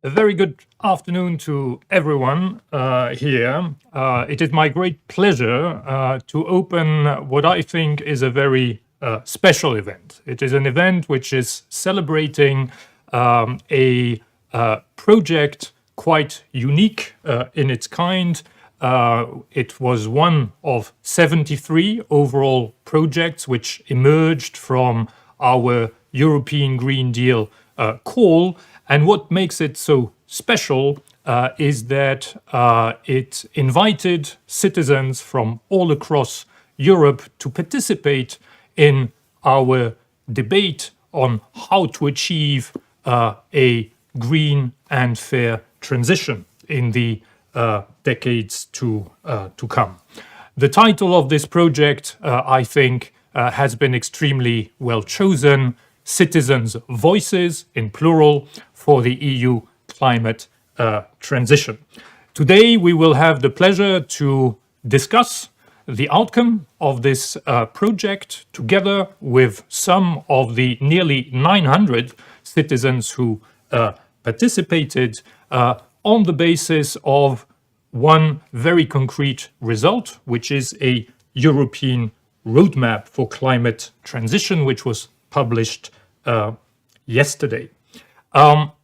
A very good afternoon to everyone here. It is my great pleasure to open what I think is a very special event. It is an event which is celebrating a project quite unique in its kind. It was one of 73 overall projects which emerged from our European Green Deal call. And what makes it so special is that it invited citizens from all across Europe to participate in our debate on how to achieve a green and fair transition in the decades to come. The title of this project, I think, has been extremely well chosen: Citizens' Voices, in plural, for the EU climate transition. Today, we will have the pleasure to discuss the outcome of this project together with some of the nearly 900 citizens who participated on the basis of one very concrete result, which is a European roadmap for climate transition, which was published yesterday.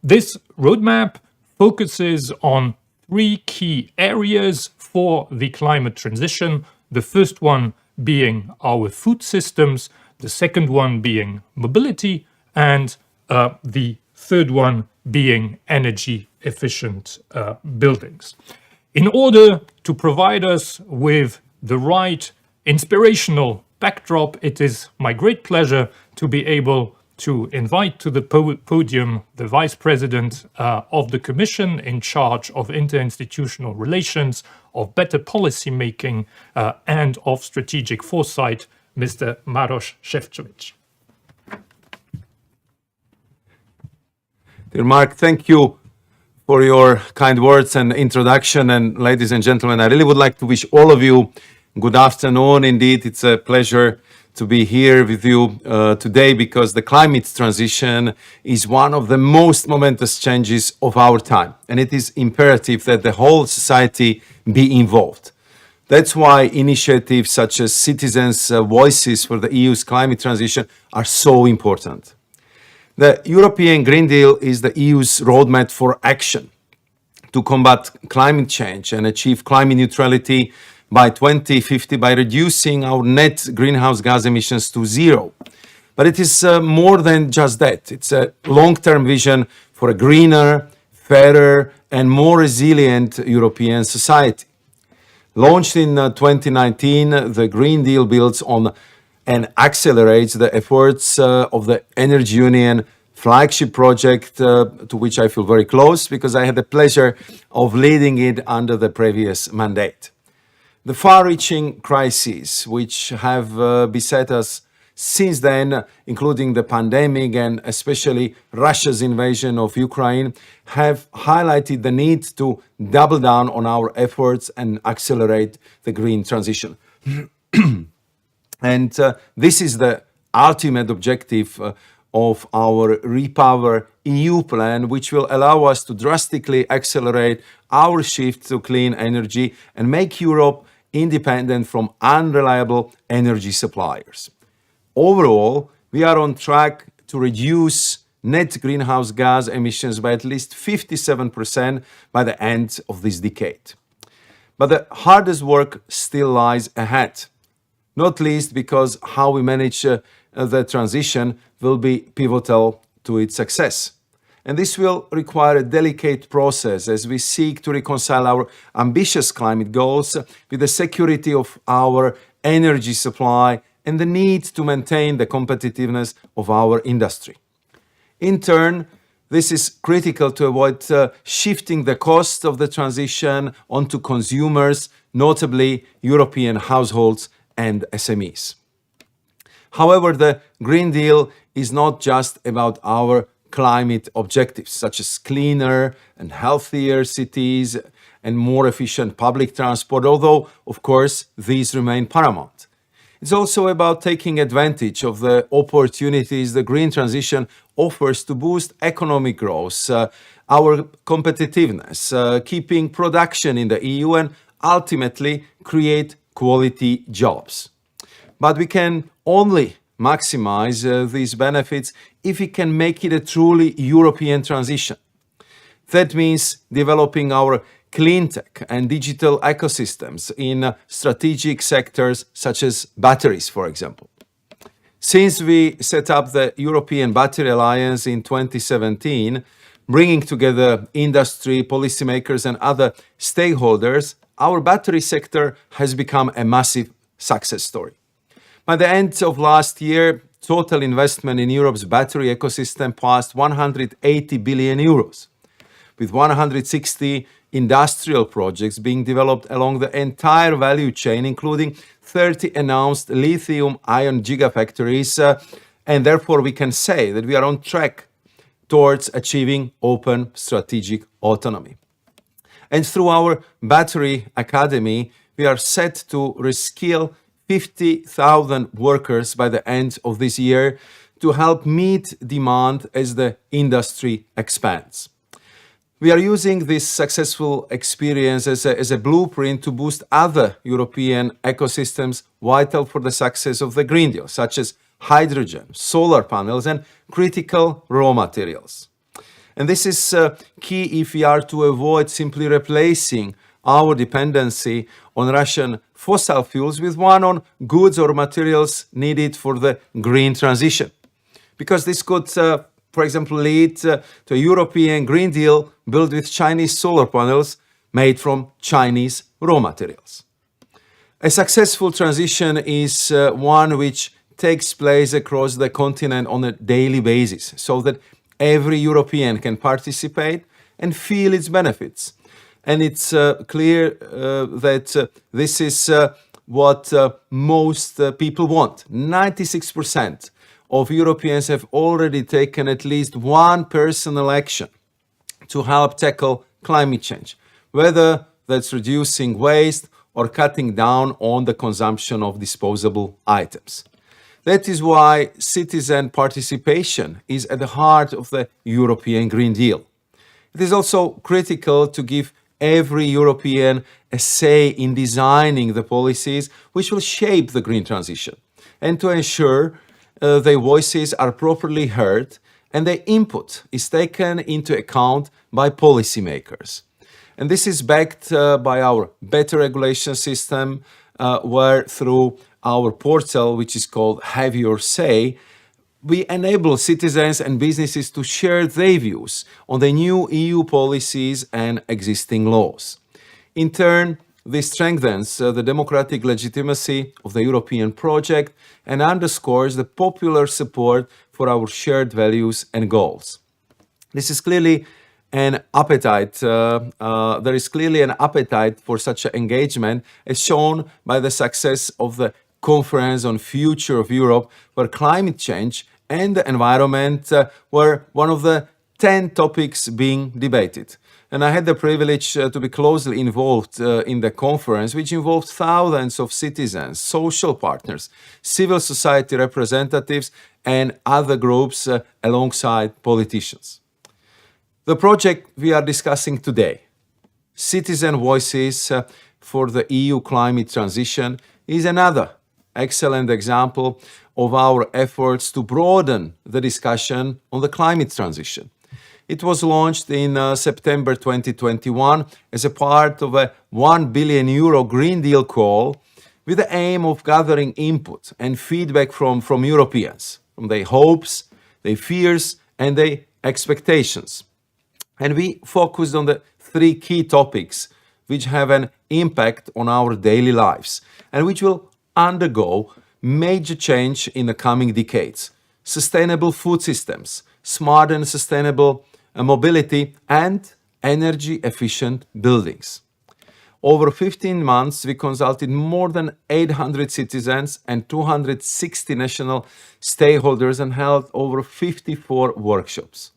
This roadmap focuses on three key areas for the climate transition. The first one being our food systems, the second one being mobility, and the third one being energy efficient buildings. In order to provide us with the right inspirational backdrop, it is my great pleasure to be able to invite to the podium the Vice President of the Commission in charge of Interinstitutional Relations, of better policy making, and of strategic foresight, Mr. Marc Šefčovič. Dear Marc, thank you for your kind words and introduction. And ladies and gentlemen, I really would like to wish all of you good afternoon. Indeed, it's a pleasure to be here with you today, because the climate transition is one of the most momentous changes of our time, and it is imperative that the whole society be involved. That's why initiatives such as Citizens' Voices for the EU's climate transition are so important. The European Green Deal is the EU's roadmap for action to combat climate change and achieve climate neutrality by 2050 by reducing our net greenhouse gas emissions to zero. But it is more than just that. It's a long-term vision for a greener, fairer, and more resilient European society. Launched in 2019, the Green Deal builds on and accelerates the efforts of the Energy Union flagship project, to which I feel very close because I had the pleasure of leading it under the previous mandate. The far-reaching crises which have beset us since then, including the pandemic and especially Russia's invasion of Ukraine, have highlighted the need to double down on our efforts and accelerate the green transition. And this is the ultimate objective of our Repower EU plan, which will allow us to drastically accelerate our shift to clean energy and make Europe independent from unreliable energy suppliers. Overall, we are on track to reduce net greenhouse gas emissions by at least 57% by the end of this decade. But the hardest work still lies ahead, not least because how we manage the transition will be pivotal to its success. And this will require a delicate process as we seek to reconcile our ambitious climate goals with the security of our energy supply and the need to maintain the competitiveness of our industry. In turn, this is critical to avoid shifting the cost of the transition onto consumers, notably European households and SMEs. However, the Green Deal is not just about our climate objectives, such as cleaner and healthier cities and more efficient public transport, although, of course, these remain paramount. It's also about taking advantage of the opportunities the green transition offers to boost economic growth, our competitiveness, keeping production in the EU, and ultimately create quality jobs. But we can only maximize these benefits if we can make it a truly European transition. That means developing our clean tech and digital ecosystems in strategic sectors such as batteries, for example. Since we set up the European Battery Alliance in 2017, bringing together industry, policymakers, and other stakeholders, our battery sector has become a massive success story. By the end of last year, total investment in Europe's battery ecosystem passed 180 billion euros, with 160 industrial projects being developed along the entire value chain, including 30 announced lithium-ion gigafactories, and therefore we can say that we are on track towards achieving open strategic autonomy. And through our Battery Academy, we are set to reskill 50,000 workers by the end of this year to help meet demand as the industry expands. We are using this successful experience as a blueprint to boost other European ecosystems vital for the success of the Green Deal, such as hydrogen, solar panels, and critical raw materials. And this is key if we are to avoid simply replacing our dependency on Russian fossil fuels with one on goods or materials needed for the green transition. Because this could, for example, lead to a European Green Deal built with Chinese solar panels made from Chinese raw materials. A successful transition is one which takes place across the continent on a daily basis, so that every European can participate and feel its benefits. And it's clear that this is what most people want. 96% of Europeans have already taken at least one personal action to help tackle climate change, whether that's reducing waste or cutting down on the consumption of disposable items. That is why citizen participation is at the heart of the European Green Deal. It is also critical to give every European a say in designing the policies which will shape the green transition, and to ensure their voices are properly heard and their input is taken into account by policymakers. And this is backed by our better regulation system, where through our portal, which is called Have Your Say, we enable citizens and businesses to share their views on the new EU policies and existing laws. In turn, this strengthens the democratic legitimacy of the European project and underscores the popular support for our shared values and goals. This is clearly an appetite. There is clearly an appetite for such engagement, as shown by the success of the Conference on Future of Europe, where climate change and the environment were one of the 10 topics being debated. And I had the privilege to be closely involved in the conference, which involved thousands of citizens, social partners, civil society representatives, and other groups alongside politicians. The project we are discussing today, Citizen Voices for the EU Climate Transition, is another excellent example of our efforts to broaden the discussion on the climate transition. It was launched in September 2021 as a part of a €1 billion Green Deal call, with the aim of gathering input and feedback from Europeans, from their hopes, their fears, and their expectations. And we focused on the 3 key topics which have an impact on our daily lives and which will undergo major change in the coming decades: sustainable food systems, smart and sustainable mobility, and energy-efficient buildings. Over 15 months, we consulted more than 800 citizens and 260 national stakeholders and held over 54 workshops.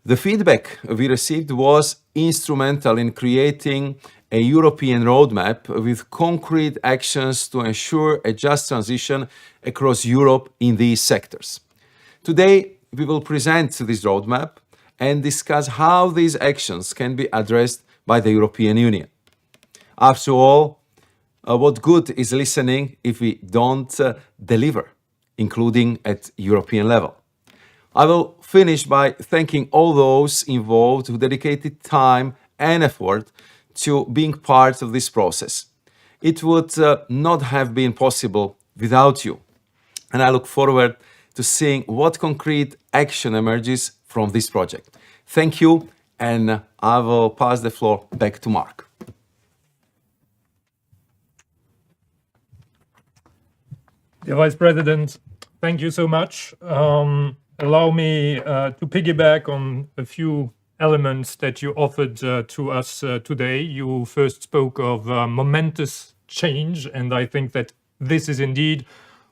The feedback we received was instrumental in creating a European roadmap with concrete actions to ensure a just transition across Europe in these sectors. Today, we will present this roadmap and discuss how these actions can be addressed by the European Union. After all, what good is listening if we don't deliver, including at European level? I will finish by thanking all those involved who dedicated time and effort to being part of this process. It would not have been possible without you. And I look forward to seeing what concrete action emerges from this project. Thank you, and I will pass the floor back to Marc. Dear Vice President, thank you so much. Allow me to piggyback on a few elements that you offered to us today. You first spoke of momentous change, and I think that this is indeed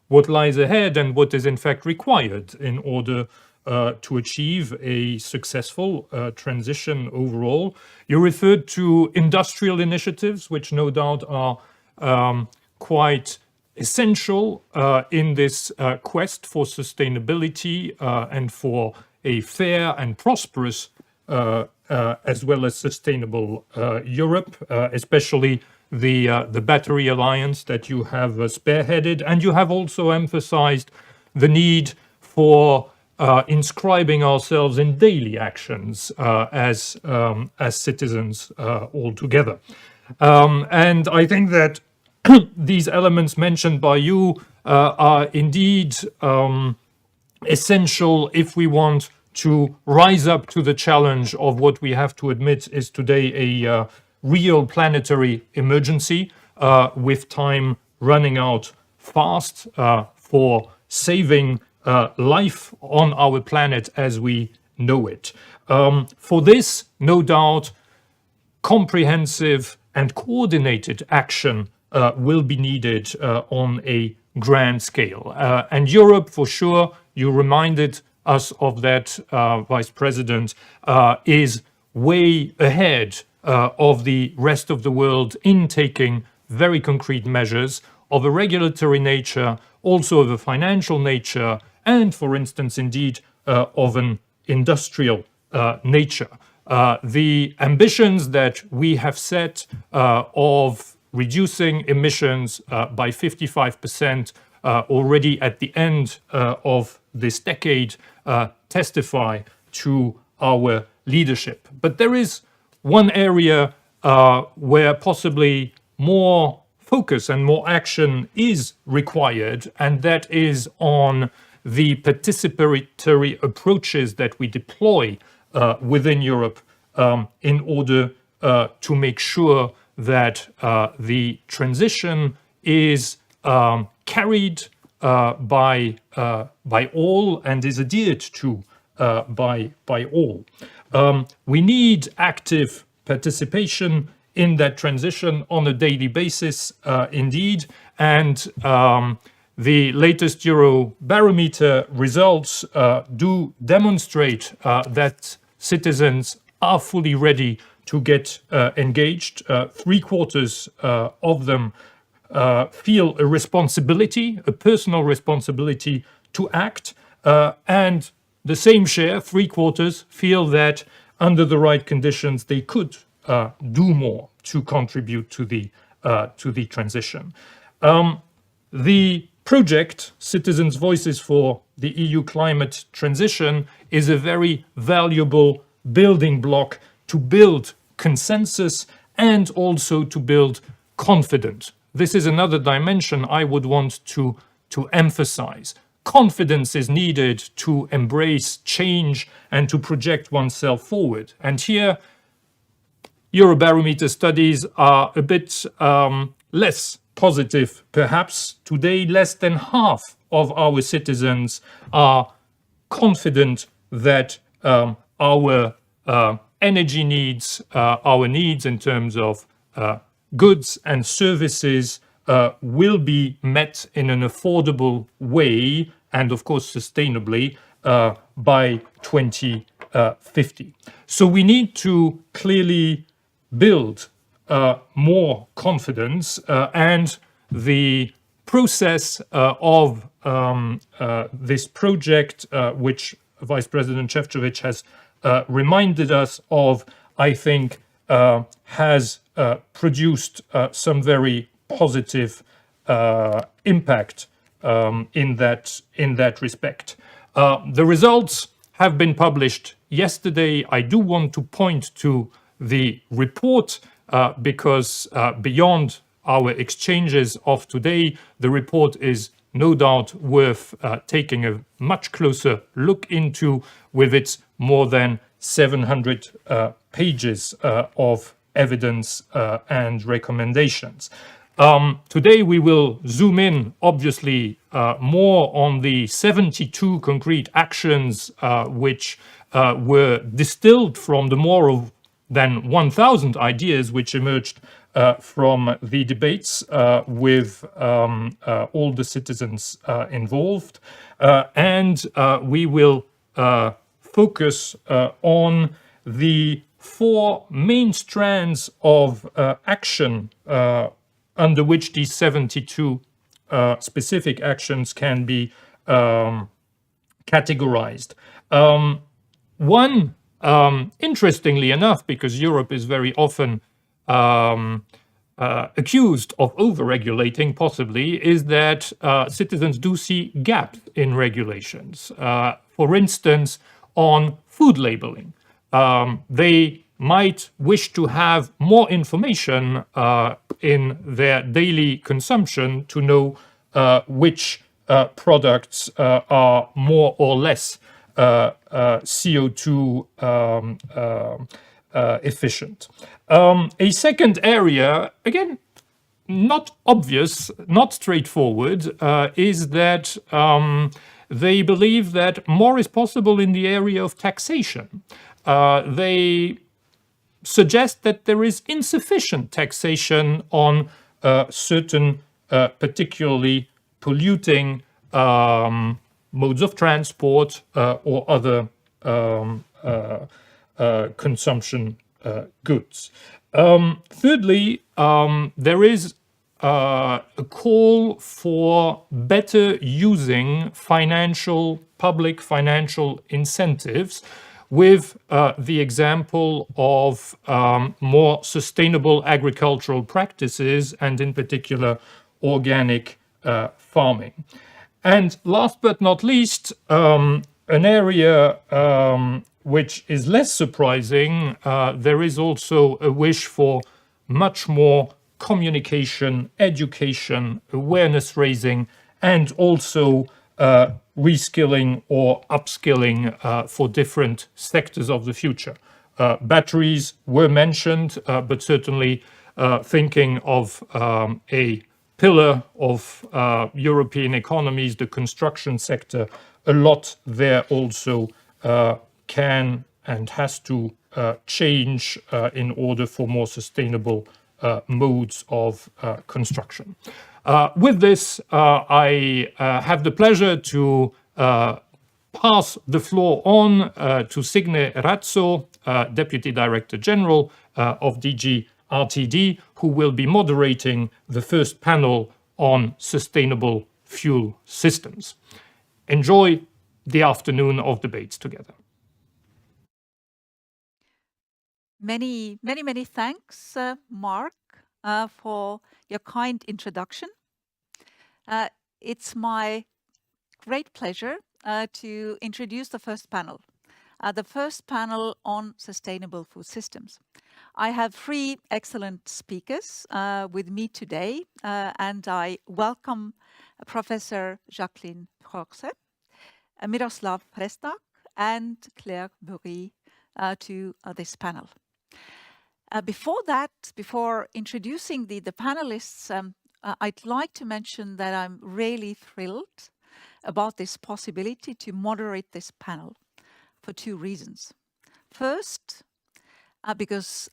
what lies ahead and what is in fact required in order to achieve a successful transition overall. You referred to industrial initiatives, which no doubt are quite essential in this quest for sustainability and for a fair and prosperous as well as sustainable Europe, especially the battery alliance that you have spearheaded. And you have also emphasized the need for inscribing ourselves in daily actions as citizens altogether. And I think that these elements mentioned by you are indeed essential if we want to rise up to the challenge of what we have to admit is today a real planetary emergency, with time running out fast for saving life on our planet as we know it. For this, no doubt, comprehensive and coordinated action will be needed on a grand scale. And Europe, for sure, you reminded us of that, Vice President, is way ahead of the rest of the world in taking very concrete measures of a regulatory nature, also of a financial nature, and, for instance, indeed, of an industrial nature. The ambitions that we have set of reducing emissions by 55% already at the end of this decade testify to our leadership. But there is one area where possibly more focus and more action is required, and that is on the participatory approaches that we deploy within Europe in order to make sure that the transition is carried by all and is adhered to by all. We need active participation in that transition on a daily basis, indeed, and the latest Eurobarometer results do demonstrate that citizens are fully ready to get engaged. 3/4 of them feel a responsibility, a personal responsibility to act, and the same share, 3/4, feel that under the right conditions they could do more to contribute to the transition. The project, Citizens' Voices for the EU Climate Transition, is a very valuable building block to build consensus and also to build confidence. This is another dimension I would want to emphasize. Confidence is needed to embrace change and to project oneself forward. And here, Eurobarometer studies are a bit less positive, perhaps. Today, less than half of our citizens are confident that our energy needs, our needs in terms of goods and services will be met in an affordable way and, of course, sustainably by 2050. So we need to clearly build more confidence, and the process of this project, which Vice President Šefčovič has reminded us of, I think, has produced some very positive impact in that respect. The results have been published yesterday. I do want to point to the report because beyond our exchanges of today, the report is no doubt worth taking a much closer look into with its more than 700 pages of evidence and recommendations. Today we will zoom in, obviously, more on the 72 concrete actions which were distilled from the more than 1,000 ideas which emerged from the debates with all the citizens involved. And we will focus on the four main strands of action under which these 72 specific actions can be categorized. One, interestingly enough, because Europe is very often accused of over-regulating, possibly, is that citizens do see gaps in regulations. For instance, on food labeling. They might wish to have more information in their daily consumption to know which products are more or less CO2 efficient. A second area, again, not obvious, not straightforward, is that they believe that more is possible in the area of taxation. They suggest that there is insufficient taxation on certain particularly polluting modes of transport or other consumption goods. Thirdly, there is a call for better using public financial incentives with the example of more sustainable agricultural practices and in particular organic farming. And last but not least, an area which is less surprising, there is also a wish for much more communication, education, awareness raising, and also reskilling or upskilling for different sectors of the future. Batteries were mentioned, but certainly thinking of a pillar of European economies, the construction sector, a lot there also can and has to change in order for more sustainable modes of construction. With this, I have the pleasure to pass the floor on to Signe Razzo, Deputy Director General of DG RTD, who will be moderating the first panel on sustainable fuel systems. Enjoy the afternoon of debates together. Many thanks, Marc, for your kind introduction. It's my great pleasure to introduce the first panel on sustainable food systems. I have three excellent speakers with me today, and I welcome Professor Jacqueline Proxe, Miroslav Prestak, and Claire Bury to this panel. Before introducing the panelists, I'd like to mention that I'm really thrilled about this possibility to moderate this panel for two reasons. First, because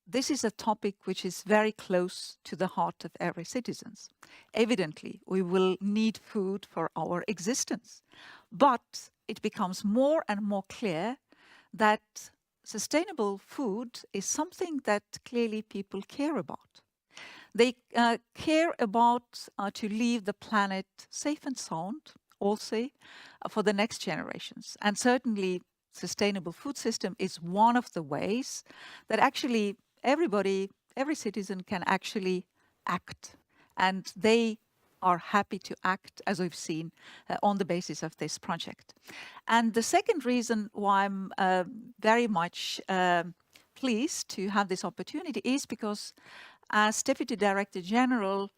this is a topic which is very close to the heart of every citizen. Evidently, we will need food for our existence, but it becomes more and more clear that sustainable food is something that clearly people care about. They care about to leave the planet safe and sound, also for the next generations. And certainly sustainable food system is one of the ways that actually everybody, every citizen can actually act. And they are happy to act, as we've seen, on the basis of this project. And the second reason why I'm very much pleased to have this opportunity is because as Deputy Director General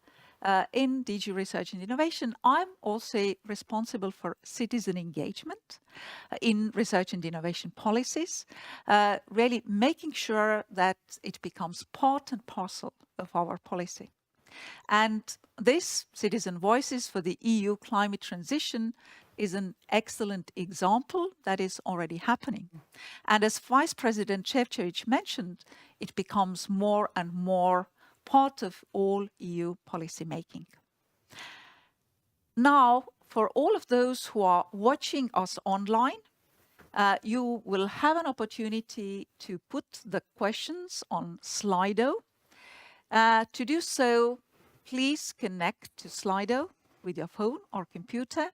in DG Research and Innovation, I'm also responsible for citizen engagement in research and innovation policies, really making sure that it becomes part and parcel of our policy. And this Citizen Voices for the EU climate transition is an excellent example that is already happening. And as Vice President Šefčovič mentioned, it becomes more and more part of all EU policy making. Now, for all of those who are watching us online, you will have an opportunity to put the questions on Slido. To do so, please connect to Slido with your phone or computer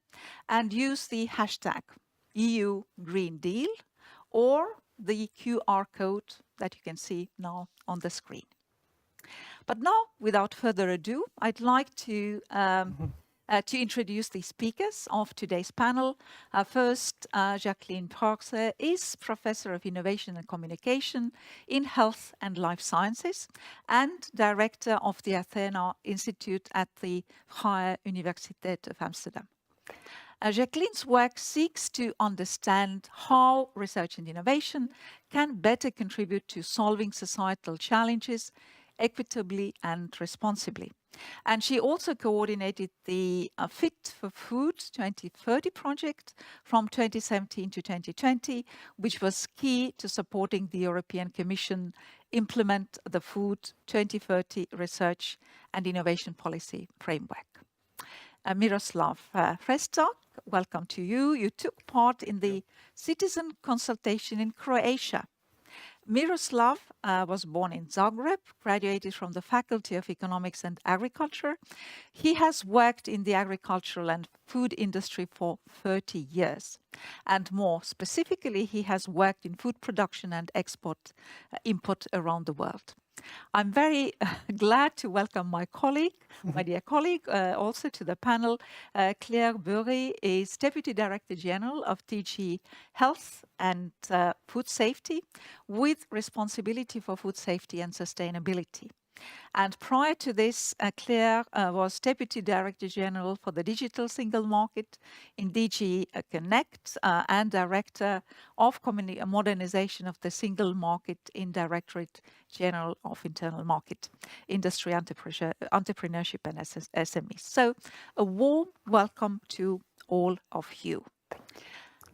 and use the hashtag EU Green Deal or the QR code that you can see now on the screen. But now, without further ado, I'd like to introduce the speakers of today's panel. First, Jacqueline Parkser is Professor of Innovation and Communication in Health and Life Sciences and Director of the Athena Institute at the Vrije Universiteit of Amsterdam. Jacqueline's work seeks to understand how research and innovation can better contribute to solving societal challenges equitably and responsibly. And she also coordinated the Fit for Food 2030 project from 2017 to 2020, which was key to supporting the European Commission implement the Food 2030 research and innovation policy framework. Miroslav Frestak, welcome to you. You took part in the citizen consultation in Croatia. Miroslav was born in Zagreb, graduated from the Faculty of Economics and Agriculture. He has worked in the agricultural and food industry for 30 years. And more specifically, he has worked in food production and import around the world. I'm very glad to welcome my colleague, my dear colleague, also to the panel. Claire Burry is Deputy Director General of DG Health and Food Safety with responsibility for food safety and sustainability. And prior to this, Claire was Deputy Director General for the Digital Single Market in DG Connect and Director of Modernization of the Single Market in Directorate General of Internal Market, Industry, Entrepreneurship and SMEs. So a warm welcome to all of you.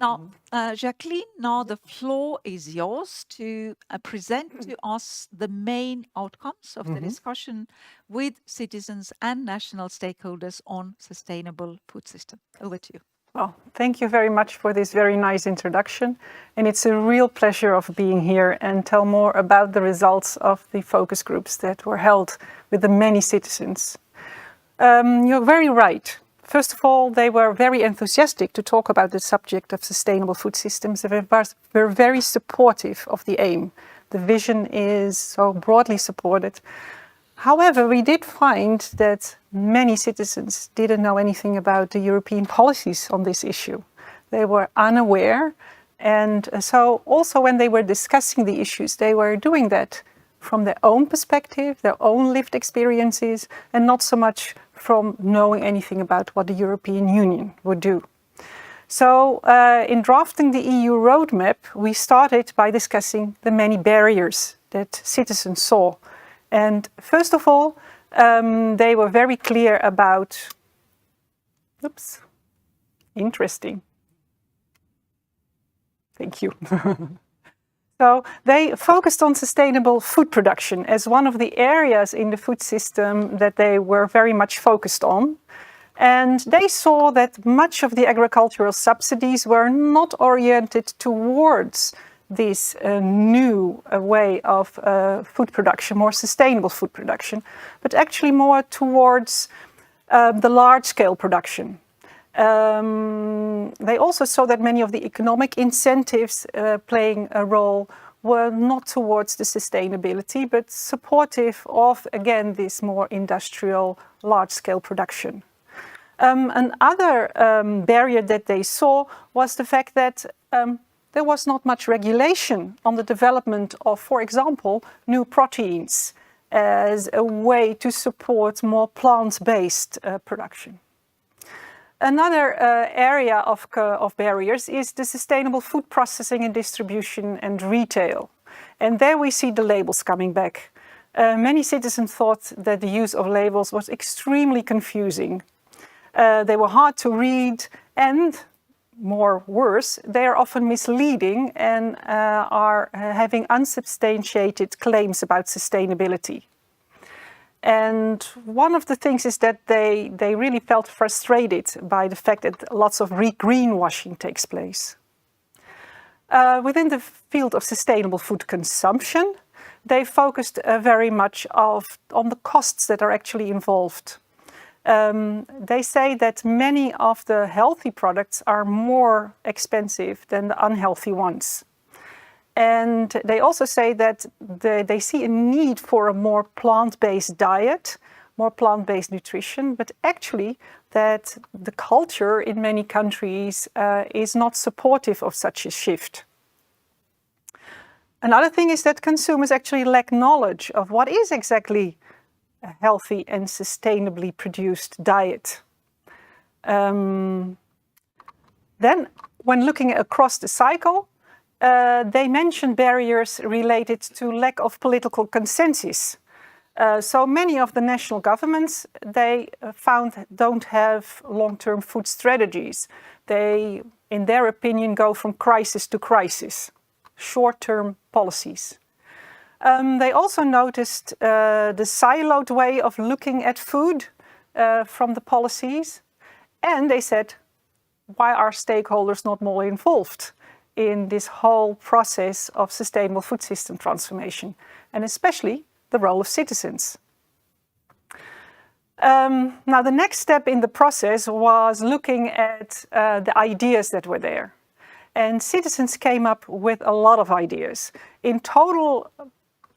Now, Jacqueline, now the floor is yours to present to us the main outcomes of the discussion with citizens and national stakeholders on sustainable food system. Over to you. Well, thank you very much for this very nice introduction. And it's a real pleasure of being here and tell more about the results of the focus groups that were held with the many citizens. You're very right. First of all, they were very enthusiastic to talk about the subject of sustainable food systems. They were very supportive of the aim. The vision is so broadly supported. However, we did find that many citizens didn't know anything about the European policies on this issue. They were unaware. And so also when they were discussing the issues, they were doing that from their own perspective, their own lived experiences, and not so much from knowing anything about what the European Union would do. So in drafting the EU roadmap, we started by discussing the many barriers that citizens saw. And first of all, they were very clear about, interesting. Thank you. So they focused on sustainable food production as one of the areas in the food system that they were very much focused on. And they saw that much of the agricultural subsidies were not oriented towards this new way of food production, more sustainable food production, but actually more towards the large-scale production. They also saw that many of the economic incentives playing a role were not towards the sustainability, but supportive of, again, this more industrial, large-scale production. Another barrier that they saw was the fact that there was not much regulation on the development of, for example, new proteins as a way to support more plant-based production. Another area of barriers is the sustainable food processing and distribution and retail. And there we see the labels coming back. Many citizens thought that the use of labels was extremely confusing. They were hard to read and, worse, they are often misleading and are having unsubstantiated claims about sustainability. And one of the things is that they really felt frustrated by the fact that lots of greenwashing takes place. Within the field of sustainable food consumption, they focused very much on the costs that are actually involved. They say that many of the healthy products are more expensive than the unhealthy ones. And they also say that they see a need for a more plant-based diet, more plant-based nutrition, but actually that the culture in many countries is not supportive of such a shift. Another thing is that consumers actually lack knowledge of what is exactly a healthy and sustainably produced diet. Then, when looking across the cycle, they mention barriers related to lack of political consensus. So many of the national governments, they found, don't have long-term food strategies. They, in their opinion, go from crisis to crisis, short-term policies. They also noticed the siloed way of looking at food from the policies. And they said, why are stakeholders not more involved in this whole process of sustainable food system transformation, and especially the role of citizens? Now, the next step in the process was looking at the ideas that were there. And citizens came up with a lot of ideas. In total,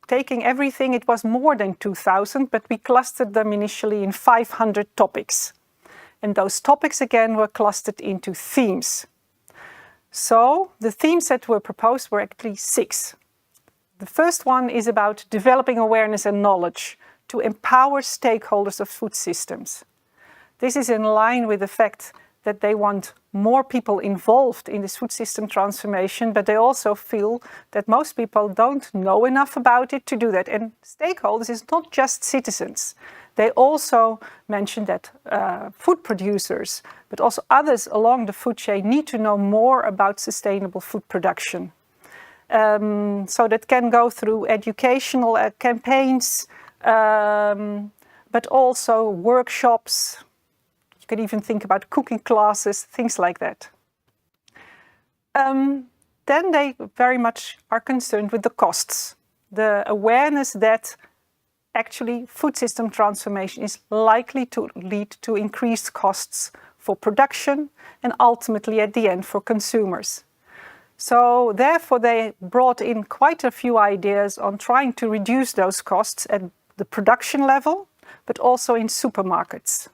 taking everything, it was more than 2,000, but we clustered them initially in 500 topics. And those topics, again, were clustered into themes. So the themes that were proposed were actually 6. The first one is about developing awareness and knowledge to empower stakeholders of food systems. This is in line with the fact that they want more people involved in this food system transformation, but they also feel that most people don't know enough about it to do that. And stakeholders is not just citizens. They also mentioned that food producers, but also others along the food chain, need to know more about sustainable food production. So that can go through educational campaigns, but also workshops. You can even think about cooking classes, things like that. Then they very much are concerned with the costs, the awareness that actually food system transformation is likely to lead to increased costs for production and ultimately at the end for consumers. So therefore they brought in quite a few ideas on trying to reduce those costs at the production level, but also in supermarkets.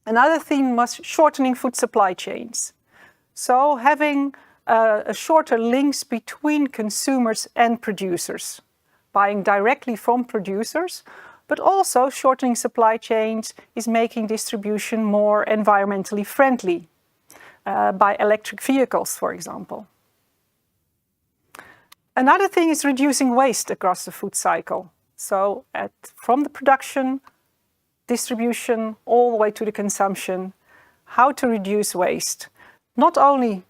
Another theme was shortening food supply chains. So having a shorter links between consumers and producers, buying directly from producers, but also shortening supply chains is making distribution more environmentally friendly by electric vehicles, for example. Another thing is reducing waste across the food cycle. So from the production, distribution, all the way to the consumption, how to reduce waste. Not only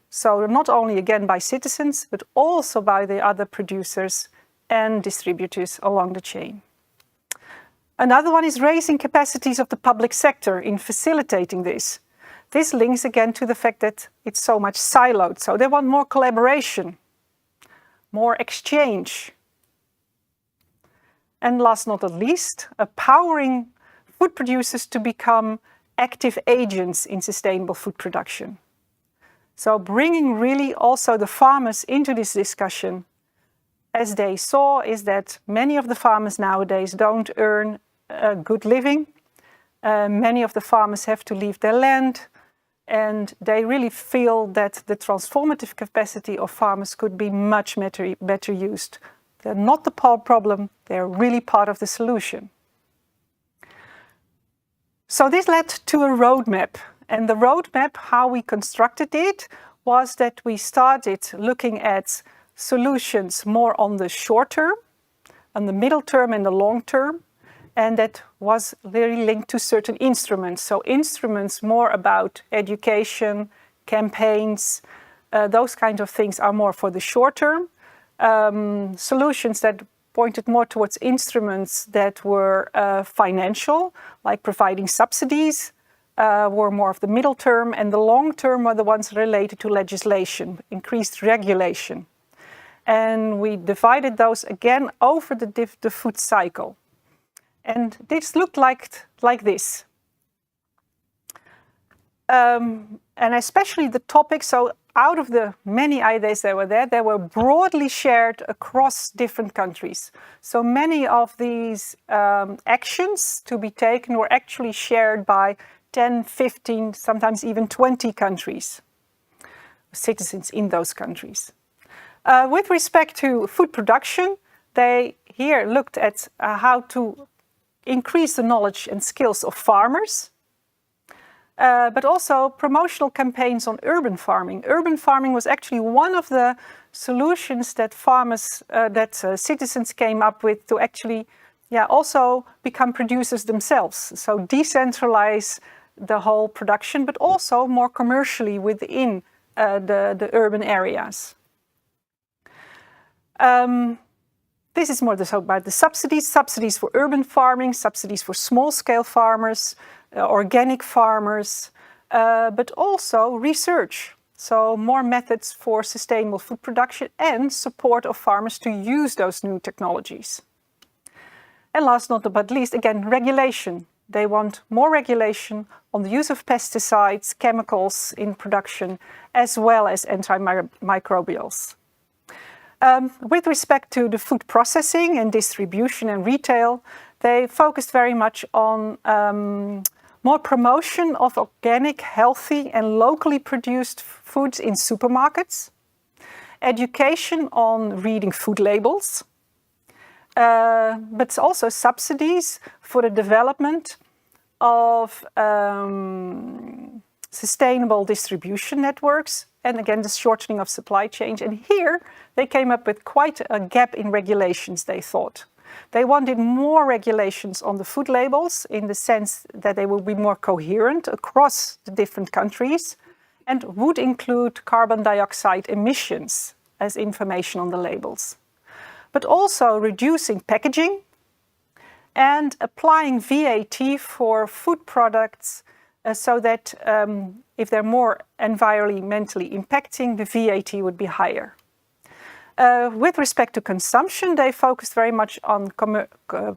again by citizens, but also by the other producers and distributors along the chain. Another one is raising capacities of the public sector in facilitating this. This links again to the fact that it's so much siloed. So they want more collaboration, more exchange. And last not least, empowering food producers to become active agents in sustainable food production. So bringing really also the farmers into this discussion, as they saw, is that many of the farmers nowadays don't earn a good living. Many of the farmers have to leave their land, and they really feel that the transformative capacity of farmers could be much better used. They're not the problem, they're really part of the solution. So this led to a roadmap. And the roadmap, how we constructed it, was that we started looking at solutions more on the short term, on the middle term and the long term. And that was very linked to certain instruments. So instruments more about education, campaigns, those kind of things are more for the short term. Solutions that pointed more towards instruments that were financial, like providing subsidies, were more of the middle term, and the long term were the ones related to legislation, increased regulation. And we divided those again over the food cycle. And this looked like this. And especially the topics, so out of the many ideas that were there, they were broadly shared across different countries. So many of these actions to be taken were actually shared by 10, 15, sometimes even 20 countries, citizens in those countries. With respect to food production, they here looked at how to increase the knowledge and skills of farmers, but also promotional campaigns on urban farming. Urban farming was actually one of the solutions that citizens came up with to actually also become producers themselves. So decentralize the whole production, but also more commercially within the urban areas. This is more about the subsidies for urban farming, subsidies for small-scale farmers, organic farmers, but also research. So more methods for sustainable food production and support of farmers to use those new technologies. And last not but least, again, regulation. They want more regulation on the use of pesticides, chemicals in production, as well as antimicrobials. With respect to the food processing and distribution and retail, they focused very much on more promotion of organic, healthy and locally produced foods in supermarkets, education on reading food labels, but also subsidies for the development of sustainable distribution networks, and again, the shortening of supply chains. And here they came up with quite a gap in regulations, they thought. They wanted more regulations on the food labels in the sense that they will be more coherent across the different countries and would include carbon dioxide emissions as information on the labels. But also reducing packaging and applying VAT for food products so that if they're more environmentally impacting, the VAT would be higher. With respect to consumption, they focused very much on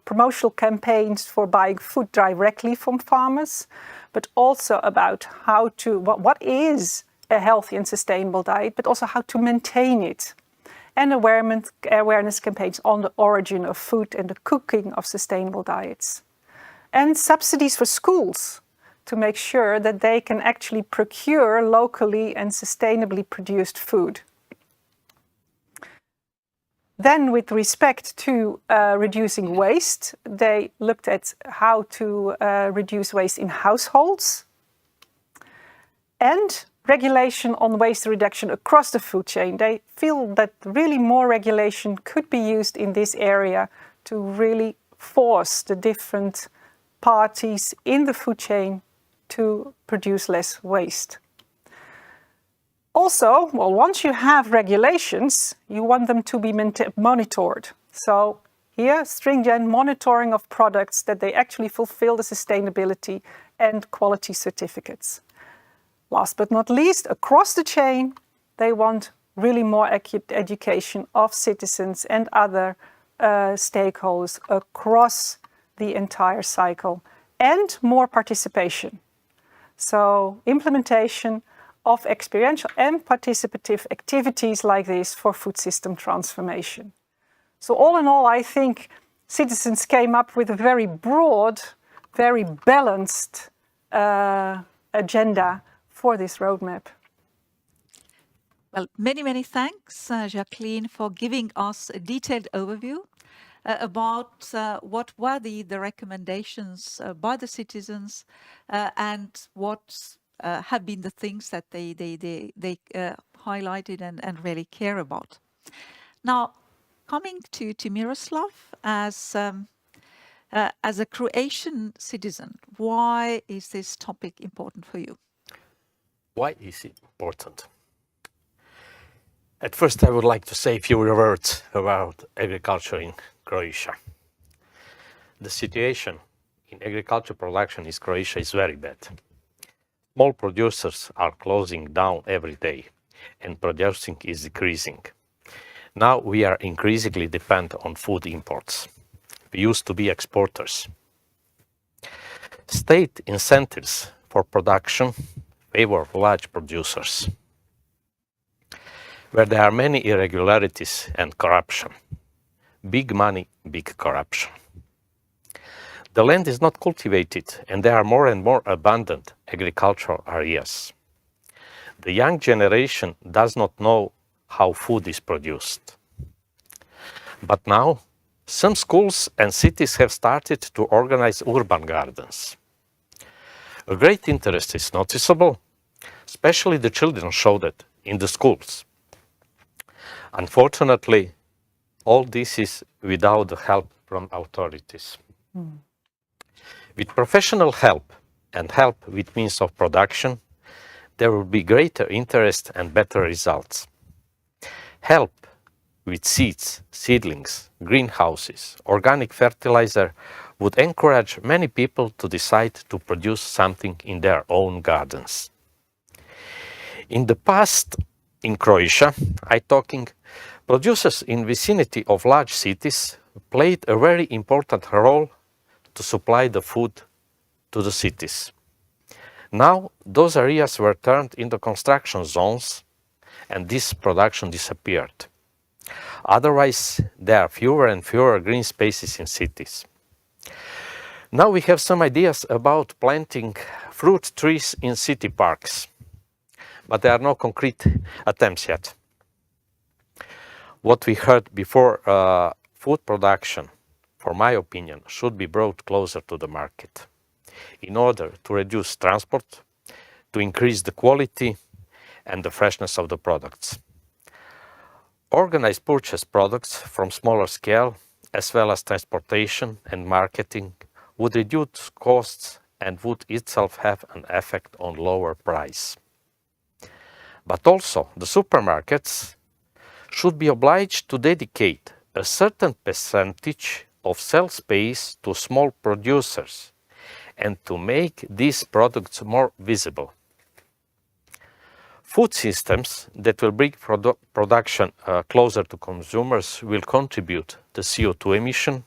promotional campaigns for buying food directly from farmers, but also about what is a healthy and sustainable diet, but also how to maintain it. And awareness campaigns on the origin of food and the cooking of sustainable diets. And subsidies for schools to make sure that they can actually procure locally and sustainably produced food. Then with respect to reducing waste, they looked at how to reduce waste in households and regulation on waste reduction across the food chain. They feel that really more regulation could be used in this area to really force the different parties in the food chain to produce less waste. Also, once you have regulations, you want them to be monitored. So here, stringent monitoring of products that they actually fulfill the sustainability and quality certificates. Last but not least, across the chain, they want really more education of citizens and other stakeholders across the entire cycle and more participation. So implementation of experiential and participative activities like this for food system transformation. So all in all, I think citizens came up with a very broad, very balanced agenda for this roadmap. Well, many, many thanks, Jacqueline, for giving us a detailed overview about what were the recommendations by the citizens and what have been the things that they highlighted and really care about. Now, coming to Miroslav, as a Croatian citizen, why is this topic important for you? Why is it important? At first, I would like to say a few words about agriculture in Croatia. The situation in agriculture production in Croatia is very bad. Small producers are closing down every day, and producing is decreasing. Now we are increasingly dependent on food imports. We used to be exporters. State incentives for production favor large producers, where there are many irregularities and corruption. Big money, big corruption. The land is not cultivated, and there are more and more abundant agricultural areas. The young generation does not know how food is produced. But now, some schools and cities have started to organize urban gardens. A great interest is noticeable, especially the children show that in the schools. Unfortunately, all this is without the help from authorities. With professional help and help with means of production, there will be greater interest and better results. Help with seeds, seedlings, greenhouses, organic fertilizer would encourage many people to decide to produce something in their own gardens. In the past, in Croatia, producers in vicinity of large cities played a very important role to supply the food to the cities. Now, those areas were turned into construction zones, and this production disappeared. Otherwise, there are fewer and fewer green spaces in cities. Now we have some ideas about planting fruit trees in city parks, but there are no concrete attempts yet. What we heard before, food production, for my opinion, should be brought closer to the market in order to reduce transport, to increase the quality and the freshness of the products. Organized purchase products from smaller scale, as well as transportation and marketing, would reduce costs and would itself have an effect on lower price. But also, the supermarkets should be obliged to dedicate a certain percentage of shelf space to small producers and to make these products more visible. Food systems that will bring production closer to consumers will contribute to CO2 emission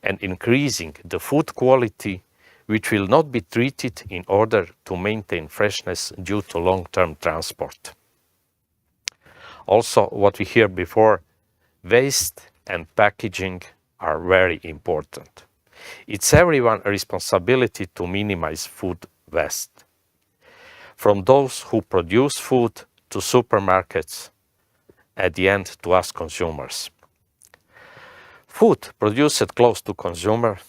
and increasing the food quality, which will not be treated in order to maintain freshness due to long-term transport. Also, what we heard before, waste and packaging are very important. It's everyone's responsibility to minimize food waste. From those who produce food to supermarkets, at the end to us consumers. Food produced close to consumer,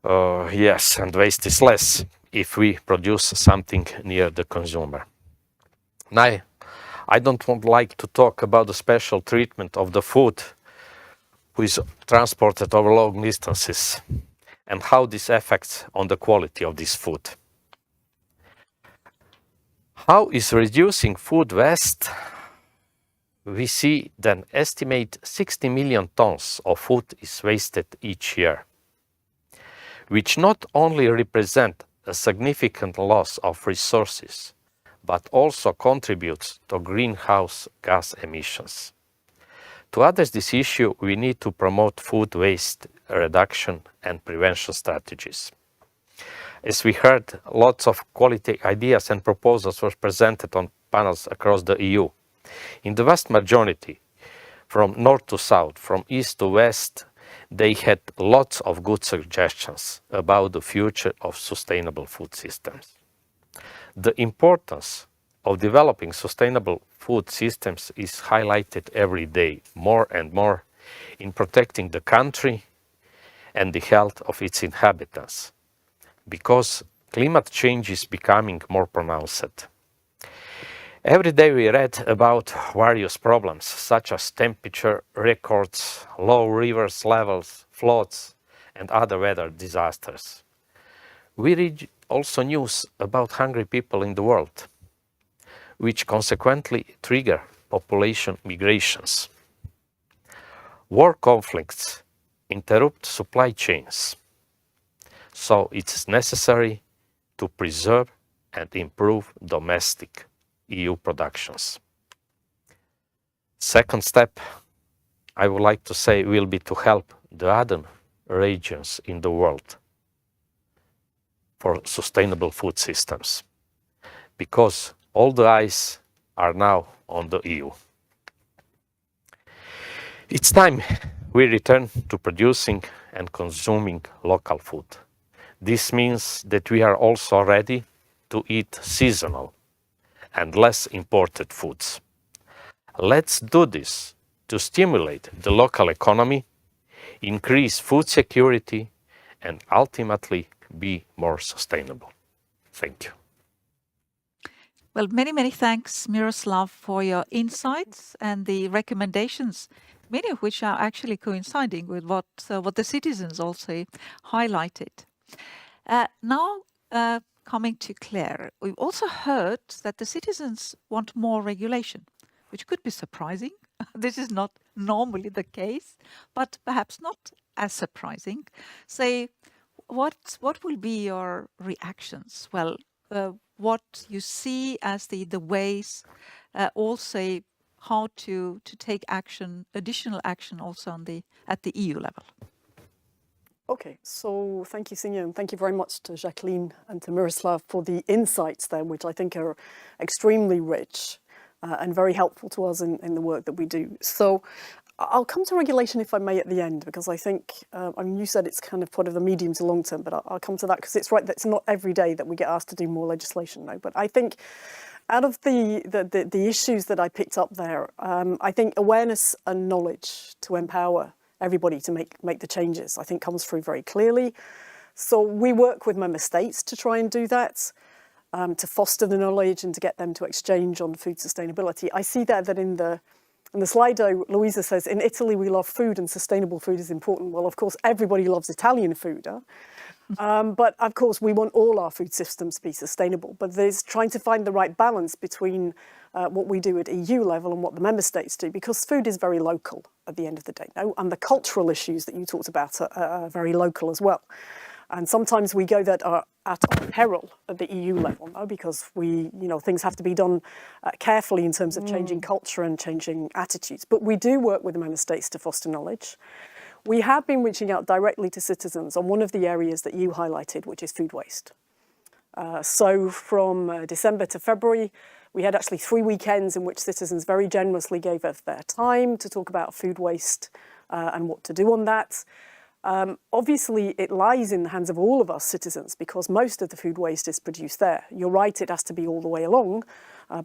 yes, and waste is less if we produce something near the consumer. Now, I don't like to talk about the special treatment of the food which is transported over long distances and how this affects on the quality of this food. How is reducing food waste? We see that estimate 60 million tons of food is wasted each year, which not only represent a significant loss of resources, but also contributes to greenhouse gas emissions. To address this issue, we need to promote food waste reduction and prevention strategies. As we heard, lots of quality ideas and proposals were presented on panels across the EU. In the vast majority, from north to south, from east to west, they had lots of good suggestions about the future of sustainable food systems. The importance of developing sustainable food systems is highlighted every day, more and more, in protecting the country and the health of its inhabitants, because climate change is becoming more pronounced. Every day we read about various problems, such as temperature records, low rivers levels, floods, and other weather disasters. We read also news about hungry people in the world, which consequently trigger population migrations. War conflicts interrupt supply chains, so it's necessary to preserve and improve domestic EU productions. Second step, I would like to say, will be to help the other regions in the world for sustainable food systems, because all the eyes are now on the EU. It's time we return to producing and consuming local food. This means that we are also ready to eat seasonal and less imported foods. Let's do this to stimulate the local economy, increase food security, and ultimately be more sustainable. Thank you. Well, many thanks, Miroslav, for your insights and the recommendations, many of which are actually coinciding with what the citizens also highlighted. Now, coming to Claire, we've also heard that the citizens want more regulation, which could be surprising. This is not normally the case, but perhaps not as surprising. So what will be your reactions? Well, what you see as the ways, also how to take action, additional action also at the EU level. Okay, so thank you, Sinja, and thank you very much to Jacqueline and to Miroslav for the insights there, which I think are extremely rich and very helpful to us in the work that we do. So I'll come to regulation, if I may, at the end, because I think, I mean, you said it's kind of part of the medium to long term, but I'll come to that because it's right that it's not every day that we get asked to do more legislation now. But I think out of the issues that I picked up there, I think awareness and knowledge to empower everybody to make the changes, I think comes through very clearly. So we work with member states to try and do that, to foster the knowledge and to get them to exchange on food sustainability. I see that in the Slido, Louisa says, in Italy we love food and sustainable food is important. Well, of course, everybody loves Italian food. But of course, we want all our food systems to be sustainable. But there's trying to find the right balance between what we do at EU level and what the member states do, because food is very local at the end of the day. No? And the cultural issues that you talked about are very local as well. And sometimes we go that are at our peril at the EU level, no? Because things have to be done carefully in terms of changing culture and changing attitudes. But we do work with the member states to foster knowledge. We have been reaching out directly to citizens on one of the areas that you highlighted, which is food waste. So from December to February, we had actually 3 weekends in which citizens very generously gave us their time to talk about food waste and what to do on that. Obviously, it lies in the hands of all of us citizens because most of the food waste is produced there. You're right, it has to be all the way along,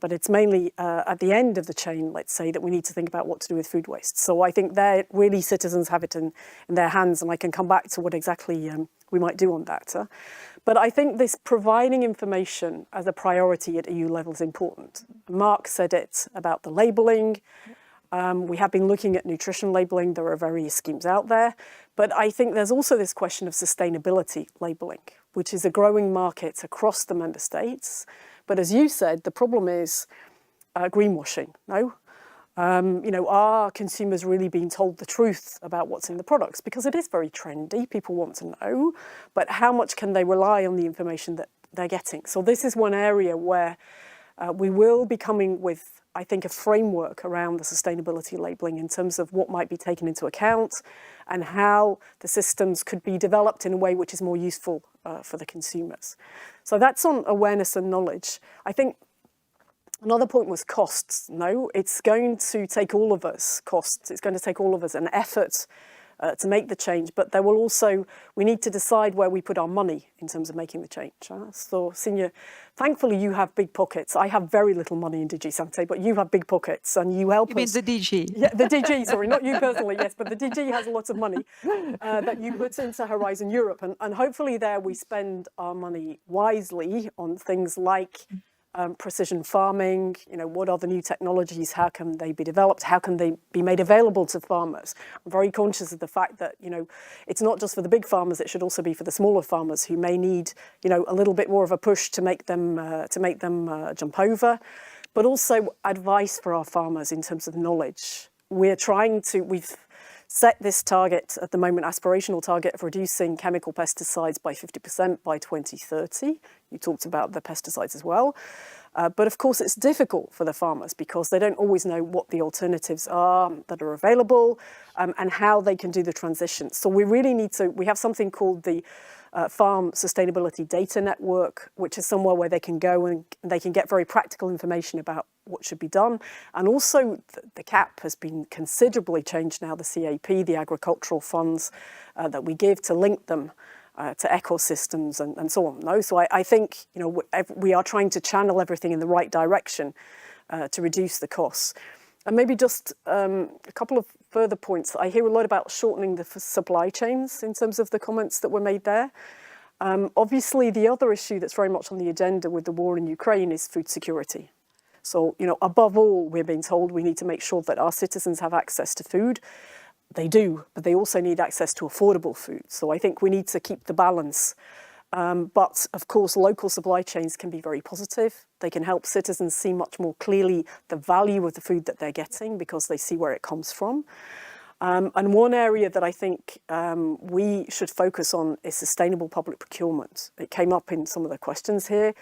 but it's mainly at the end of the chain, let's say, that we need to think about what to do with food waste. So I think there really citizens have it in their hands, and I can come back to what exactly we might do on that. But I think this providing information as a priority at EU level is important. Marc said it about the labelling. We have been looking at nutrition labelling. There are various schemes out there. But I think there's also this question of sustainability labelling, which is a growing market across the member states. But as you said, the problem is greenwashing, no? Are consumers really being told the truth about what's in the products? Because it is very trendy, people want to know, but how much can they rely on the information that they're getting? So this is one area where we will be coming with I think, a framework around the sustainability labelling in terms of what might be taken into account and how the systems could be developed in a way which is more useful for the consumers. So that's on awareness and knowledge. I think another point was costs. No, it's going to take all of us costs. It's going to take all of us an effort to make the change, but there will also, we need to decide where we put our money in terms of making the change. So, Signe, thankfully you have big pockets. I have very little money in DG Santé, but you have big pockets and you help us. You mean the DG? Yeah, the DG, sorry, not you personally, yes, but the DG has a lot of money that you put into Horizon Europe. And hopefully there we spend our money wisely on things like precision farming, what are the new technologies, how can they be developed, how can they be made available to farmers. I'm very conscious of the fact that, it's not just for the big farmers, it should also be for the smaller farmers who may need, a little bit more of a push to make them jump over, but also advice for our farmers in terms of knowledge. We've set this target at the moment, aspirational target of reducing chemical pesticides by 50% by 2030. You talked about the pesticides as well. But of course, it's difficult for the farmers because they don't always know what the alternatives are that are available and how they can do the transition. So we really we have something called the Farm Sustainability Data Network, which is somewhere where they can go and they can get very practical information about what should be done. And also the CAP has been considerably changed now, the CAP, the agricultural funds that we give to link them to ecosystems and so on. No? So I think we are trying to channel everything in the right direction to reduce the costs. And maybe just a couple of further points. I hear a lot about shortening the supply chains in terms of the comments that were made there. Obviously, the other issue that's very much on the agenda with the war in Ukraine is food security. So, above all, we're being told we need to make sure that our citizens have access to food. They do, but they also need access to affordable food. So I think we need to keep the balance. But of course, local supply chains can be very positive. They can help citizens see much more clearly the value of the food that they're getting because they see where it comes from. And one area that I think we should focus on is sustainable public procurement. It came up in some of the questions here,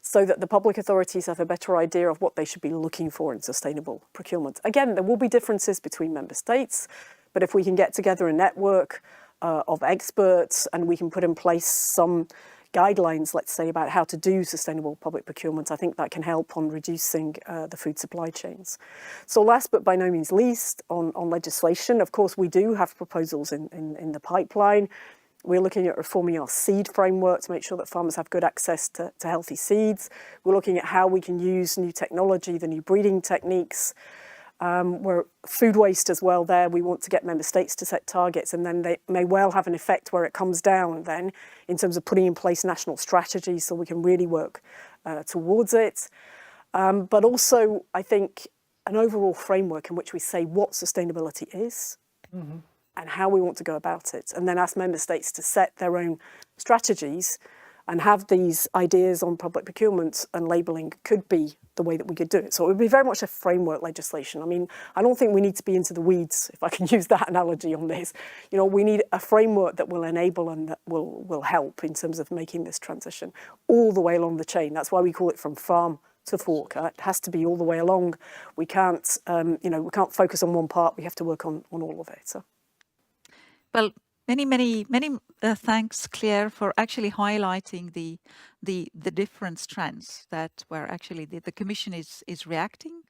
so that the public authorities have a better idea of what they should be looking for in sustainable procurement. Again, there will be differences between member states, but if we can get together a network of experts and we can put in place some guidelines, let's say, about how to do sustainable public procurement, I think that can help on reducing the food supply chains. So last but by no means least, on legislation, of course, we do have proposals in the pipeline. We're looking at reforming our seed framework to make sure that farmers have good access to healthy seeds. We're looking at how we can use new technology, the new breeding techniques. We're food waste as well there. We want to get member states to set targets, and then they may well have an effect where it comes down then in terms of putting in place national strategies so we can really work towards it. But also, I think, an overall framework in which we say what sustainability is. Mm-hmm. And how we want to go about it, and then ask member states to set their own strategies and have these ideas on public procurement and labelling could be the way that we could do it. So it would be very much a framework legislation. I mean, I don't think we need to be into the weeds, if I can use that analogy on this. We need a framework that will enable and that will help in terms of making this transition all the way along the chain. That's why we call it from farm to fork. It has to be all the way along. We can't, we can't focus on one part. We have to work on all of it. So. Well, many thanks, Claire, for actually highlighting the different strands that were actually the Commission is reacting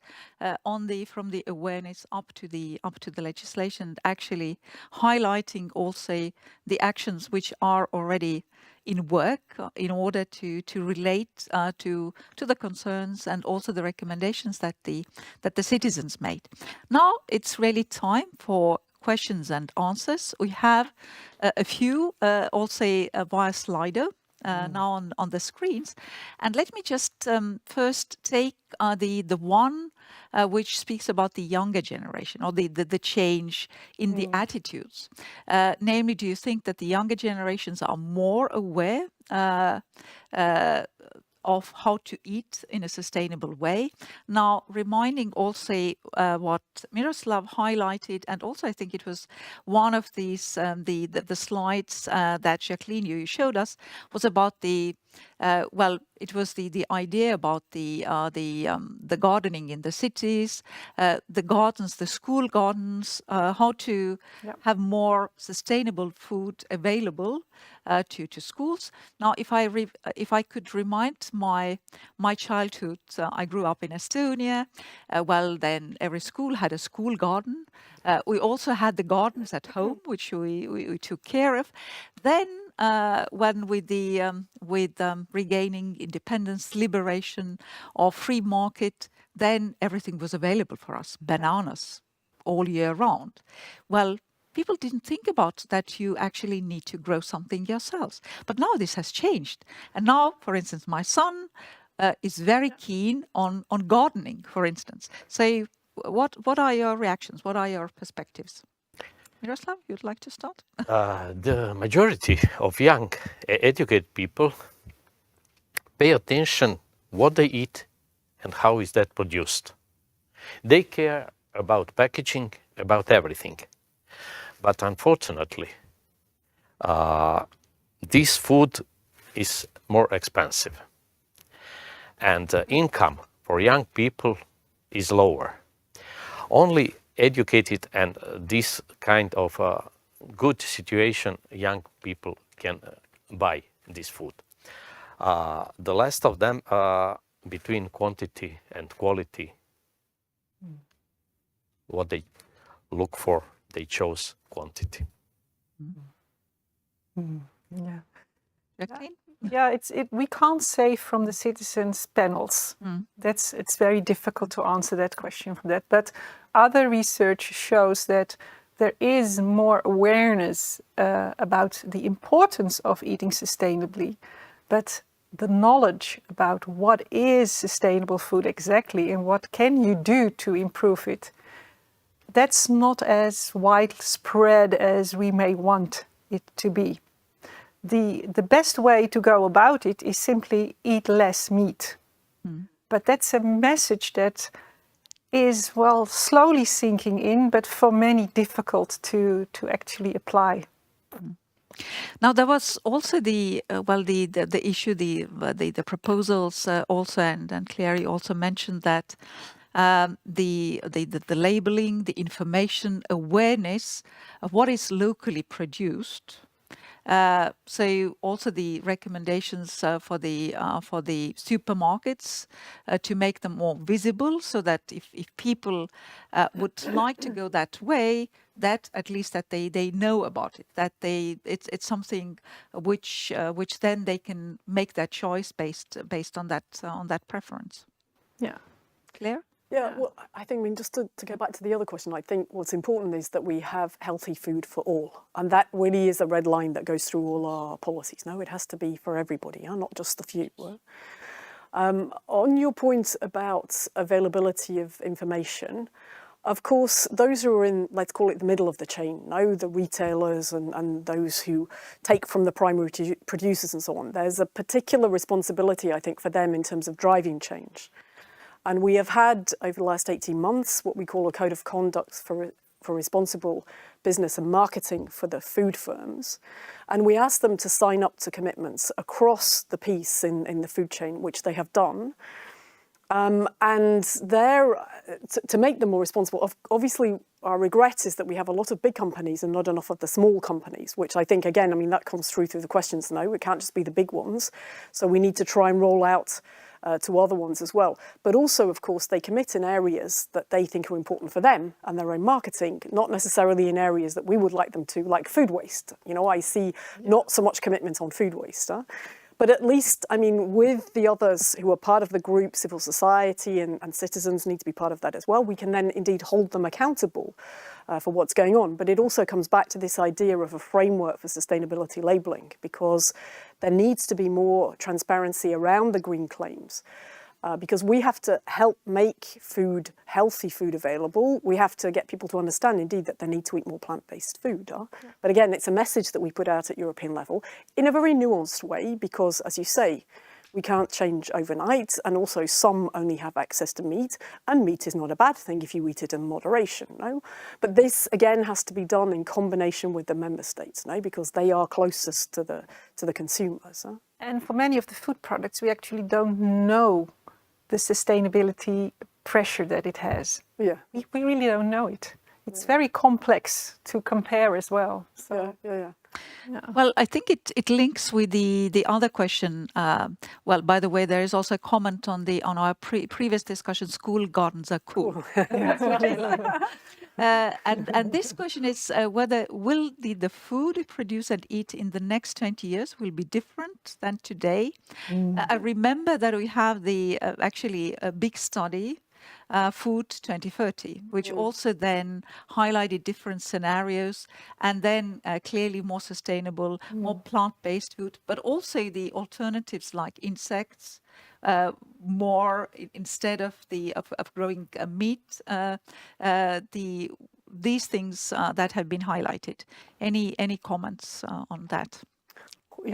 from the awareness up to the legislation, actually highlighting also the actions which are already in work in order to relate to the concerns and also the recommendations that the citizens made. Now it's really time for questions and answers. We have a few also via Slido now on the screens. And let me just first take the one which speaks about the younger generation or the change in the attitudes. Namely, do you think that the younger generations are more aware of how to eat in a sustainable way. Now, reminding also what Miroslav highlighted, and also I think it was one of these the slides that Jacqueline you showed us was about the it was the idea about the gardening in the cities, the gardens, the school gardens, how to have more sustainable food available to schools. Now, if I could remind my childhood, I grew up in Estonia. Then every school had a school garden. We also had the gardens at home, which we took care of. Then, when with regaining independence, liberation, or free market, then everything was available for us. Bananas all year round. Well, people didn't think about that you actually need to grow something yourselves. But now this has changed. And now, for instance, my son is very keen on gardening, for instance. So what are your reactions? What are your perspectives? Miroslav, you'd like to start? The majority of young educated people pay attention what they eat and how is that produced. They care about packaging, about everything. But unfortunately, this food is more expensive. And income for young people is lower. Only educated and this kind of good situation, young people can buy this food. The last of them, between quantity and quality, what they look for, they chose quantity. Yeah. Jacqueline? Yeah, we can't say from the citizens' panels. It's very difficult to answer that question from that. But other research shows that there is more awareness about the importance of eating sustainably, but the knowledge about what is sustainable food exactly and what can you do to improve it, that's not as widespread as we may want it to be. The best way to go about it is simply eat less meat. But that's a message that is, slowly sinking in, but for many difficult to actually apply. Now, there was also the issue, the proposals also, and Clary also mentioned that the labeling, the information, awareness of what is locally produced. So also the recommendations for the supermarkets to make them more visible, so that if people would like to go that way, that at least that they know about it, that it's something which then they can make that choice based on that preference. Yeah, Claire? Yeah, well, I think, just to go back to the other question, I think what's important is that we have healthy food for all. And that really is a red line that goes through all our policies. No, it has to be for everybody, not just the few. On your point about availability of information, of course, those who are in, let's call it the middle of the chain, the retailers and those who take from the primary producers and so on, there's a particular responsibility, I think, for them in terms of driving change. And we have had, over the last 18 months, what we call a code of conduct for responsible business and marketing for the food firms. And we asked them to sign up to commitments across the piece in the food chain, which they have done. And to make them more responsible, obviously our regret is that we have a lot of big companies and not enough of the small companies, which I think, again, that comes through the questions now. It can't just be the big ones. So we need to try and roll out to other ones as well. But also, of course, they commit in areas that they think are important for them and their own marketing, not necessarily in areas that we would like them to, like food waste. I see not so much commitment on food waste. But at least, with the others who are part of the group, civil society and citizens need to be part of that as well, we can then indeed hold them accountable for what's going on. But it also comes back to this idea of a framework for sustainability labelling, because there needs to be more transparency around the green claims. Because we have to help make healthy food available. We have to get people to understand, indeed, that they need to eat more plant-based food. But again, it's a message that we put out at European level in a very nuanced way, because, as you say, we can't change overnight, and also some only have access to meat, and meat is not a bad thing if you eat it in moderation, no? But this again has to be done in combination with the member states, no? Because they are closest to the consumers. Huh? And for many of the food products, we actually don't know the sustainability pressure that it has. Yeah. We really don't know it. It's very complex to compare as well. So. Yeah. Well, I think it links with the other question. Well, by the way, there is also a comment on our previous discussion. School gardens are cool. And this question is whether will the food we produce and eat in the next 20 years will be different than today. I remember that we have actually a big study, Food 2030, which also then highlighted different scenarios, and then clearly more sustainable, more plant-based food, but also the alternatives like insects, more instead of growing meat, these things that have been highlighted. Any comments on that?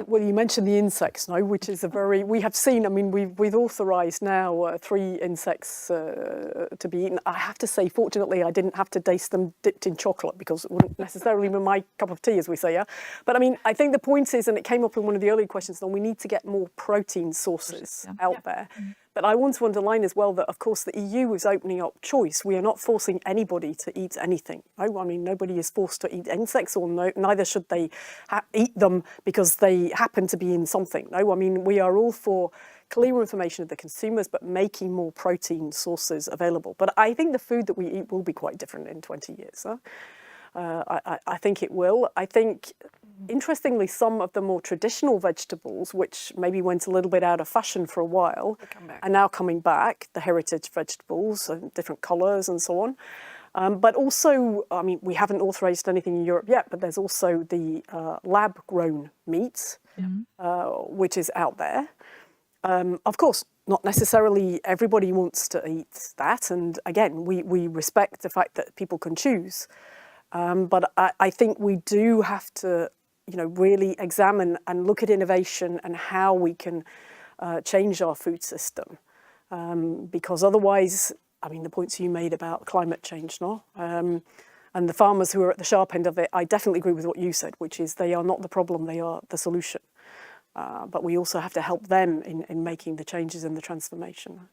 Well, you mentioned the insects, no, which is we have seen, I mean, we've authorised now 3 insects to be eaten. I have to say, fortunately, I didn't have to taste them dipped in chocolate because it wouldn't necessarily be my cup of tea, as we say, yeah? But I mean, I think the point is, and it came up in one of the earlier questions, that we need to get more protein sources out there. But I want to underline as well that, of course, the EU is opening up choice. We are not forcing anybody to eat anything. No? I mean, nobody is forced to eat insects, or neither should they eat them because they happen to be in something. No, I mean, we are all for clear information of the consumers, but making more protein sources available. But I think the food that we eat will be quite different in 20 years. Huh? I think it will. I think, interestingly, some of the more traditional vegetables, which maybe went a little bit out of fashion for a while, are now coming back, the heritage vegetables, different colours and so on. But also, I mean, we haven't authorised anything in Europe yet, but there's also the lab-grown meat, which is out there. Of course, not necessarily everybody wants to eat that. And again, we respect the fact that people can choose. But I think we do have to, really examine and look at innovation and how we can change our food system. Because otherwise, I mean, the points you made about climate change, no? And the farmers who are at the sharp end of it, I definitely agree with what you said, which is they are not the problem, they are the solution. But we also have to help them in making the changes and the transformation.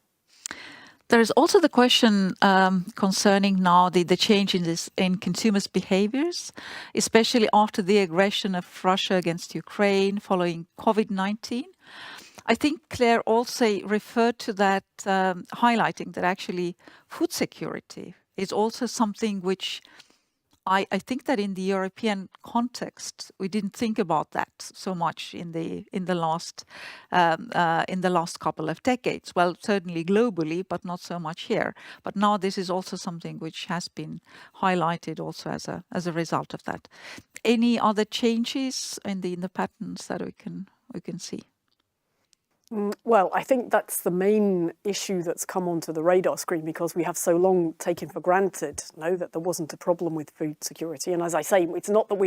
There is also the question concerning now the change in consumers' behaviors, especially after the aggression of Russia against Ukraine following COVID-19. I think Claire also referred to that, highlighting that actually food security is also something which I think that in the European context we didn't think about that so much in the last couple of decades. Well, certainly globally, but not so much here. But now this is also something which has been highlighted also as a result of that. Any other changes in the patterns that we can see? Well, I think that's the main issue that's come onto the radar screen because we have so long taken for granted, that there wasn't a problem with food security. And as I say, it's not that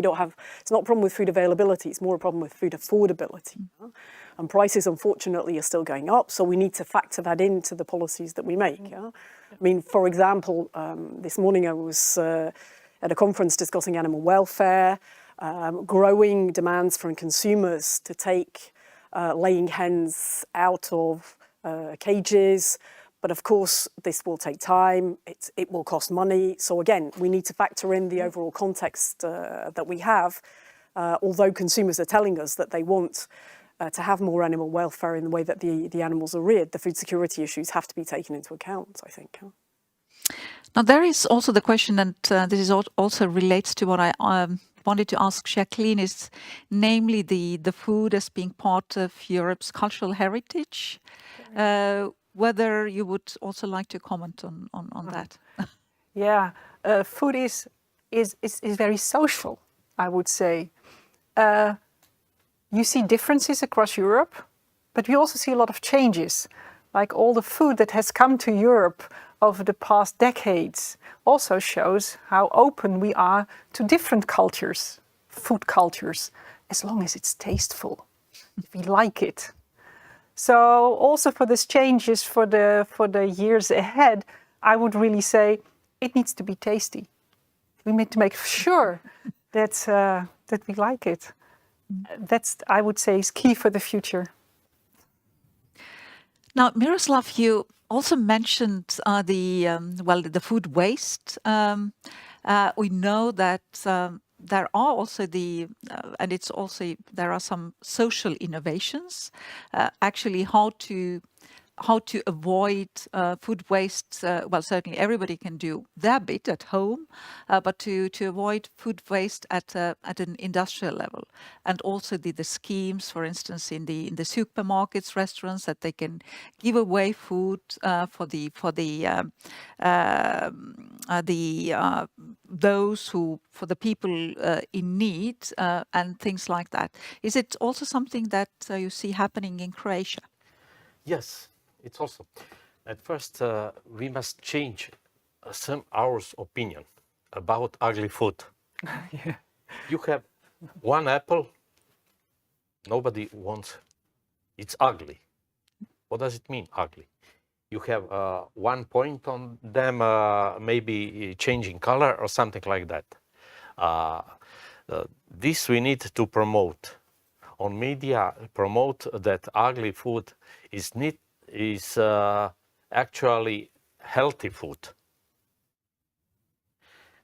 it's not a problem with food availability, it's more a problem with food affordability. And prices, unfortunately, are still going up, so we need to factor that into the policies that we make. I mean, for example, this morning I was at a conference discussing animal welfare, growing demands from consumers to take laying hens out of cages. But of course, this will take time, it will cost money. So again, we need to factor in the overall context that we have, although consumers are telling us that they want to have more animal welfare in the way that the animals are reared. The food security issues have to be taken into account, I think. Now, there is also the question, and this is also relates to what I wanted to ask Jacqueline, is namely the food as being part of Europe's cultural heritage. Whether you would also like to comment on that. Yeah, food is very social, I would say. You see differences across Europe, but we also see a lot of changes. Like all the food that has come to Europe over the past decades also shows how open we are to different cultures, food cultures, as long as it's tasteful, if we like it. So also for these changes for the years ahead, I would really say it needs to be tasty. We need to make sure that we like it. That's, I would say, is key for the future. Now, Miroslav, you also mentioned the food waste. We know that there are also there are some social innovations, actually how to avoid food waste. Well, certainly everybody can do their bit at home, but to avoid food waste at an industrial level, and also the schemes, for instance, in the supermarkets, restaurants, that they can give away food for the people in need, and things like that. Is it also something that you see happening in Croatia? Yes. It's also, at first, we must change our opinion about ugly food. Yeah. You have one apple, nobody wants, it's ugly. What does it mean, ugly? You have 1 point on them, maybe changing color or something like that. This we need to promote. On media, promote that ugly food is actually healthy food.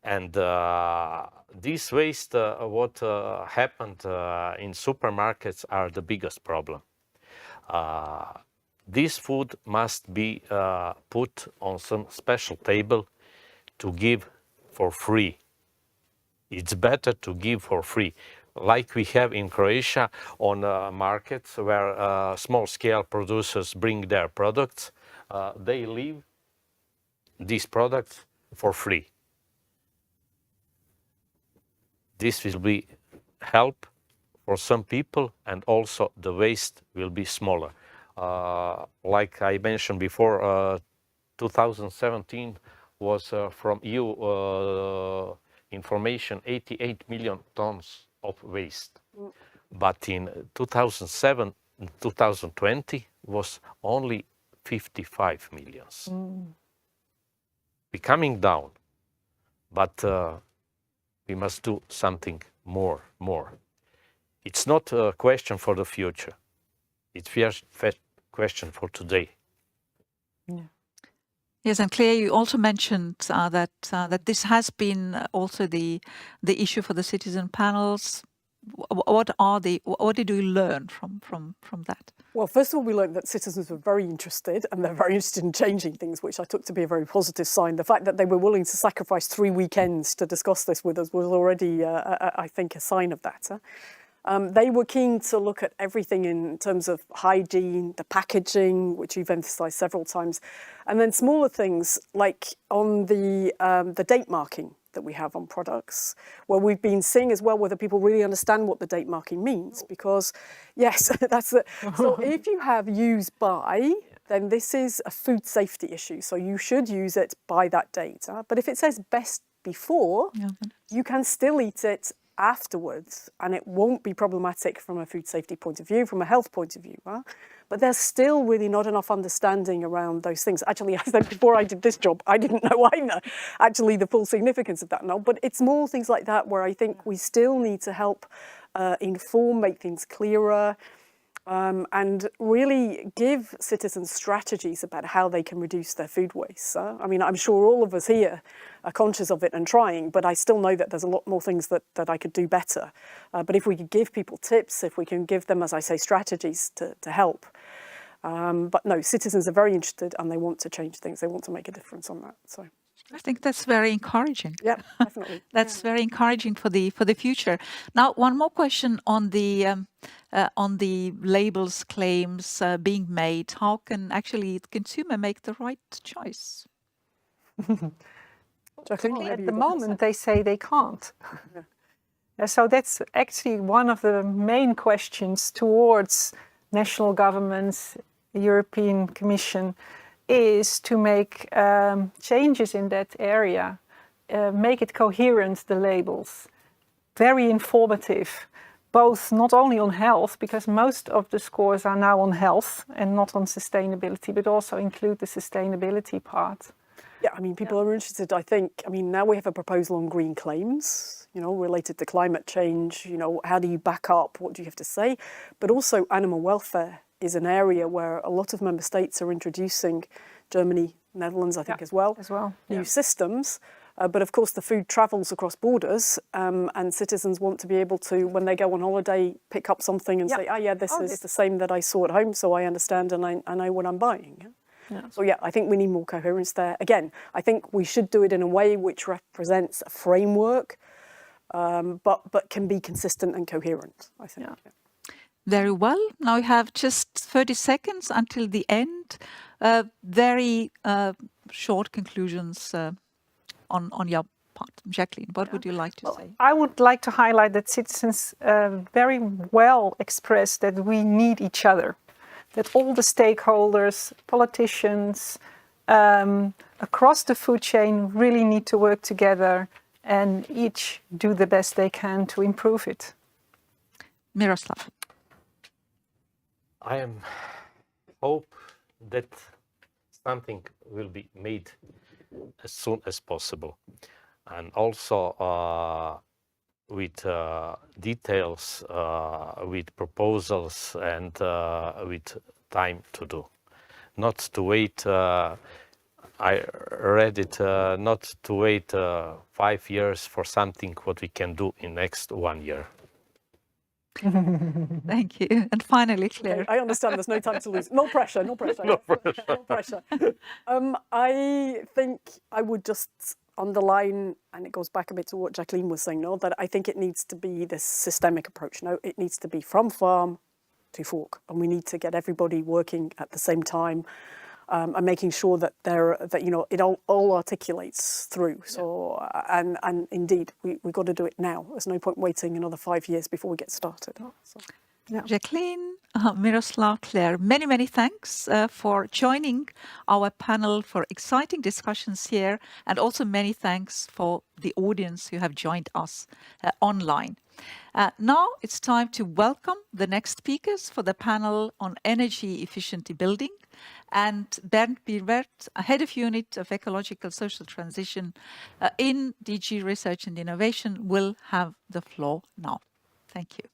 And this waste, what happened in supermarkets, are the biggest problem. This food must be put on some special table to give for free. It's better to give for free, like we have in Croatia on markets where small-scale producers bring their products. They leave these products for free. This will be help for some people, and also the waste will be smaller. Like I mentioned before, 2017 was from EU information 88 million tons of waste. But in 2007, 2020 was only 55 millions. We're coming down, but we must do something more. It's not a question for the future. It's a question for today. Yeah. Yes, and Claire, you also mentioned that this has been also the issue for the citizen panels. What did you learn from that? Well, first of all, we learned that citizens were very interested, and they're very interested in changing things, which I took to be a very positive sign. The fact that they were willing to sacrifice 3 weekends to discuss this with us was already, I think, a sign of that. They were keen to look at everything in terms of hygiene, the packaging, which you've emphasised several times, and then smaller things like on the date marking that we have on products, where we've been seeing as well whether people really understand what the date marking means. Because, yes, that's it. So if you have use by, then this is a food safety issue. So you should use it by that date. But if it says best before, you can still eat it afterwards, and it won't be problematic from a food safety point of view, from a health point of view. But there's still really not enough understanding around those things. Actually, I said before I did this job, I didn't know either, actually, the full significance of that now. But it's small things like that where I think we still need to help inform, make things clearer, and really give citizens strategies about how they can reduce their food waste. I mean, I'm sure all of us here are conscious of it and trying, but I still know that there's a lot more things that I could do better. But if we could give people tips, if we can give them, as I say, strategies to help. But no, citizens are very interested, and they want to change things. They want to make a difference on that. So I think that's very encouraging. yeah, definitely. That's very encouraging for the future. Now, one more question on the labels claims being made. How can actually the consumer make the right choice? Jacqueline, At the moment, they say they can't. So that's actually one of the main questions towards national governments, the European Commission, is to make changes in that area, make it coherent, the labels, very informative, both not only on health, because most of the scores are now on health and not on sustainability, but also include the sustainability part. Yeah, I mean, people are interested, I think. I mean, now we have a proposal on green claims, you know, related to climate change. You know, how do you back up? What do you have to say? But also animal welfare is an area where a lot of member states are introducing, Germany, Netherlands, I think as well, new systems. But of course, the food travels across borders, and citizens want to be able to, when they go on holiday, pick up something and say, oh yeah, this is the same that I saw at home, so I understand and I know what I'm buying. So yeah, I think we need more coherence there. Again, I think we should do it in a way which represents a framework, but can be consistent and coherent, I think. Very well. Now we have just 30 seconds until the end. Very short conclusions on your part. Jacqueline, what would you like to say? I would like to highlight that citizens very well express that we need each other. That all the stakeholders, politicians, across the food chain really need to work together and each do the best they can to improve it. Miroslav. I hope that something will be made as soon as possible. And also with details, with proposals and with time to do. Not to wait, I read it, not to wait 5 years for something what we can do in next 1 year. Thank you. And finally, Claire. Okay, I understand there's no time to lose. No pressure, no pressure. No pressure. No pressure. I think I would just underline, and it goes back a bit to what Jacqueline was saying, that I think it needs to be this systemic approach. No, it needs to be from farm to fork, and we need to get everybody working at the same time, and making sure that it all articulates through. So and indeed, we got to do it now. There's no point waiting another 5 years before we get started. So. Yeah. Jacqueline, Miroslav, Claire, many thanks for joining our panel, for exciting discussions here, and also many thanks for the audience who have joined us online. Now it's time to welcome the next speakers for the panel on energy efficiency building. And Bernd Birbert, Head of Unit of Ecological Social Transition in DG Research and Innovation, will have the floor now. Thank you.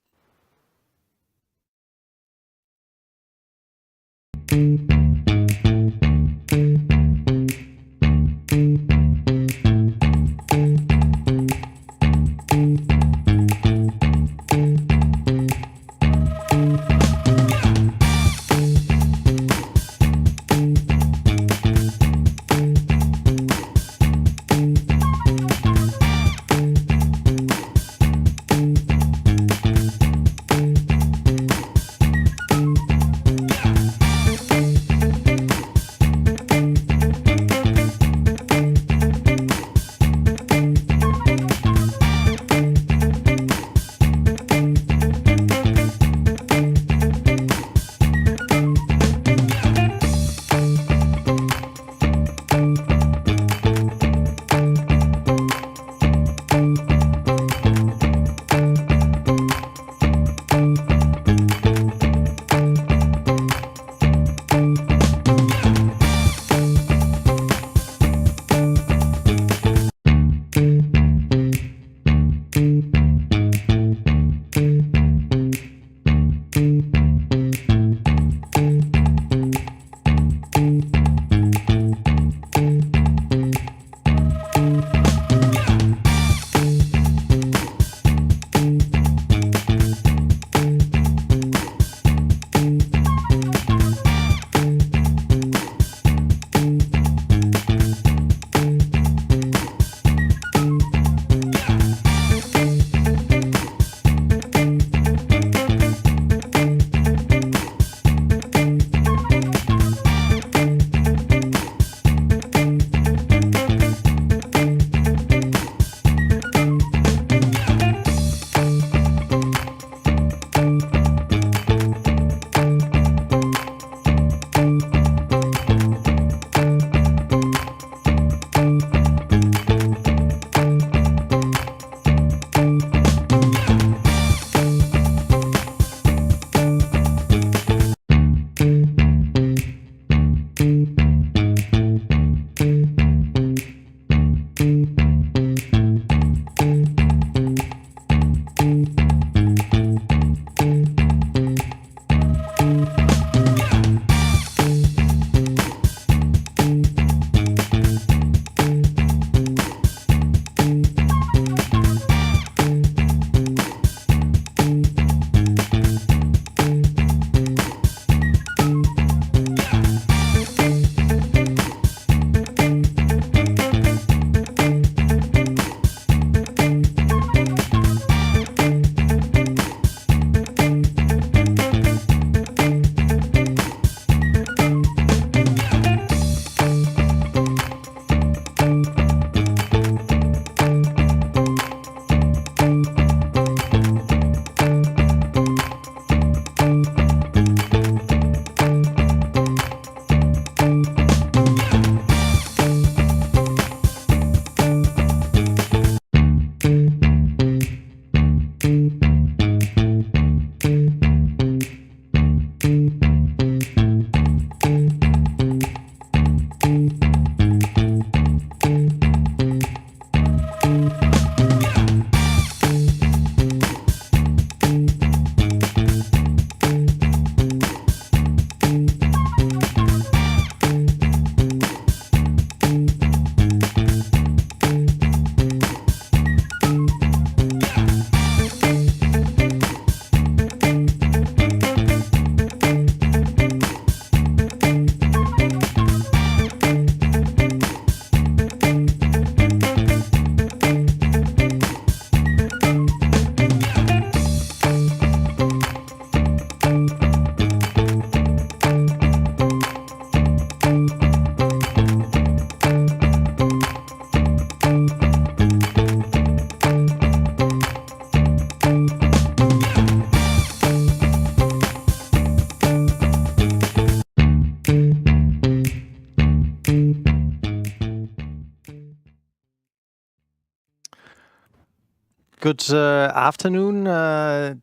Good afternoon,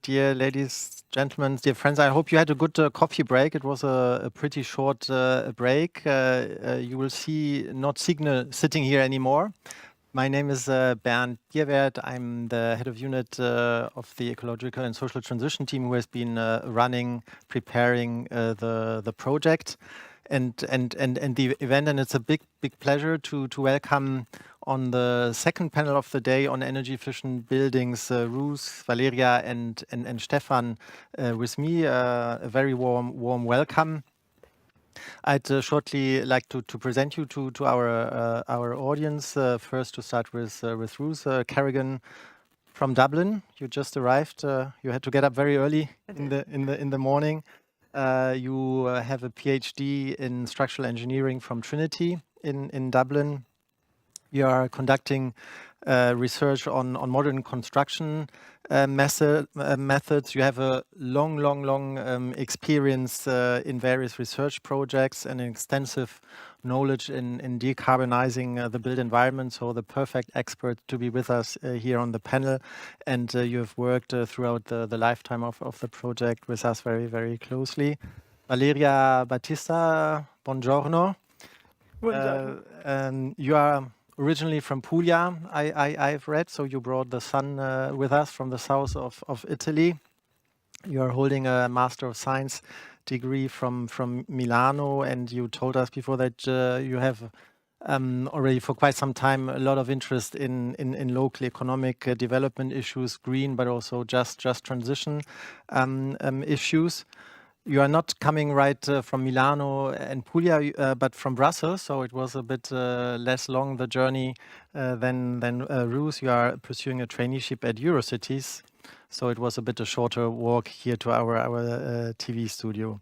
dear ladies, gentlemen, dear friends. I hope you had a good coffee break. It was a pretty short break. You will see not Signe sitting here anymore. My name is Bernd Dierwert. I'm the head of unit of the ecological and social transition team who has been preparing the project and the event. And it's a big pleasure to welcome on the second panel of the day on energy efficient buildings, Ruth, Valeria and Stefan with me. A very warm welcome. I'd shortly like to present you to our audience. First, to start with Ruth Carrigan from Dublin. You just arrived. You had to get up very early in the morning. You have a PhD in structural engineering from Trinity in Dublin. You are conducting research on modern construction methods. You have a long experience in various research projects and extensive knowledge in decarbonizing the built environment. So the perfect expert to be with us here on the panel. And you have worked throughout the lifetime of the project with us very closely. Valeria Battista, buongiorno. You are originally from Puglia, I've read, so you brought the sun with us from the south of Italy. You are holding a Master of Science degree from Milano, and you told us before that you have already for quite some time a lot of interest in local economic development issues, green, but also just transition issues. You are not coming right from Milano and Puglia, but from Brussels, so it was a bit less long the journey than Ruth. You are pursuing a traineeship at Eurocities, so it was a bit a shorter walk here to our TV studio.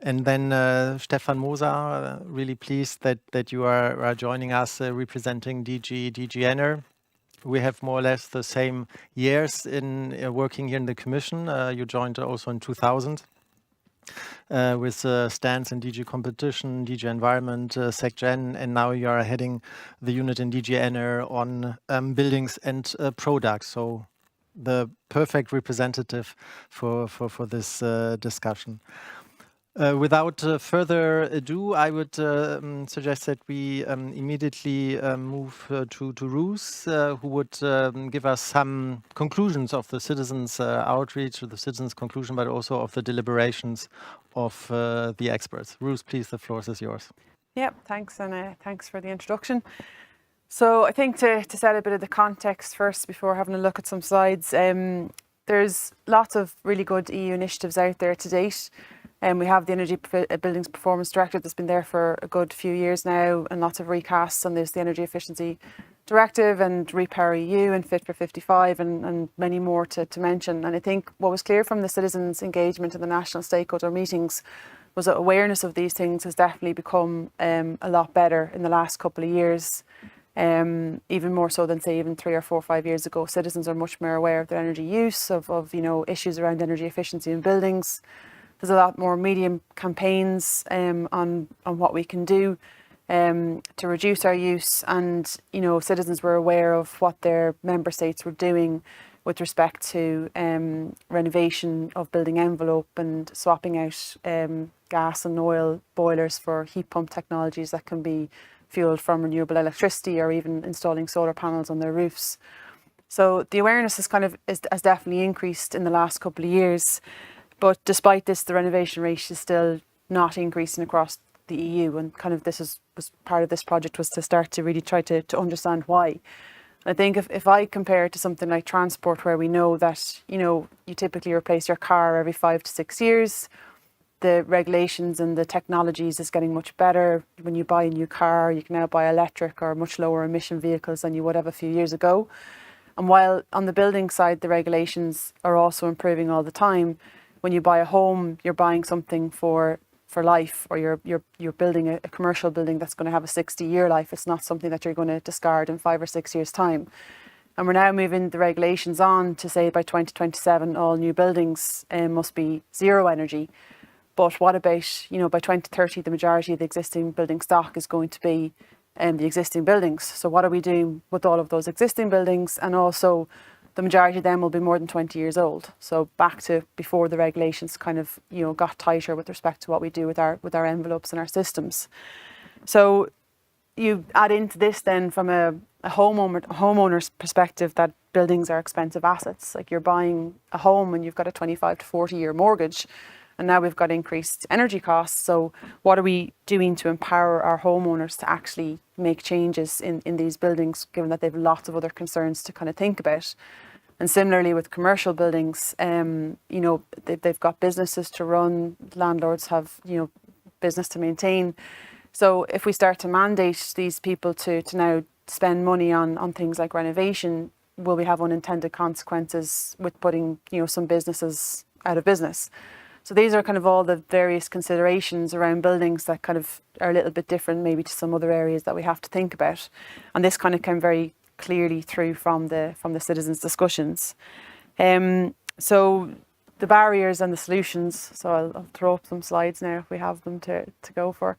And then Stefan Moser, really pleased that you are joining us representing DG Ener. We have more or less the same years in working here in the Commission. You joined also in 2000. With stands in DG Competition, DG Environment, SecGen, and now you are heading the unit in DG Ener on buildings and products. So the perfect representative for this discussion. Without further ado, I would suggest that we immediately move to Ruth, who would give us some conclusions of the citizens' outreach, the citizens' conclusion, but also of the deliberations of the experts. Ruth, please, the floor is yours. Yeah, thanks, and thanks for the introduction. So I think to set a bit of the context first before having a look at some slides, there's lots of really good EU initiatives out there to date. We have the Energy Buildings Performance Directive that's been there for a good few years now, and lots of recasts on this, the Energy Efficiency Directive and REPowerEU and Fit for 55 and many more to mention. And I think what was clear from the citizens' engagement in the national stakeholder meetings was that awareness of these things has definitely become a lot better in the last couple of years. Even more so than say even 3 or 4 or 5 years ago. Citizens are much more aware of their energy use, of issues around energy efficiency in buildings. There's a lot more media campaigns on what we can do to reduce our use, and citizens were aware of what their member states were doing with respect to renovation of building envelope and swapping out gas and oil boilers for heat pump technologies that can be fueled from renewable electricity, or even installing solar panels on their roofs. So the awareness has definitely increased in the last couple of years. But despite this, the renovation rate is still not increasing across the EU, and this was part of this project, was to start to really try to understand why. I think if I compare it to something like transport, where we know that you typically replace your car every 5 to 6 years, the regulations and the technologies is getting much better. When you buy a new car, you can now buy electric or much lower emission vehicles than you would have a few years ago. And while on the building side, the regulations are also improving all the time, when you buy a home, you're buying something for life, or you're building a commercial building that's going to have a 60-year life. It's not something that you're going to discard in 5 or 6 years' time. And we're now moving the regulations on to say by 2027 all new buildings must be zero energy. But what about, by 2030 the majority of the existing building stock is going to be the existing buildings. So what are we doing with all of those existing buildings? And also, the majority of them will be more than 20 years old. So back to before the regulations kind of, you know, got tighter with respect to what we do with our envelopes and our systems. So you add into this then from a homeowner's perspective that buildings are expensive assets. Like you're buying a home and you've got a 25 to 40 year mortgage, and now we've got increased energy costs. So what are we doing to empower our homeowners to actually make changes in these buildings, given that they've lots of other concerns to kind of think about? And similarly with commercial buildings, you know, they've got businesses to run, landlords have, you know, business to maintain. So if we start to mandate these people to now spend money on things like renovation, will we have unintended consequences with putting, you know, some businesses out of business? So these are kind of all the various considerations around buildings that kind of are a little bit different maybe to some other areas that we have to think about. And this kind of came very clearly through from the citizens' discussions. So the barriers and the solutions, so I'll throw up some slides now if we have them to go for.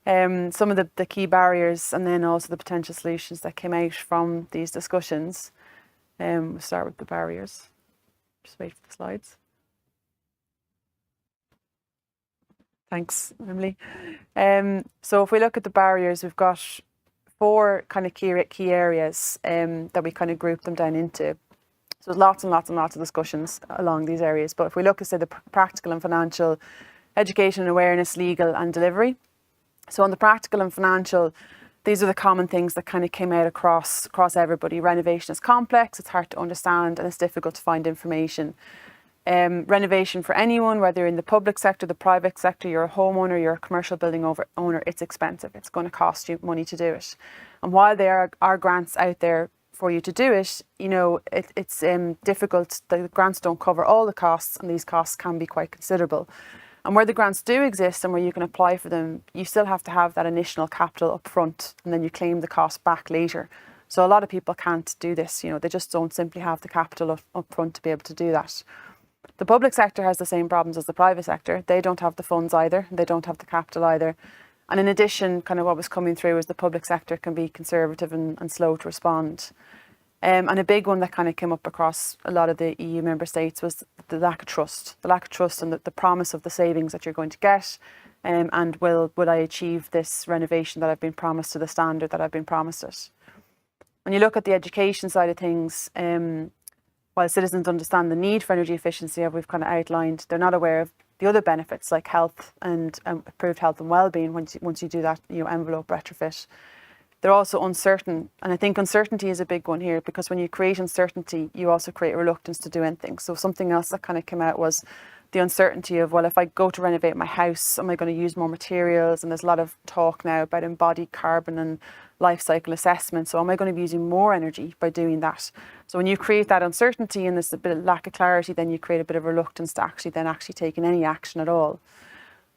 Some of the key barriers and then also the potential solutions that came out from these discussions. We'll start with the barriers. Just wait for the slides. Thanks, Emily. So if we look at the barriers, we've got 4 kind of key areas that we kind of group them down into. So there's lots and lots and lots of discussions along these areas. But if we look at, say, the practical and financial, education and awareness, legal and delivery. So on the practical and financial, these are the common things that kind of came out across everybody. Renovation is complex, it's hard to understand, and it's difficult to find information. Renovation for anyone, whether you're in the public sector, the private sector, you're a homeowner, you're a commercial building owner, it's expensive. It's going to cost you money to do it. And while there are grants out there for you to do it, you know, it's difficult. The grants don't cover all the costs, and these costs can be quite considerable. And where the grants do exist and where you can apply for them, you still have to have that initial capital up front, and then you claim the cost back later. So a lot of people can't do this, you know, they just don't simply have the capital up front to be able to do that. The public sector has the same problems as the private sector. They don't have the funds either. They don't have the capital either. And in addition, kind of what was coming through is the public sector can be conservative and slow to respond. And a big one that kind of came up across a lot of the EU member states was the lack of trust. The lack of trust and the promise of the savings that you're going to get. And will I achieve this renovation that I've been promised to the standard that I've been promised it? When you look at the education side of things, while citizens understand the need for energy efficiency, as we've kind of outlined, they're not aware of the other benefits like health and improved health and well-being once you do that, you know, envelope retrofit. They're also uncertain, and I think uncertainty is a big one here, because when you create uncertainty, you also create a reluctance to do anything. So something else that kind of came out was the uncertainty of, well, if I go to renovate my house, am I going to use more materials? And there's a lot of talk now about embodied carbon and life cycle assessment. So am I going to be using more energy by doing that? So when you create that uncertainty and there's a bit of lack of clarity, then you create a bit of reluctance to actually taking any action at all.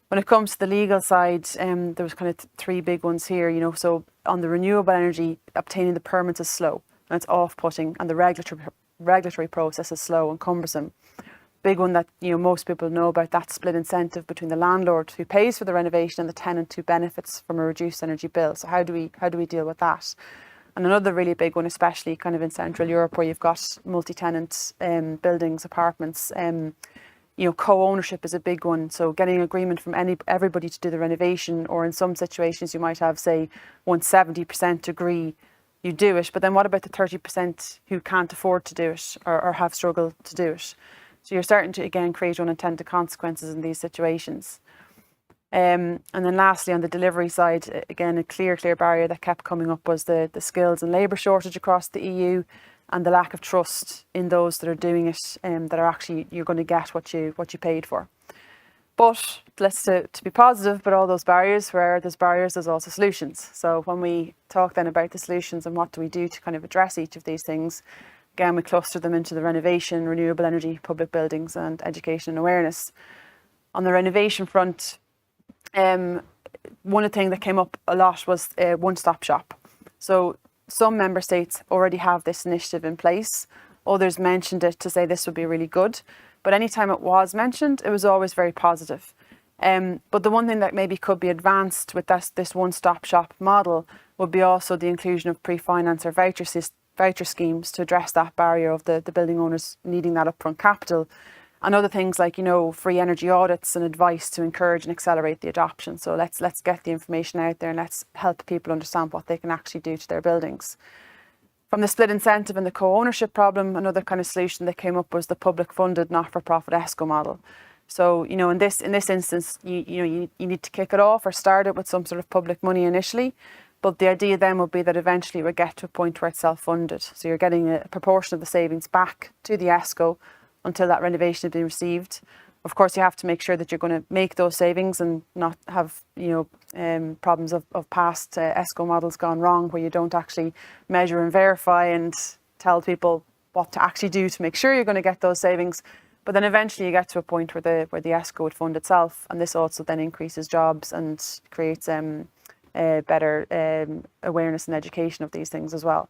When it comes to the legal side, there was kind of 3 big ones here, you know. So on the renewable energy, obtaining the permits is slow and it's off-putting, and the regulatory process is slow and cumbersome. Big one that, you know, most people know about, that split incentive between the landlord who pays for the renovation and the tenant who benefits from a reduced energy bill. So how do we deal with that? And another really big one, especially kind of in Central Europe, where you've got multi-tenant buildings, apartments, you know, co-ownership is a big one. So getting agreement from everybody to do the renovation, or in some situations you might have, say, once 70% agree, you do it. But then what about the 30% who can't afford to do it or have struggled to do it? So you're starting to, again, create unintended consequences in these situations. And then lastly, on the delivery side, again, a clear barrier that kept coming up was the skills and labour shortage across the EU, and the lack of trust in those that are doing it, that are actually, you're going to get what you paid for. But to be positive, but all those barriers, where there's barriers, there's also solutions. So when we talk then about the solutions and what do we do to kind of address each of these things, again, we cluster them into the renovation, renewable energy, public buildings, and education and awareness. On the renovation front, one thing that came up a lot was a one-stop shop. So some member states already have this initiative in place. Others mentioned it to say this would be really good. But anytime it was mentioned, it was always very positive. But the one thing that maybe could be advanced with this one-stop shop model would be also the inclusion of pre-finance or voucher voucher schemes to address that barrier of the building owners needing that upfront capital, and other things like, you know, free energy audits and advice to encourage and accelerate the adoption. So let's get the information out there and let's help people understand what they can actually do to their buildings. From the split incentive and the co-ownership problem, another kind of solution that came up was the public funded not-for-profit ESCO model. So, you know, in this instance, you need to kick it off or start it with some sort of public money initially. But the idea then would be that eventually it would get to a point where it's self-funded. So you're getting a proportion of the savings back to the ESCO until that renovation has been received. Of course, you have to make sure that you're going to make those savings and not have, you know, problems of past ESCO models gone wrong, where you don't actually measure and verify and tell people what to actually do to make sure you're going to get those savings. But then eventually you get to a point where the ESCO would fund itself, and this also then increases jobs and creates better awareness and education of these things as well.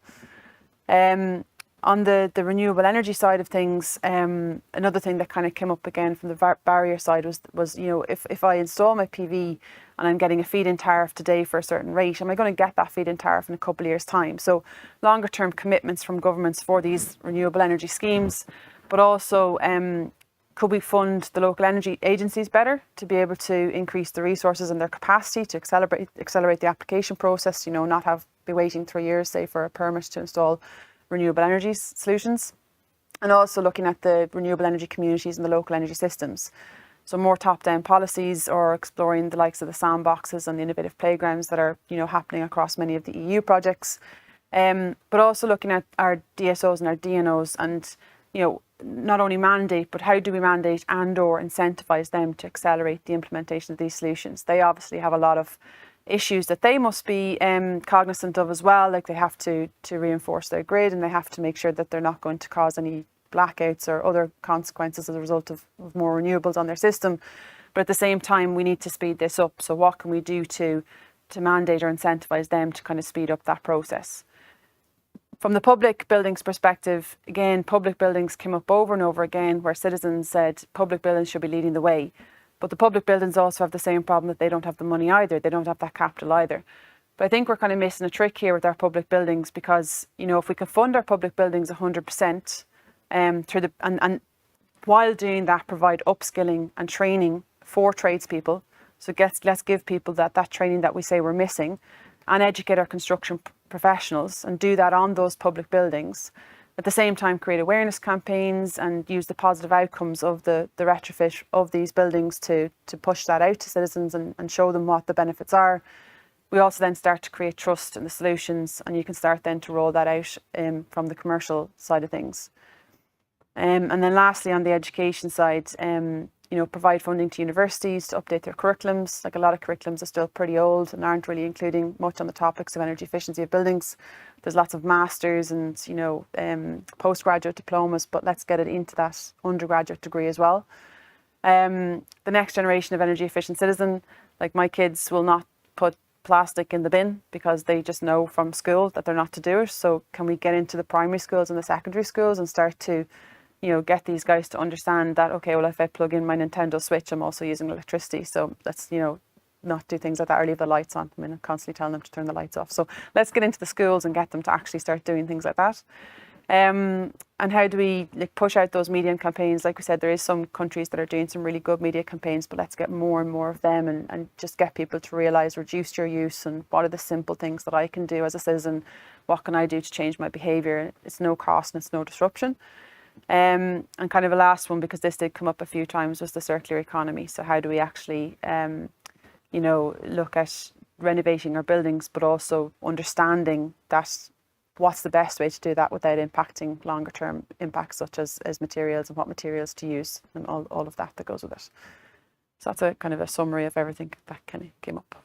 On the renewable energy side of things, another thing that kind of came up again from the barrier side was, you know, if I install my PV and I'm getting a feed-in tariff today for a certain rate, am I going to get that feed-in tariff in a couple of years' time? So longer term commitments from governments for these renewable energy schemes, but also could we fund the local energy agencies better to be able to increase the resources and their capacity to accelerate the application process, you know, not be waiting 3 years, say, for a permit to install renewable energy solutions, and also looking at the renewable energy communities and the local energy systems. So more top-down policies, or exploring the likes of the sandboxes and the innovative playgrounds that are, you know, happening across many of the EU projects. But also looking at our DSOs and our DNOs and, you know, not only mandate, but how do we mandate and or incentivize them to accelerate the implementation of these solutions? They obviously have a lot of issues that they must be cognizant of as well, like they have to reinforce their grid, and they have to make sure that they're not going to cause any blackouts or other consequences as a result of more renewables on their system. But at the same time, we need to speed this up. So what can we do to mandate or incentivize them to kind of speed up that process? From the public buildings perspective, again, public buildings came up over and over again where citizens said public buildings should be leading the way. But the public buildings also have the same problem, that they don't have the money either. They don't have that capital either. But I think we're kind of missing a trick here with our public buildings, because, you know, if we can fund our public buildings 100% and while doing that, provide upskilling and training for tradespeople. So let's give people that training that we say we're missing, and educate our construction professionals and do that on those public buildings. At the same time, create awareness campaigns and use the positive outcomes of the retrofit of these buildings to push that out to citizens and show them what the benefits are. We also then start to create trust in the solutions, and you can start then to roll that out from the commercial side of things. And then lastly, on the education side, you know, provide funding to universities to update their curriculums. Like, a lot of curriculums are still pretty old and aren't really including much on the topics of energy efficiency of buildings. There's lots of masters and, you know, postgraduate diplomas, but let's get it into that undergraduate degree as well. The next generation of energy efficient citizen, like my kids, will not put plastic in the bin because they just know from school that they're not to do it. So can we get into the primary schools and the secondary schools and start to, you know, get these guys to understand that, okay, well, if I plug in my Nintendo Switch, I'm also using electricity. So let's, you know, not do things like that, or leave the lights on. I mean, I'm constantly telling them to turn the lights off. So let's get into the schools and get them to actually start doing things like that. And how do we, like, push out those media campaigns? Like we said, there is some countries that are doing some really good media campaigns, but let's get more and more of them, and just get people to realise, reduce your use, and what are the simple things that I can do as a citizen? What can I do to change my behaviour? It's no cost and it's no disruption. And kind of a last one, because this did come up a few times, was the circular economy. So how do we actually, you know, look at renovating our buildings, but also understanding that what's the best way to do that without impacting longer term impacts, such as materials and what materials to use, and all of that goes with it. So that's a kind of a summary of everything that kind of came up.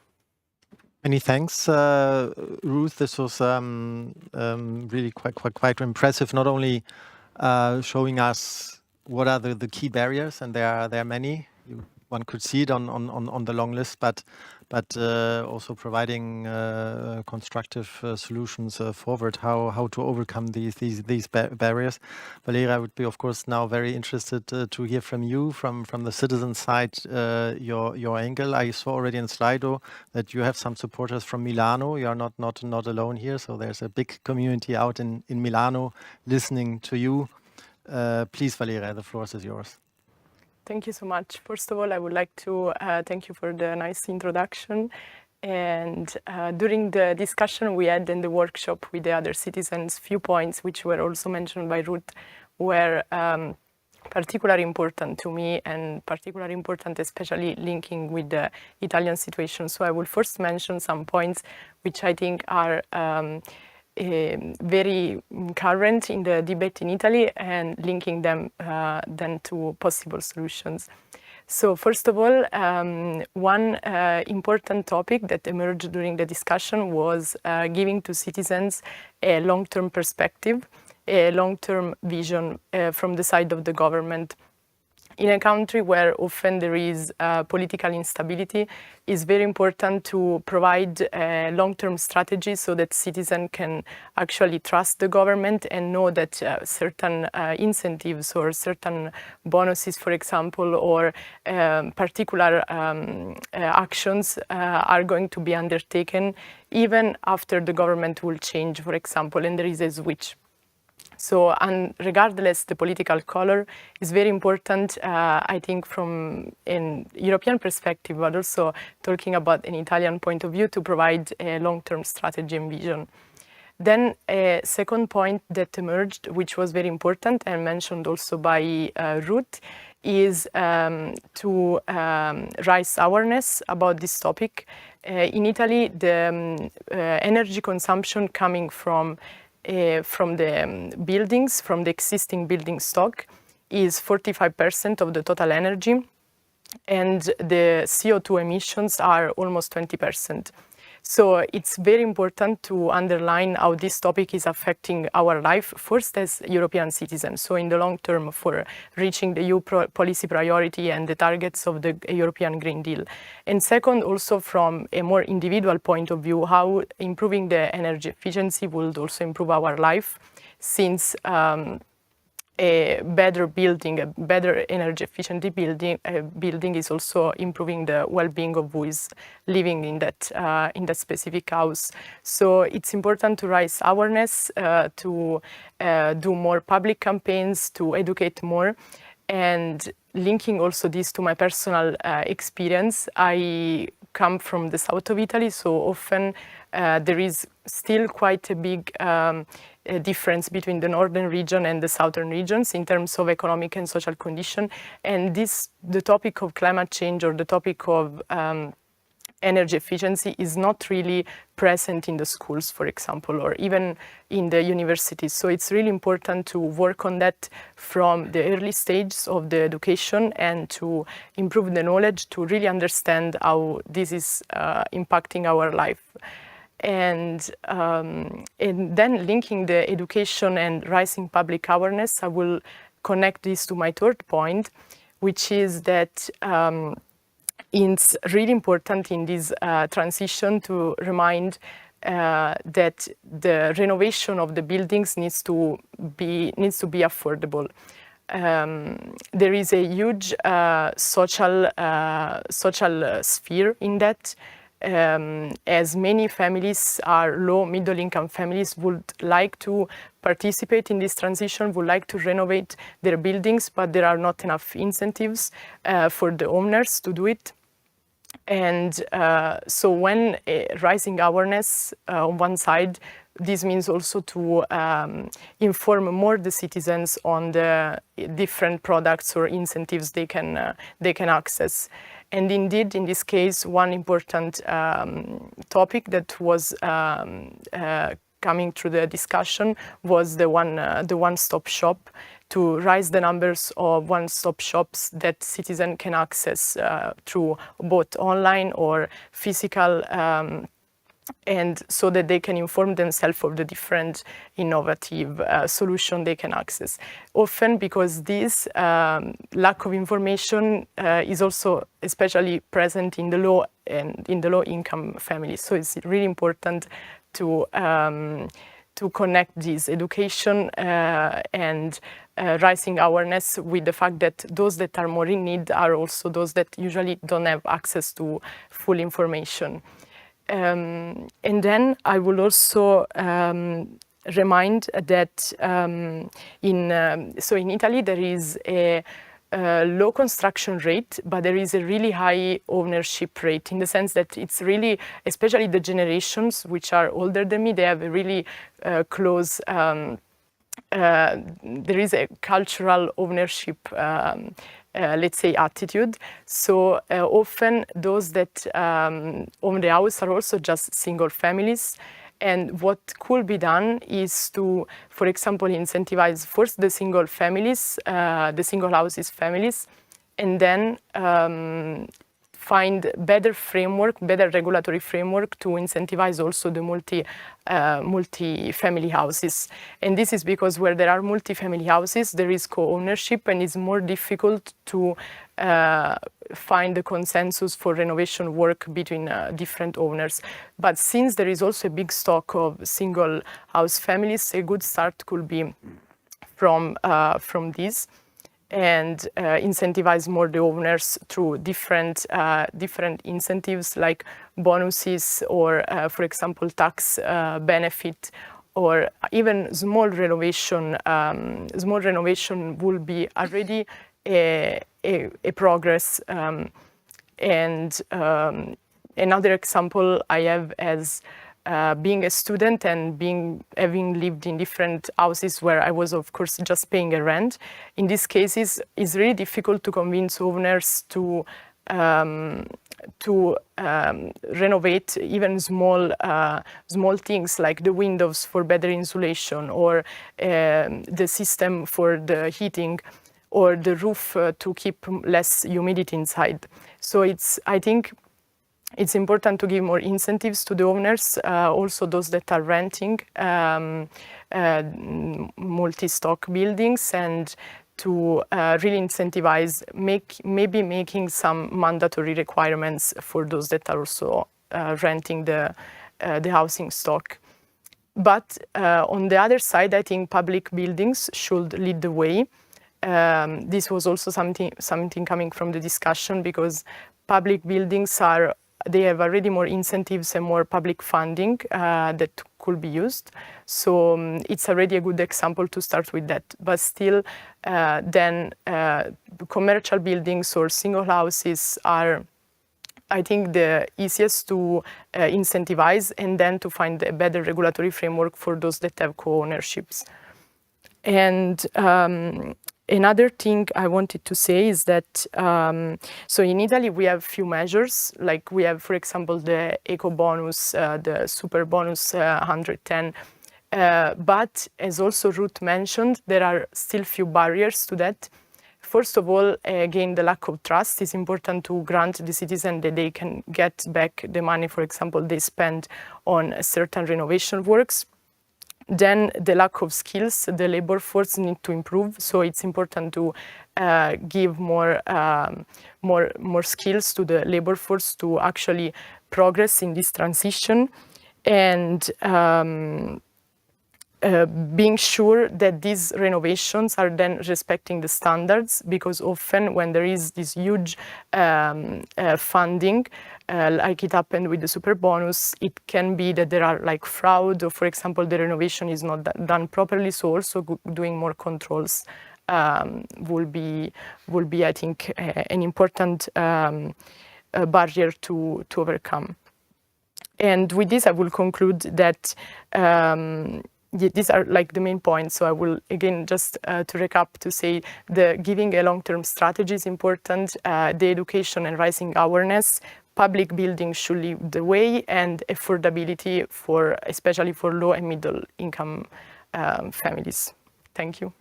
Many thanks, Ruth. This was really quite impressive. Not only showing us what are the key barriers, and there are many. You one could see it on the long list, but also providing constructive solutions forward, how to overcome these barriers. Valeria, I would be, of course, now very interested to hear from you, from the citizen side, your angle. I saw already in Slido that you have some supporters from Milano. You are not alone here, so there's a big community out in Milano listening to you. Please, Valeria, the floor is yours. Thank you so much. First of all, I would like to thank you for the nice introduction. And during the discussion we had in the workshop with the other citizens, few points which were also mentioned by Ruth were particularly important to me, and particularly important especially linking with the Italian situation. So I will first mention some points which I think are very current in the debate in Italy, and linking them then to possible solutions. So first of all, one important topic that emerged during the discussion was giving to citizens a long-term perspective, a long-term vision from the side of the government. In a country where often there is political instability, it's very important to provide a long-term strategy so that citizens can actually trust the government and know that certain incentives or certain bonuses, for example, or particular actions are going to be undertaken even after the government will change, for example, and there is a switch. So, and regardless the political color, is very important, I think, from an European perspective, but also talking about an Italian point of view, to provide a long-term strategy and vision. Then a second point that emerged, which was very important and mentioned also by Ruth, is to raise awareness about this topic. In Italy, the energy consumption coming from the buildings, from the existing building stock, is 45% of the total energy, and the CO2 emissions are almost 20%. So it's very important to underline how this topic is affecting our life, first as European citizens, so in the long term for reaching the EU policy priority and the targets of the European Green Deal. And second, also from a more individual point of view, how improving the energy efficiency would also improve our life, since a better building, a better energy efficient building is also improving the well-being of who is living in that specific house. So it's important to raise awareness, to do more public campaigns, to educate more. And linking also this to my personal experience, I come from the south of Italy, so often there is still quite a big difference between the northern region and the southern regions in terms of economic and social condition. And the topic of climate change or the topic of energy efficiency is not really present in the schools, for example, or even in the universities. So it's really important to work on that from the early stages of the education and to improve the knowledge to really understand how this is impacting our life. And then linking the education and rising public awareness, I will connect this to my third point, which is that it's really important in this transition to remind that the renovation of the buildings needs to be affordable. There is a huge social sphere in that. As many families are low middle income families would like to participate in this transition, would like to renovate their buildings, but there are not enough incentives for the owners to do it. And so when rising awareness on one side, this means also to inform more the citizens on the different products or incentives they can access. And indeed, in this case, one important topic that was coming through the discussion was the one-stop shop, to raise the numbers of one-stop shops that citizens can access through both online or physical and so that they can inform themselves of the different innovative solution they can access. Often because this lack of information is also especially present in the low and in the low income families. So it's really important to connect this education and raising awareness with the fact that those that are more in need are also those that usually don't have access to full information. And then I will also remind that in Italy there is a low construction rate, but there is a really high ownership rate, in the sense that it's really, especially the generations which are older than me, they have a really close, there is a cultural ownership let's say attitude. So often those that own the house are also just single families. And what could be done is to, for example, incentivize first the single families, the single houses families, and then find better framework, better regulatory framework to incentivize also the multi-family houses. And this is because where there are multi-family houses, there is co-ownership, and it's more difficult to find the consensus for renovation work between different owners. But since there is also a big stock of single house families, a good start could be from this, and incentivize more the owners through different incentives like bonuses or, for example, tax benefit, or even small renovation. Small renovation will be already a progress. And another example I have as being a student and having lived in different houses where I was, of course, just paying a rent. In these cases, it's really difficult to convince owners to renovate even small things like the windows for better insulation, or the system for the heating, or the roof to keep less humidity inside. So I think it's important to give more incentives to the owners, also those that are renting multi-stock buildings, and to really incentivize, maybe making some mandatory requirements for those that are also renting the housing stock. But on the other side, I think public buildings should lead the way. This was also something coming from the discussion, because public buildings they have already more incentives and more public funding that could be used. So it's already a good example to start with that. But still, then commercial buildings or single houses are, I think, the easiest to incentivize, and then to find a better regulatory framework for those that have co-ownerships. And another thing I wanted to say is that, so in Italy we have few measures, like we have, for example, the eco bonus, the super bonus 110, but as also Ruth mentioned, there are still few barriers to that. First of all, again, the lack of trust. Is important to grant the citizen that they can get back the money, for example, they spend on certain renovation works. Then the lack of skills, the labor force need to improve. So it's important to give more skills to the labor force to actually progress in this transition, and being sure that these renovations are then respecting the standards, because often when there is this huge funding, like it happened with the super bonus, it can be that there are like fraud, or for example the renovation is not done properly. So also doing more controls will be I think an important barrier to overcome. And with this I will conclude that these are like the main points. So I will again just to recap, to say the giving a long-term strategy is important, the education and raising awareness, public buildings should lead the way, and affordability especially for low and middle income families. Thank you.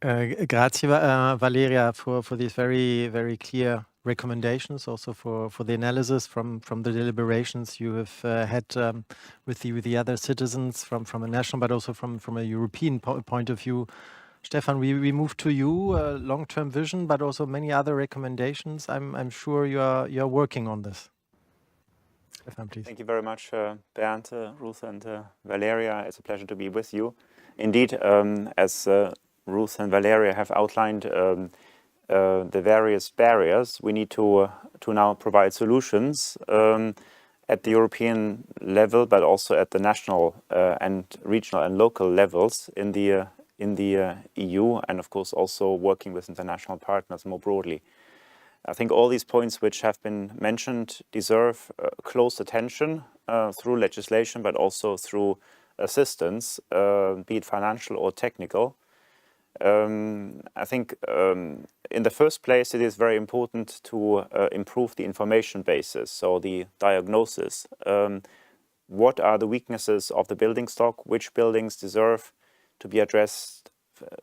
Grazie, Valeria, for this very, very clear recommendations also for the analysis from the deliberations you have had with the other citizens from a national but also from a European point of view. Stefan, we move to you, long-term vision, but also many other recommendations. I'm sure you're working on this. Stefan, please. Thank you very much, Bernd, Ruth, and Valeria. It's a pleasure to be with you. Indeed, as Ruth and Valeria have outlined the various barriers, we need to now provide solutions at the European level, but also at the national and regional and local levels in the EU, and of course also working with international partners more broadly. I think all these points which have been mentioned deserve close attention through legislation, but also through assistance, be it financial or technical. I think in the first place it is very important to improve the information basis, so the diagnosis. What are the weaknesses of the building stock? Which buildings deserve to be addressed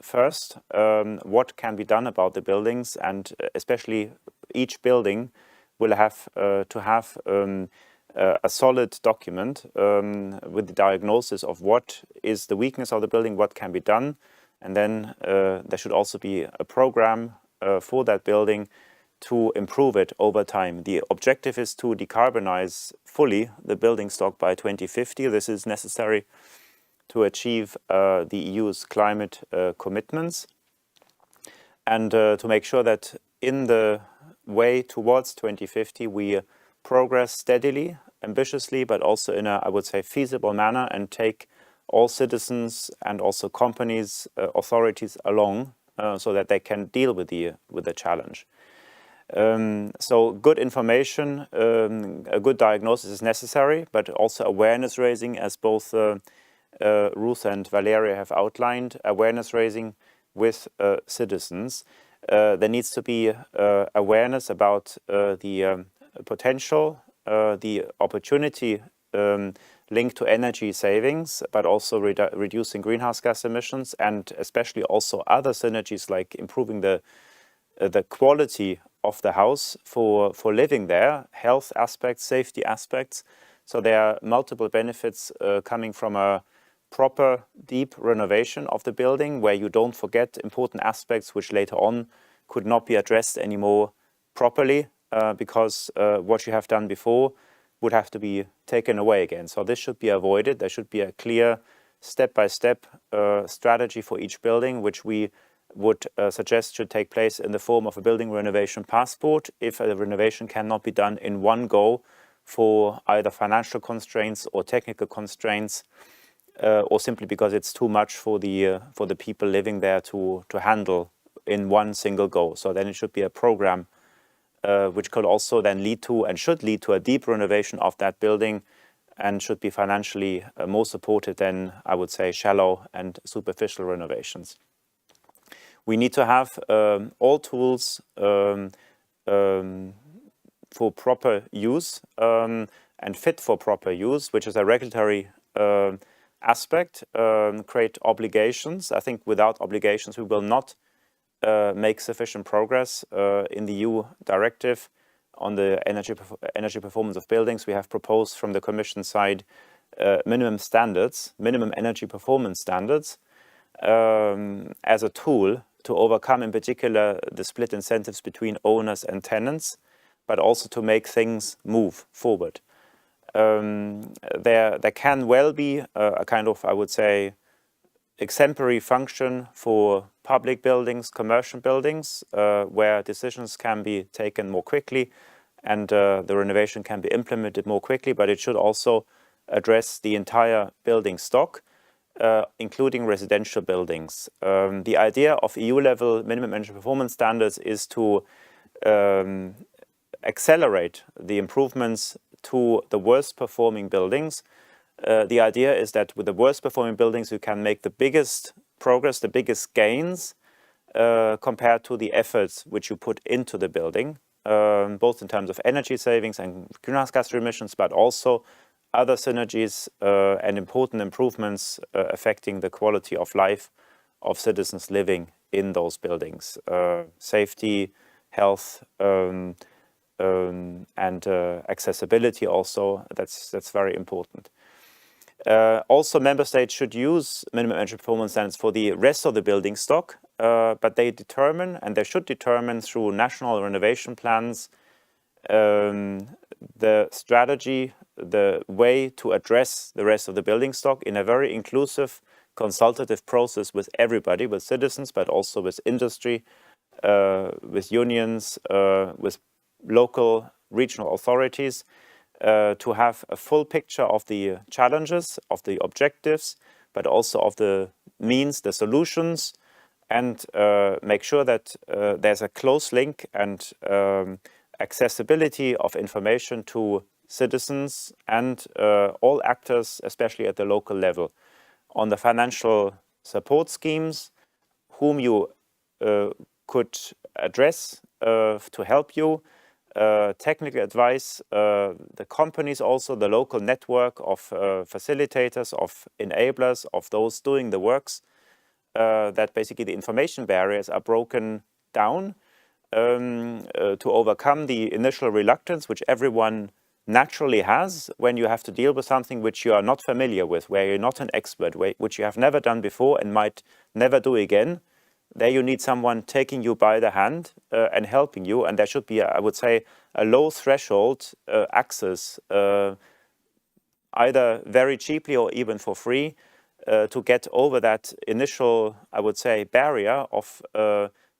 first? What can be done about the buildings? And especially each building will have to have a solid document with the diagnosis of what is the weakness of the building, what can be done. And then there should also be a program for that building to improve it over time. The objective is to decarbonize fully the building stock by 2050. This is necessary to achieve the EU's climate commitments, and to make sure that in the way towards 2050 we progress steadily, ambitiously, but also in a, I would say, feasible manner, and take all citizens and also companies, authorities along so that they can deal with the challenge. So good information, a good diagnosis is necessary, but also awareness raising, as both Ruth and Valeria have outlined, awareness raising with citizens. There needs to be awareness about the potential, the opportunity linked to energy savings, but also reducing greenhouse gas emissions, and especially also other synergies like improving the quality of the house for living there, health aspects, safety aspects. So there are multiple benefits coming from a proper, deep renovation of the building, where you don't forget important aspects which later on could not be addressed anymore properly because what you have done before would have to be taken away again. So this should be avoided. There should be a clear step-by-step strategy for each building, which we would suggest should take place in the form of a building renovation passport if a renovation cannot be done in one go for either financial constraints or technical constraints, or simply because it's too much for the people living there to handle in one single go. So then it should be a program which could also then lead to and should lead to a deep renovation of that building, and should be financially more supported than, I would say, shallow and superficial renovations. We need to have all tools for proper use and fit for proper use, which is a regulatory aspect, create obligations. I think without obligations we will not make sufficient progress. In the EU directive on the energy performance of buildings, we have proposed from the Commission side minimum standards, minimum energy performance standards, as a tool to overcome in particular the split incentives between owners and tenants, but also to make things move forward. There can well be a kind of, I would say, exemplary function for public buildings, commercial buildings, where decisions can be taken more quickly and the renovation can be implemented more quickly, but it should also address the entire building stock, including residential buildings. The idea of EU-level minimum energy performance standards is to accelerate the improvements to the worst performing buildings. The idea is that with the worst performing buildings you can make the biggest progress, the biggest gains compared to the efforts which you put into the building, both in terms of energy savings and greenhouse gas emissions, but also other synergies and important improvements affecting the quality of life of citizens living in those buildings. Safety, health, accessibility also. That's very important. Also, member states should use minimum energy performance standards for the rest of the building stock, but they determine, and they should determine through national renovation plans, the strategy, the way to address the rest of the building stock in a very inclusive, consultative process with everybody, with citizens, but also with industry, with unions, with local, regional authorities, to have a full picture of the challenges, of the objectives, but also of the means, the solutions, and make sure that there's a close link and accessibility of information to citizens and all actors, especially at the local level. On the financial support schemes, whom you could address to help you, technical advice, the companies also, the local network of facilitators, of enablers, of those doing the works, that basically the information barriers are broken down to overcome the initial reluctance which everyone naturally has when you have to deal with something which you are not familiar with, where you're not an expert, which you have never done before and might never do again. There you need someone taking you by the hand and helping you, and there should be, I would say, a low threshold access, either very cheaply or even for free, to get over that initial, I would say, barrier of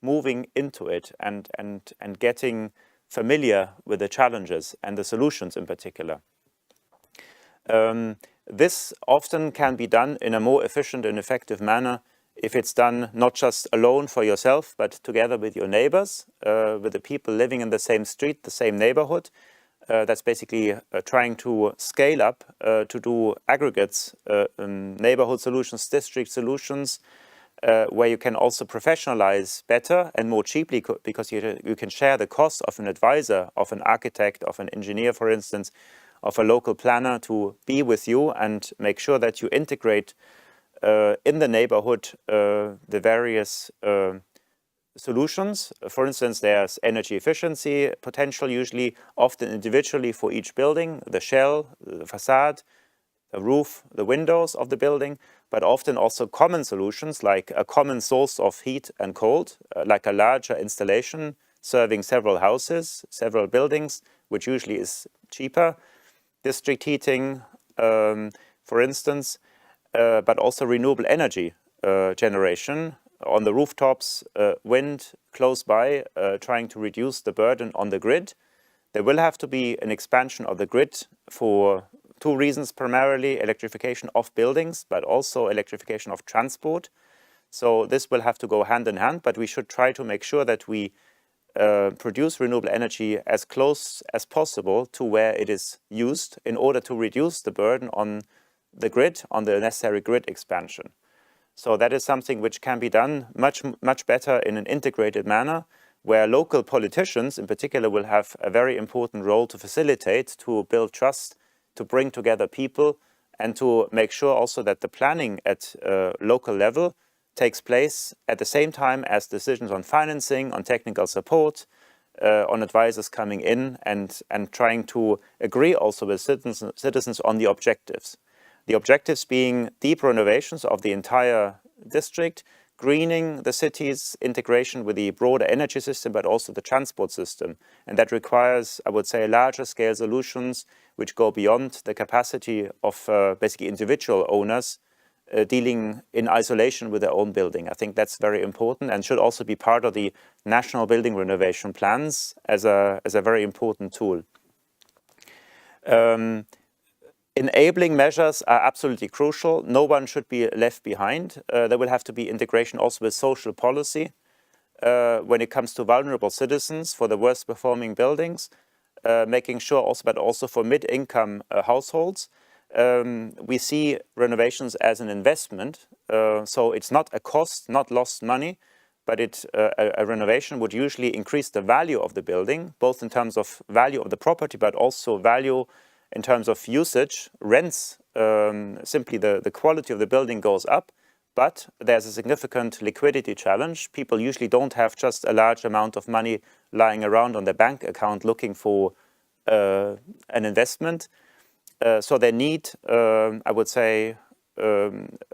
moving into it and getting familiar with the challenges and the solutions in particular. This often can be done in a more efficient and effective manner if it's done not just alone for yourself, but together with your neighbors, with the people living in the same street, the same neighborhood. That's basically trying to scale up to do aggregates, neighborhood solutions, district solutions, where you can also professionalize better and more cheaply, because you can share the cost of an advisor, of an architect, of an engineer, for instance, of a local planner to be with you and make sure that you integrate in the neighborhood the various solutions. For instance, there's energy efficiency potential, usually often individually for each building, the shell, the facade, the roof, the windows of the building, but often also common solutions like a common source of heat and cold, like a larger installation serving several houses, several buildings, which usually is cheaper. District heating, for instance, but also renewable energy generation on the rooftops, wind close by, trying to reduce the burden on the grid. There will have to be an expansion of the grid for two reasons, primarily electrification of buildings, but also electrification of transport. So this will have to go hand in hand, but we should try to make sure that we produce renewable energy as close as possible to where it is used in order to reduce the burden on the grid, on the necessary grid expansion. So that is something which can be done much better in an integrated manner, where local politicians in particular will have a very important role to facilitate, to build trust, to bring together people, and to make sure also that the planning at local level takes place at the same time as decisions on financing, on technical support, on advisors coming in and trying to agree also with citizens on the objectives. The objectives being deep renovations of the entire district, greening the city's integration with the broader energy system, but also the transport system. And that requires, I would say, larger scale solutions which go beyond the capacity of basically individual owners dealing in isolation with their own building. I think that's very important and should also be part of the national building renovation plans as a very important tool. Enabling measures are absolutely crucial. No one should be left behind. There will have to be integration also with social policy when it comes to vulnerable citizens for the worst performing buildings, making sure also, but also for mid-income households. We see renovations as an investment, so it's not a cost, not lost money, but a renovation would usually increase the value of the building, both in terms of value of the property, but also value in terms of usage. Rents, simply the quality of the building goes up, but there's a significant liquidity challenge. People usually don't have just a large amount of money lying around on their bank account looking for an investment. So they need, I would say,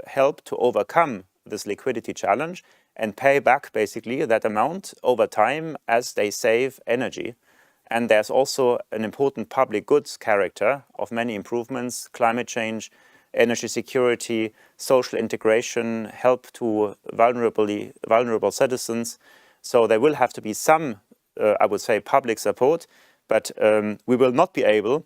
help to overcome this liquidity challenge and pay back basically that amount over time as they save energy. And there's also an important public goods character of many improvements: climate change, energy security, social integration, help to vulnerable citizens. So there will have to be some, I would say, public support, but we will not be able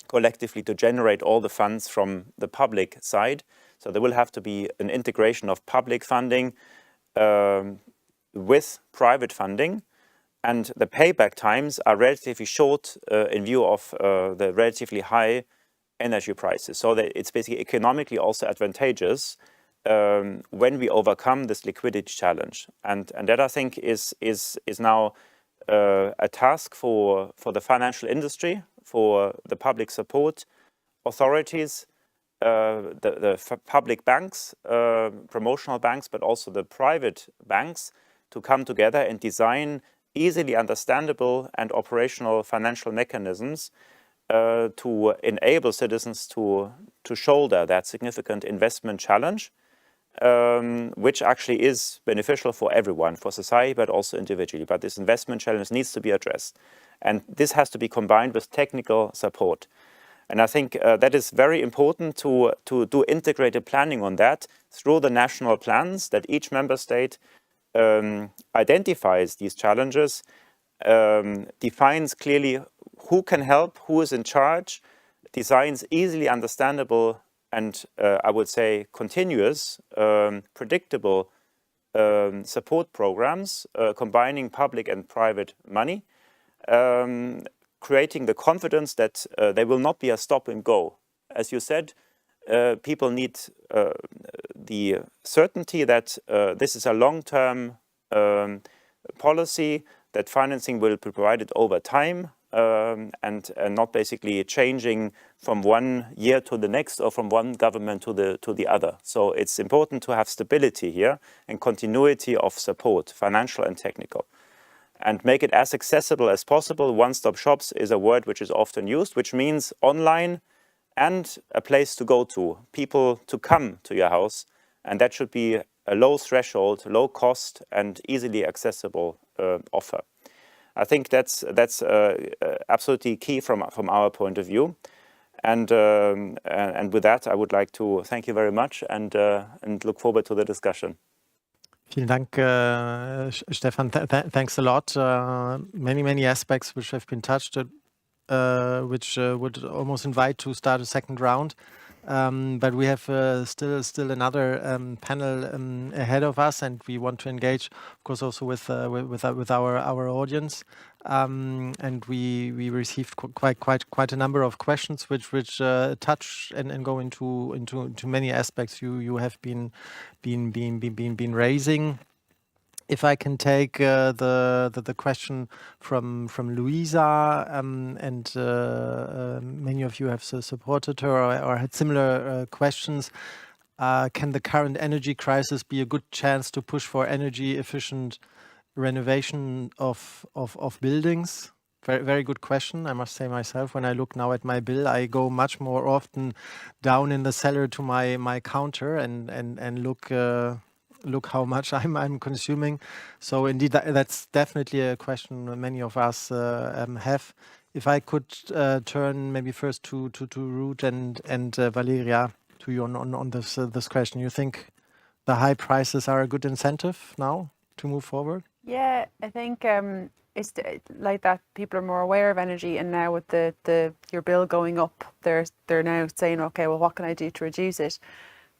collectively to generate all the funds from the public side. So there will have to be an integration of public funding with private funding. And the payback times are relatively short in view of the relatively high energy prices. So that it's basically economically also advantageous when we overcome this liquidity challenge. And that, I think, is now a task for the financial industry, for the public support authorities, the public banks, promotional banks, but also the private banks, to come together and design easily understandable and operational financial mechanisms to enable citizens to shoulder that significant investment challenge, which actually is beneficial for everyone, for society, but also individually. But this investment challenge needs to be addressed. And this has to be combined with technical support. And I think that is very important to do integrated planning on that through the national plans, that each member state identifies these challenges, defines clearly who can help, who is in charge, designs easily understandable and I would say continuous, predictable support programs, combining public and private money, creating the confidence that there will not be a stop and go. As you said, people need the certainty that this is a long-term policy, that financing will be provided over time and not basically changing from one year to the next or from one government to the other. So it's important to have stability here and continuity of support, financial and technical, and make it as accessible as possible. One-stop shops is a word which is often used, which means online and a place to go to, people to come to your house, and that should be a low threshold, low cost and easily accessible offer. I think that's absolutely key from our point of view. And with that, I would like to thank you very much and look forward to the discussion. Vielen Dank, Stefan. Thanks a lot. Many aspects which have been touched, which would almost invite to start a second round. But we have still another panel ahead of us, and we want to engage, of course, also with our audience. And we received quite a number of questions which touch and go into many aspects you have been raising. If I can take the question from Luisa, and many of you have supported her or had similar questions. Can the current energy crisis be a good chance to push for energy efficient renovation of buildings? Very good question. I must say myself, when I look now at my bill, I go much more often down in the cellar to my counter and look how much I'm consuming. So indeed, that's definitely a question many of us have. If I could turn maybe first to Ruth and Valeria, to you on this question. You think the high prices are a good incentive now to move forward? Yeah, I think it's like that. People are more aware of energy, and now with your bill going up, they're now saying, okay, well, what can I do to reduce it?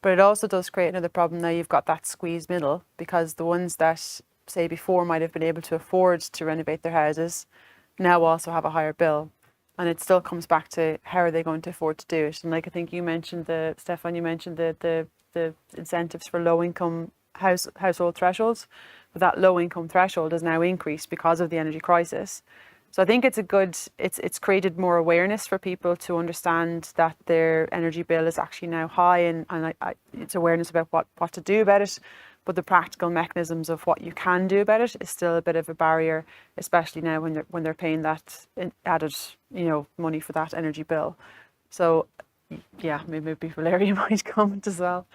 But it also does create another problem. Now you've got that squeezed middle, because the ones that, say, before might have been able to afford to renovate their houses now also have a higher bill. And it still comes back to how are they going to afford to do it. And like I think you mentioned, Stefan, you mentioned the incentives for low-income household thresholds. But that low-income threshold has now increased because of the energy crisis. So I think it's created more awareness for people to understand that their energy bill is actually now high, and it's awareness about what to do about it. But the practical mechanisms of what you can do about it is still a bit of a barrier, especially now when they're paying that added, money for that energy bill. So yeah, maybe Valeria might comment as well.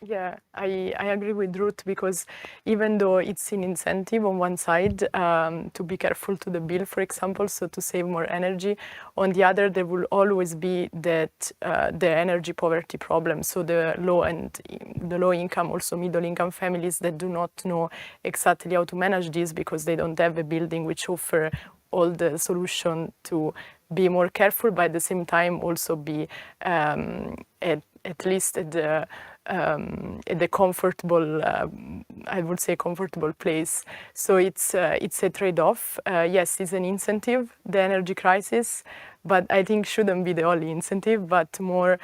Yeah, I agree with Ruth, because even though it's an incentive on one side to be careful to the bill, for example, so to save more energy, on the other there will always be that the energy poverty problem. So the low income, also middle income families that do not know exactly how to manage this because they don't have a building which offer all the solution to be more careful, but at the same time also be at least at the comfortable, I would say comfortable place. So it's a trade-off. Yes, it's an incentive, the energy crisis, but I think shouldn't be the only incentive, but more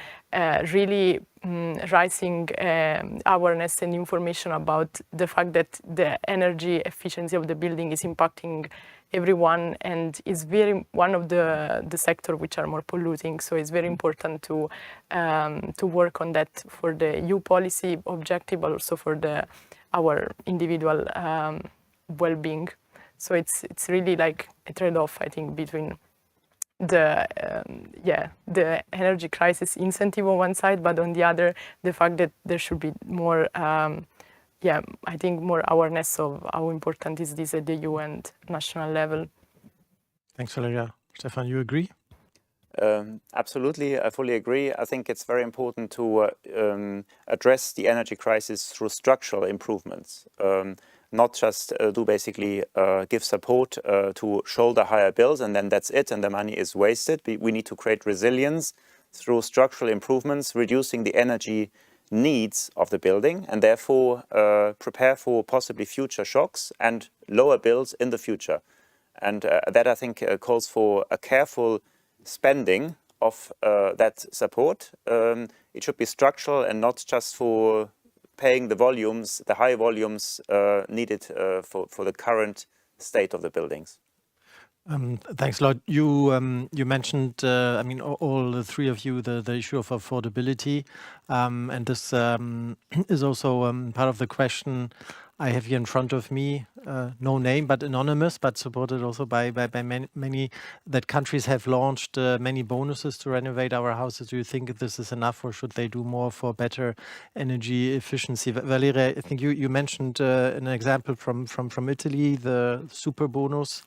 really rising awareness and information about the fact that the energy efficiency of the building is impacting everyone, and is one of the sector which are more polluting. So it's very important to work on that for the EU policy objective, but also for our individual well-being. So it's really like a trade-off, I think, between the energy crisis incentive on one side, but on the other, the fact that there should be more I think more awareness of how important is this at the EU and national level. Thanks, Valeria. Stefan, you agree? Absolutely, I fully agree. I think it's very important to address the energy crisis through structural improvements, not just give support to shoulder higher bills and then that's it and the money is wasted. We need to create resilience through structural improvements, reducing the energy needs of the building, and therefore prepare for possibly future shocks and lower bills in the future. And that, I think, calls for a careful spending of that support. It should be structural and not just for paying the high volumes needed for the current state of the buildings. Thanks a lot. You mentioned, all the three of you, the issue of affordability, and this is also part of the question I have here in front of me. No name, but anonymous, but supported also by many. That countries have launched many bonuses to renovate our houses. Do you think this is enough, or should they do more for better energy efficiency? Valeria, I think you mentioned an example from Italy, the super bonus.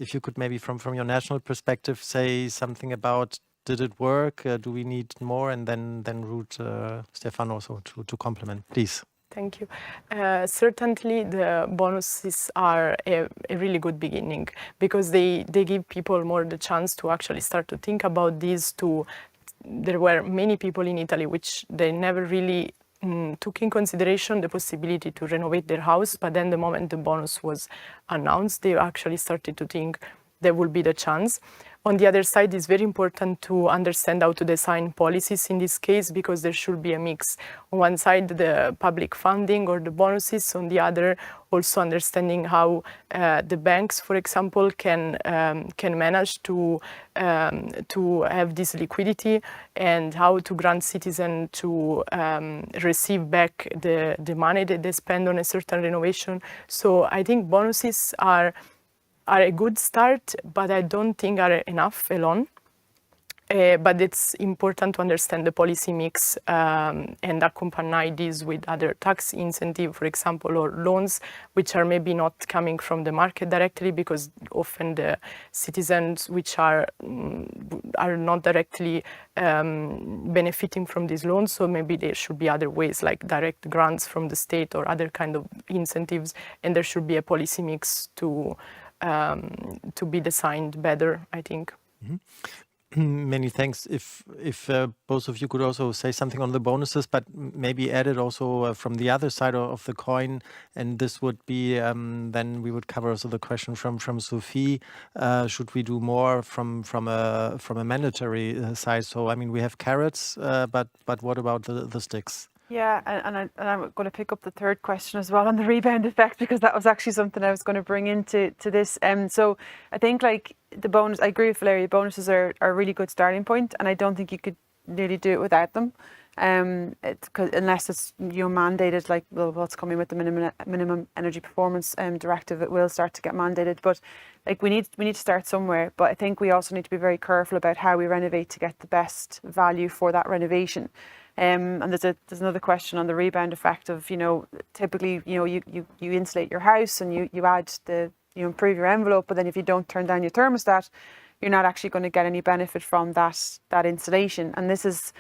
If you could maybe from your national perspective say something about, did it work? Do we need more? And then Ruth, Stefan also to complement, please. Thank you. Certainly the bonuses are a really good beginning, because they give people more the chance to actually start to think about these. There were many people in Italy which they never really took in consideration the possibility to renovate their house, but then the moment the bonus was announced, they actually started to think there will be the chance. On the other side, it's very important to understand how to design policies in this case, because there should be a mix. On one side, the public funding or the bonuses. On the other, also understanding how the banks, for example, can manage to have this liquidity, and how to grant citizens to receive back the money that they spend on a certain renovation. So I think bonuses are a good start, but I don't think are enough alone. But it's important to understand the policy mix and accompany this with other tax incentive, for example, or loans, which are maybe not coming from the market directly, because often the citizens which are not directly benefiting from these loans. So maybe there should be other ways, like direct grants from the state or other kind of incentives, and there should be a policy mix to be designed better, I think. Mm-hmm. Many thanks. If both of you could also say something on the bonuses, but maybe add it also from the other side of the coin, and this would be then we would cover also the question from Sophie. Should we do more from a mandatory side? So I mean, we have carrots, but what about the sticks? Yeah, and I'm going to pick up the third question as well on the rebound effect, because that was actually something I was going to bring into this. So I think like the bonus, I agree with Valeria, bonuses are a really good starting point, and I don't think you could really do it without them. Unless it's mandated, like what's coming with the minimum energy performance directive, it will start to get mandated. But like we need to start somewhere. But I think we also need to be very careful about how we renovate to get the best value for that renovation. And there's another question on the rebound effect of, typically, you insulate your house and you add you improve your envelope, but then if you don't turn down your thermostat, you're not actually going to get any benefit from that insulation. And this is,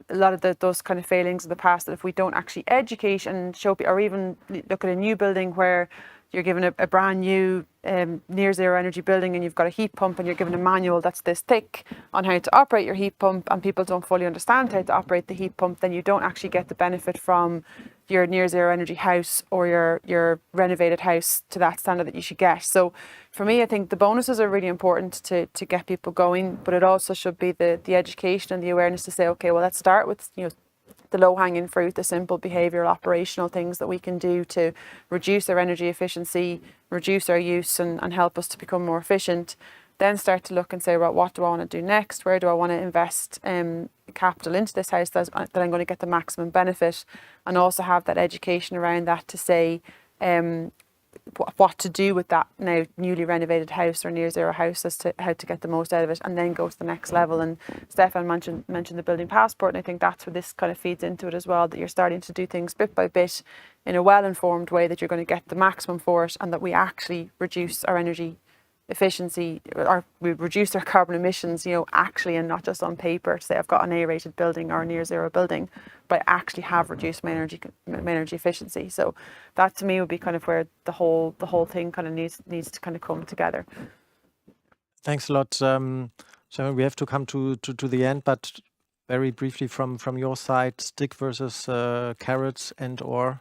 a lot of those kind of failings of the past, that if we don't actually educate and show, or even look at a new building where you're given a brand new near zero energy building and you've got a heat pump and you're given a manual that's this thick on how to operate your heat pump, and people don't fully understand how to operate the heat pump, then you don't actually get the benefit from your near zero energy house or your renovated house to that standard that you should get. So for me, I think the bonuses are really important to get people going, but it also should be the education and the awareness to say, okay, well, let's start with the low-hanging fruit, the simple behavioural operational things that we can do to reduce our energy efficiency, reduce our use, and help us to become more efficient. Then start to look and say, well, what do I want to do next? Where do I want to invest capital into this house that I'm going to get the maximum benefit? And also have that education around that to say what to do with that now newly renovated house or near zero house, as to how to get the most out of it, and then go to the next level. And Stefan mentioned the building passport, and I think that's where this kind of feeds into it as well, that you're starting to do things bit by bit in a well-informed way, that you're going to get the maximum for it, and that we actually reduce our energy efficiency, or we reduce our carbon emissions, actually, and not just on paper to say I've got an A-rated building or a near zero building, but I actually have reduced my energy efficiency. So that to me would be kind of where the whole thing kind of needs to kind of come together. Thanks a lot. Sharon, we have to come to the end, but very briefly from your side, stick versus carrots, and or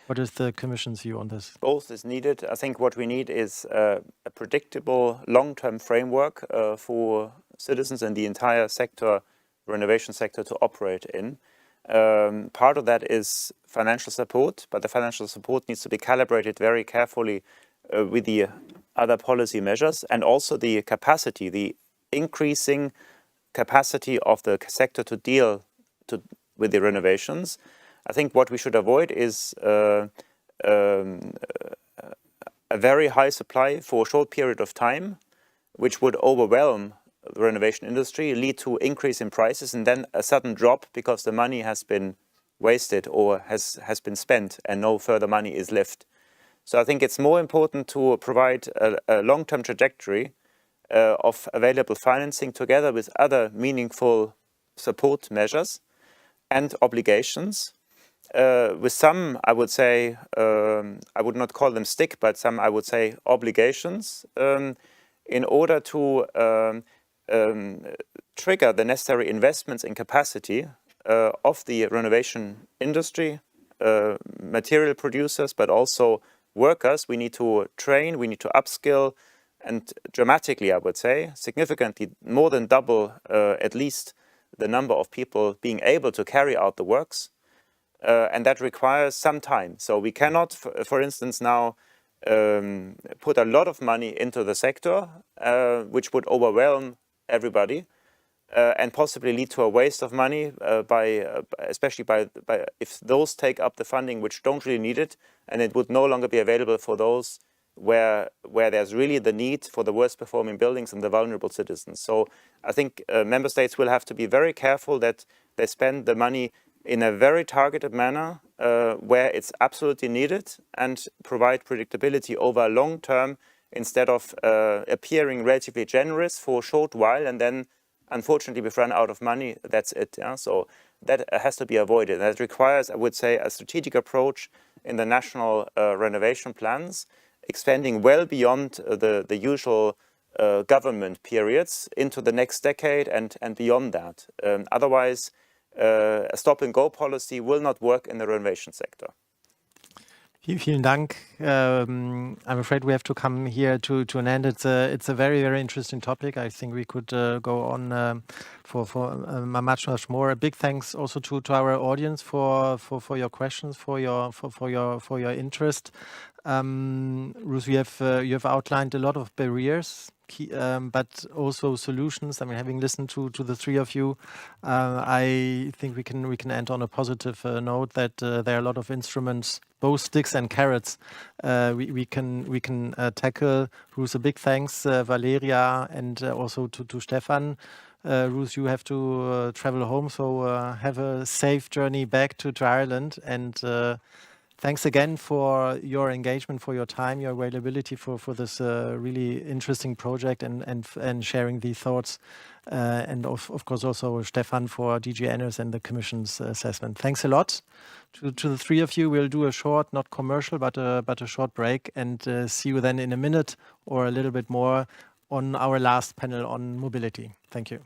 what is the Commission's view on this? Both is needed. I think what we need is a predictable long-term framework for citizens in the entire sector, renovation sector, to operate in. Part of that is financial support, but the financial support needs to be calibrated very carefully with the other policy measures, and also the capacity, the increasing capacity of the sector to deal with the renovations. I think what we should avoid is a very high supply for a short period of time, which would overwhelm the renovation industry, lead to increase in prices, and then a sudden drop because the money has been wasted or has been spent and no further money is left. So I think it's more important to provide a long-term trajectory of available financing together with other meaningful support measures and obligations. With some, I would say, I would not call them stick, but some, I would say, obligations in order to trigger the necessary investments in capacity of the renovation industry, material producers, but also workers. We need to train, we need to upskill, and dramatically, I would say, significantly more than double at least the number of people being able to carry out the works. And that requires some time. So we cannot, for instance, now put a lot of money into the sector, which would overwhelm everybody and possibly lead to a waste of money, especially by if those take up the funding which don't really need it, and it would no longer be available for those where there's really the need for the worst performing buildings and the vulnerable citizens. So I think member states will have to be very careful that they spend the money in a very targeted manner where it's absolutely needed, and provide predictability over a long term, instead of appearing relatively generous for a short while and then unfortunately we've run out of money. That's it. Yeah? So that has to be avoided. That requires, I would say, a strategic approach in the national renovation plans, expanding well beyond the usual government periods into the next decade and beyond that. Otherwise, a stop-and-go policy will not work in the renovation sector. Vielen Dank. I'm afraid we have to come here to an end. It's a very, very interesting topic. I think we could go on for much more. A big thanks also to our audience for your questions, for your interest. Ruth, you have outlined a lot of barriers, but also solutions. I mean, having listened to the three of you, I think we can end on a positive note that there are a lot of instruments, both sticks and carrots, we can tackle. Ruth, a big thanks, Valeria, and also to Stefan. Ruth, you have to travel home, so have a safe journey back to Ireland. And thanks again for your engagement, for your time, your availability for this really interesting project and sharing the thoughts. And of course also Stefan for DG Eners and the Commission's assessment. Thanks a lot to the three of you. We'll do a short, not commercial, but a short break, and see you then in a minute or a little bit more on our last panel on mobility. Thank you.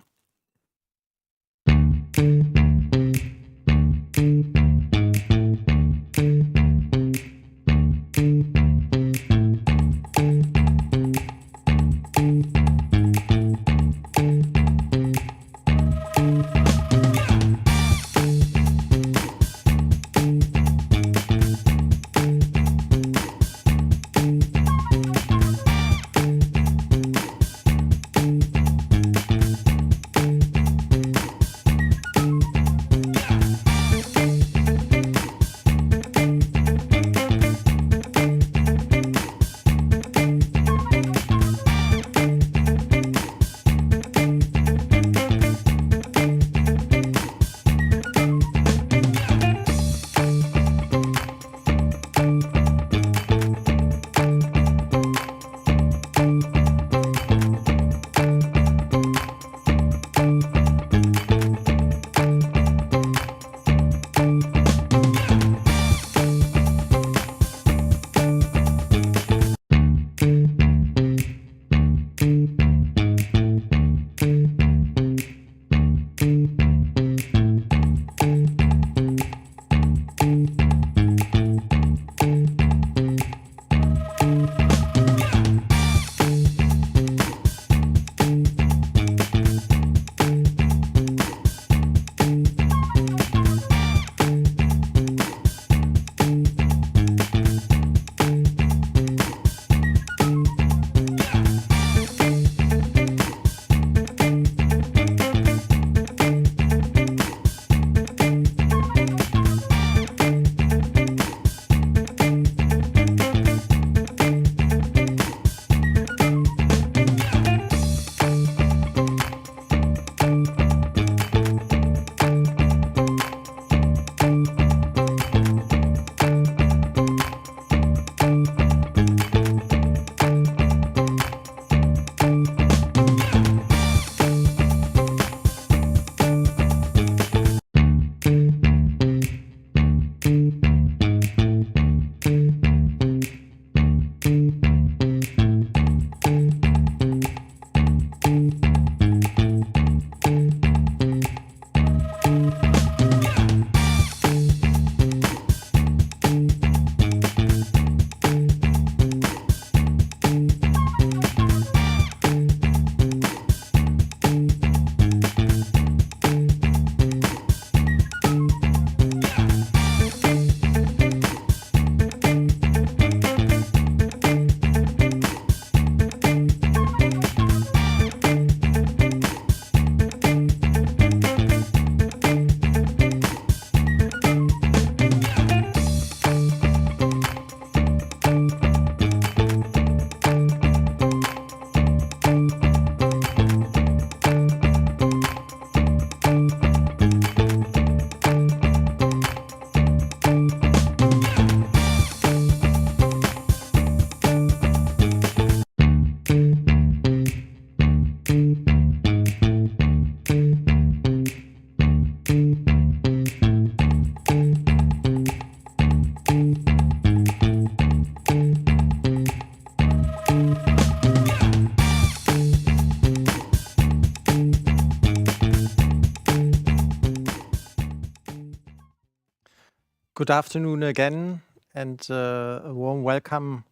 Good afternoon again, and a warm welcome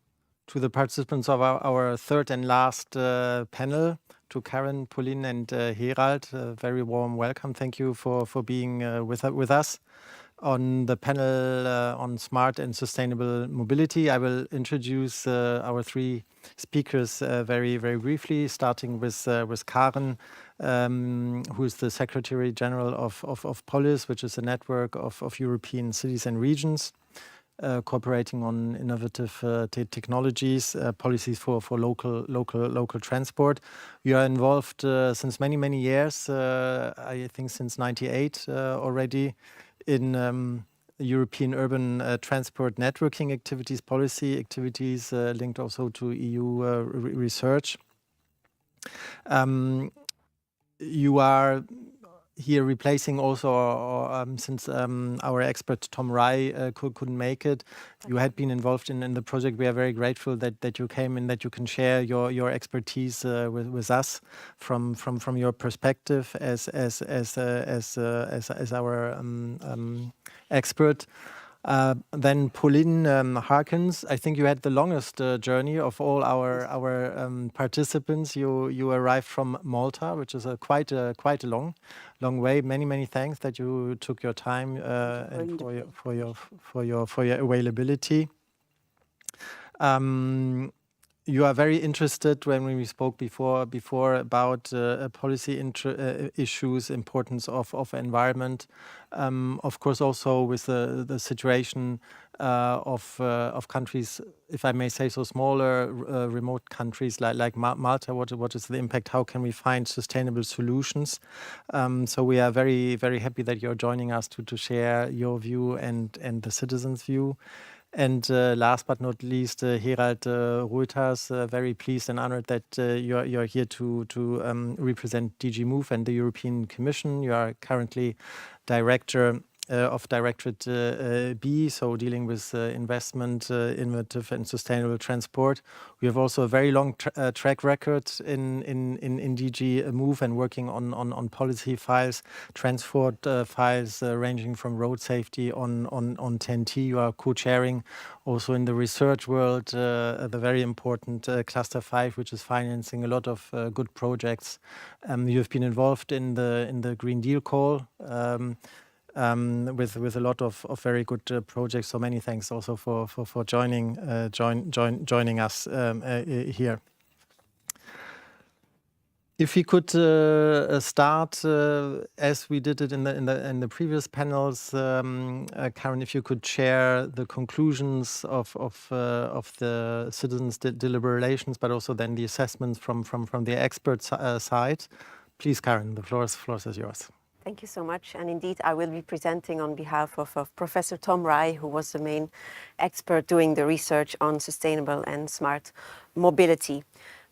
to the participants of our third and last panel, to Karen, Pauline, and Herald. Very warm welcome. Thank you for being with us on the panel on smart and sustainable mobility. I will introduce our three speakers very briefly, starting with Karen, who is the Secretary General of Polis, which is a network of European cities and regions. Cooperating on innovative technologies, policies for local transport. We are involved since many years, I think since '98 already, in European urban transport networking activities, policy activities linked also to EU research. You are here replacing also, since our expert Tom Rye couldn't make it. You had been involved in the project. We are very grateful that you came and that you can share your expertise with us from your perspective as our expert. Then Pauline Harkins, I think you had the longest journey of all our participants. You arrived from Malta, which is quite a long way. Many thanks that you took your time and for your availability. You are very interested when we spoke before about policy issues, importance of environment. Of course, also with the situation of countries, if I may say so, smaller, remote countries like Malta. What is the impact? How can we find sustainable solutions? So we are very happy that you're joining us to share your view and the citizens' view. And last but not least, Herald Reuters, very pleased and honored that you're here to represent DG Move and the European Commission. You are currently director of Directorate B, so dealing with investment, innovative and sustainable transport. We have also a very long track record in DG Move and working on policy files, transport files ranging from road safety on TEN-T. You are co-chairing also in the research world the very important Cluster 5, which is financing a lot of good projects. You have been involved in the Green Deal call. With a lot of very good projects. So many thanks also for joining us here. If we could start as we did it in the previous panels, Karen, if you could share the conclusions of the citizens' deliberations, but also then the assessments from the expert side. Please, Karen, the floor is yours. Thank you so much. And indeed, I will be presenting on behalf of Professor Tom Rye, who was the main expert doing the research on sustainable and smart mobility.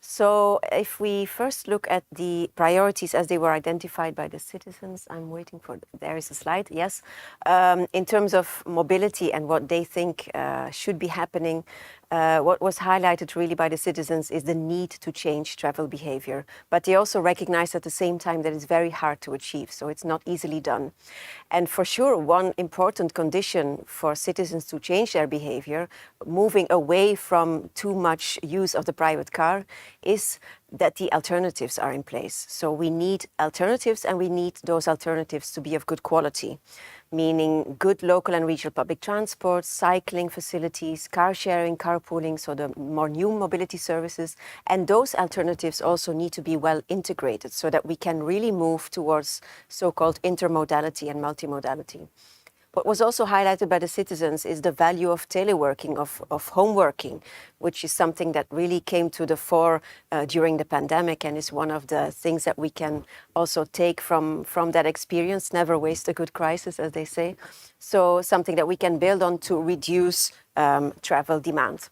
So if we first look at the priorities as they were identified by the citizens, I'm waiting for, there is a slide, yes. In terms of mobility and what they think should be happening, what was highlighted really by the citizens is the need to change travel behavior. But they also recognize at the same time that it's very hard to achieve, so it's not easily done. And for sure, one important condition for citizens to change their behavior, moving away from too much use of the private car, is that the alternatives are in place. So we need alternatives, and we need those alternatives to be of good quality, meaning good local and regional public transport, cycling facilities, car sharing, carpooling, so the more new mobility services. And those alternatives also need to be well integrated so that we can really move towards so-called intermodality and multimodality. What was also highlighted by the citizens is the value of teleworking, of home working, which is something that really came to the fore during the pandemic, and is one of the things that we can also take from that experience. Never waste a good crisis, as they say. So something that we can build on to reduce travel demand.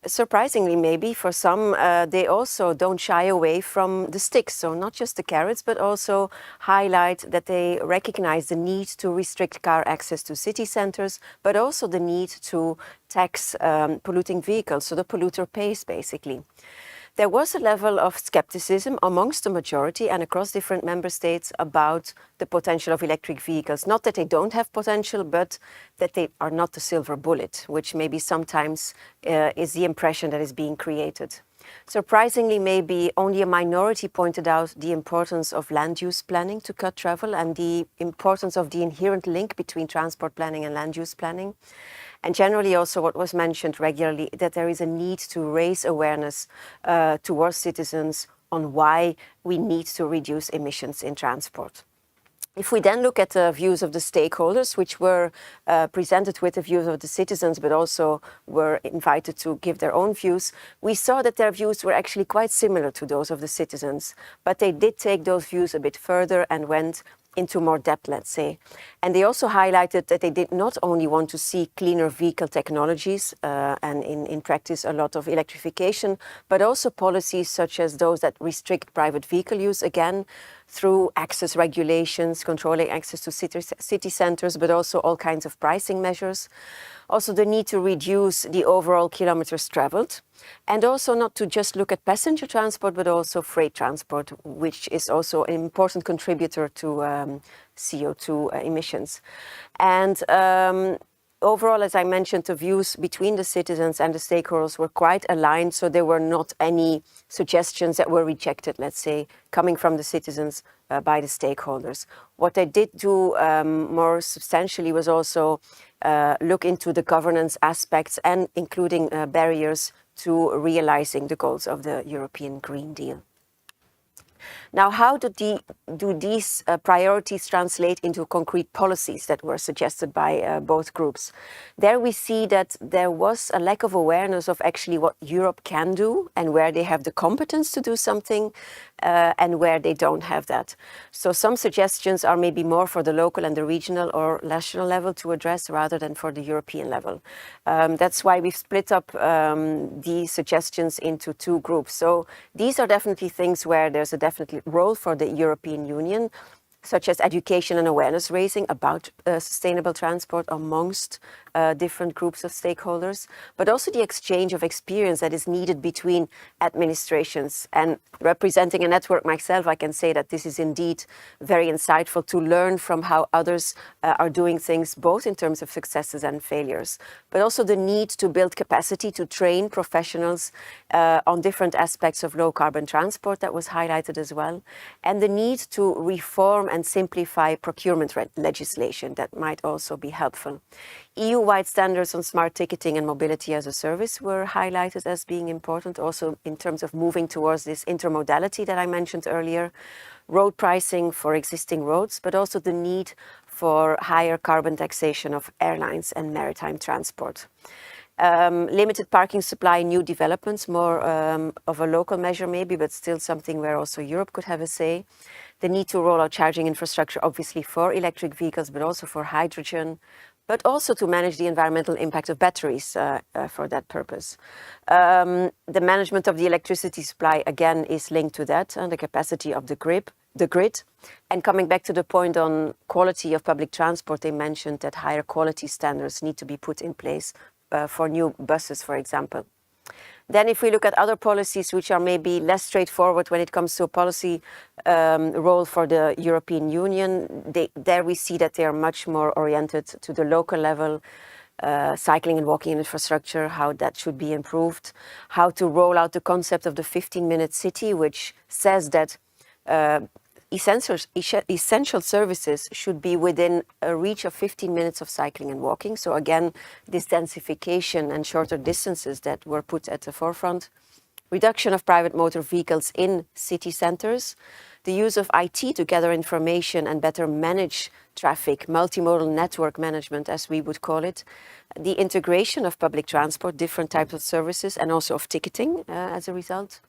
Surprisingly, maybe for some, they also don't shy away from the sticks. So not just the carrots, but also highlight that they recognize the need to restrict car access to city centers, but also the need to tax polluting vehicles. So the polluter pays, basically. there was a level of skepticism amongst the majority and across different member states about the potential of electric vehicles. Not that they don't have potential, but that they are not the silver bullet, which maybe sometimes is the impression that is being created. Surprisingly, maybe only a minority pointed out the importance of land use planning to cut travel and the importance of the inherent link between transport planning and land use planning. And generally also what was mentioned regularly, that there is a need to raise awareness towards citizens on why we need to reduce emissions in transport. If we then look at the views of the stakeholders, which were presented with the views of the citizens, but also were invited to give their own views, we saw that their views were actually quite similar to those of the citizens. But they did take those views a bit further and went into more depth, let's say. And they also highlighted that they did not only want to see cleaner vehicle technologies and in practice a lot of electrification, but also policies such as those that restrict private vehicle use, again, through access regulations, controlling access to city centers, but also all kinds of pricing measures. Also the need to reduce the overall kilometers traveled, and also not to just look at passenger transport, but also freight transport, which is also an important contributor to CO2 emissions. And overall, as I mentioned, the views between the citizens and the stakeholders were quite aligned, so there were not any suggestions that were rejected, let's say, coming from the citizens by the stakeholders. What they did do more substantially was also look into the governance aspects and including barriers to realizing the goals of the European Green Deal. Now, how do these priorities translate into concrete policies that were suggested by both groups? There we see that there was a lack of awareness of actually what Europe can do and where they have the competence to do something and where they don't have that. So some suggestions are maybe more for the local and the regional or national level to address rather than for the European level. That's why we've split up these suggestions into two groups. So these are definitely things where there's a definite role for the European Union, such as education and awareness raising about sustainable transport amongst different groups of stakeholders, but also the exchange of experience that is needed between administrations. And representing a network myself, I can say that this is indeed very insightful to learn from how others are doing things, both in terms of successes and failures, but also the need to build capacity to train professionals on different aspects of low carbon transport that was highlighted as well, and the need to reform and simplify procurement legislation that might also be helpful. EU-wide standards on smart ticketing and mobility as a service were highlighted as being important, also in terms of moving towards this intermodality that I mentioned earlier, road pricing for existing roads, but also the need for higher carbon taxation of airlines and maritime transport. Limited parking supply, new developments, more of a local measure maybe, but still something where also Europe could have a say. The need to roll out charging infrastructure, obviously for electric vehicles, but also for hydrogen, but also to manage the environmental impact of batteries for that purpose. The management of the electricity supply, again, is linked to that, and the capacity of the grid. And coming back to the point on quality of public transport, they mentioned that higher quality standards need to be put in place for new buses, for example. Then if we look at other policies which are maybe less straightforward when it comes to a policy role for the European Union, there we see that they are much more oriented to the local level, cycling and walking infrastructure, how that should be improved, how to roll out the concept of the 15-minute city, which says that essential services should be within a reach of 15 minutes of cycling and walking. So again, this densification and shorter distances that were put at the forefront. Reduction of private motor vehicles in city centers. The use of IT to gather information and better manage traffic, multimodal network management, as we would call it. The integration of public transport, different types of services, and also of ticketing as a result.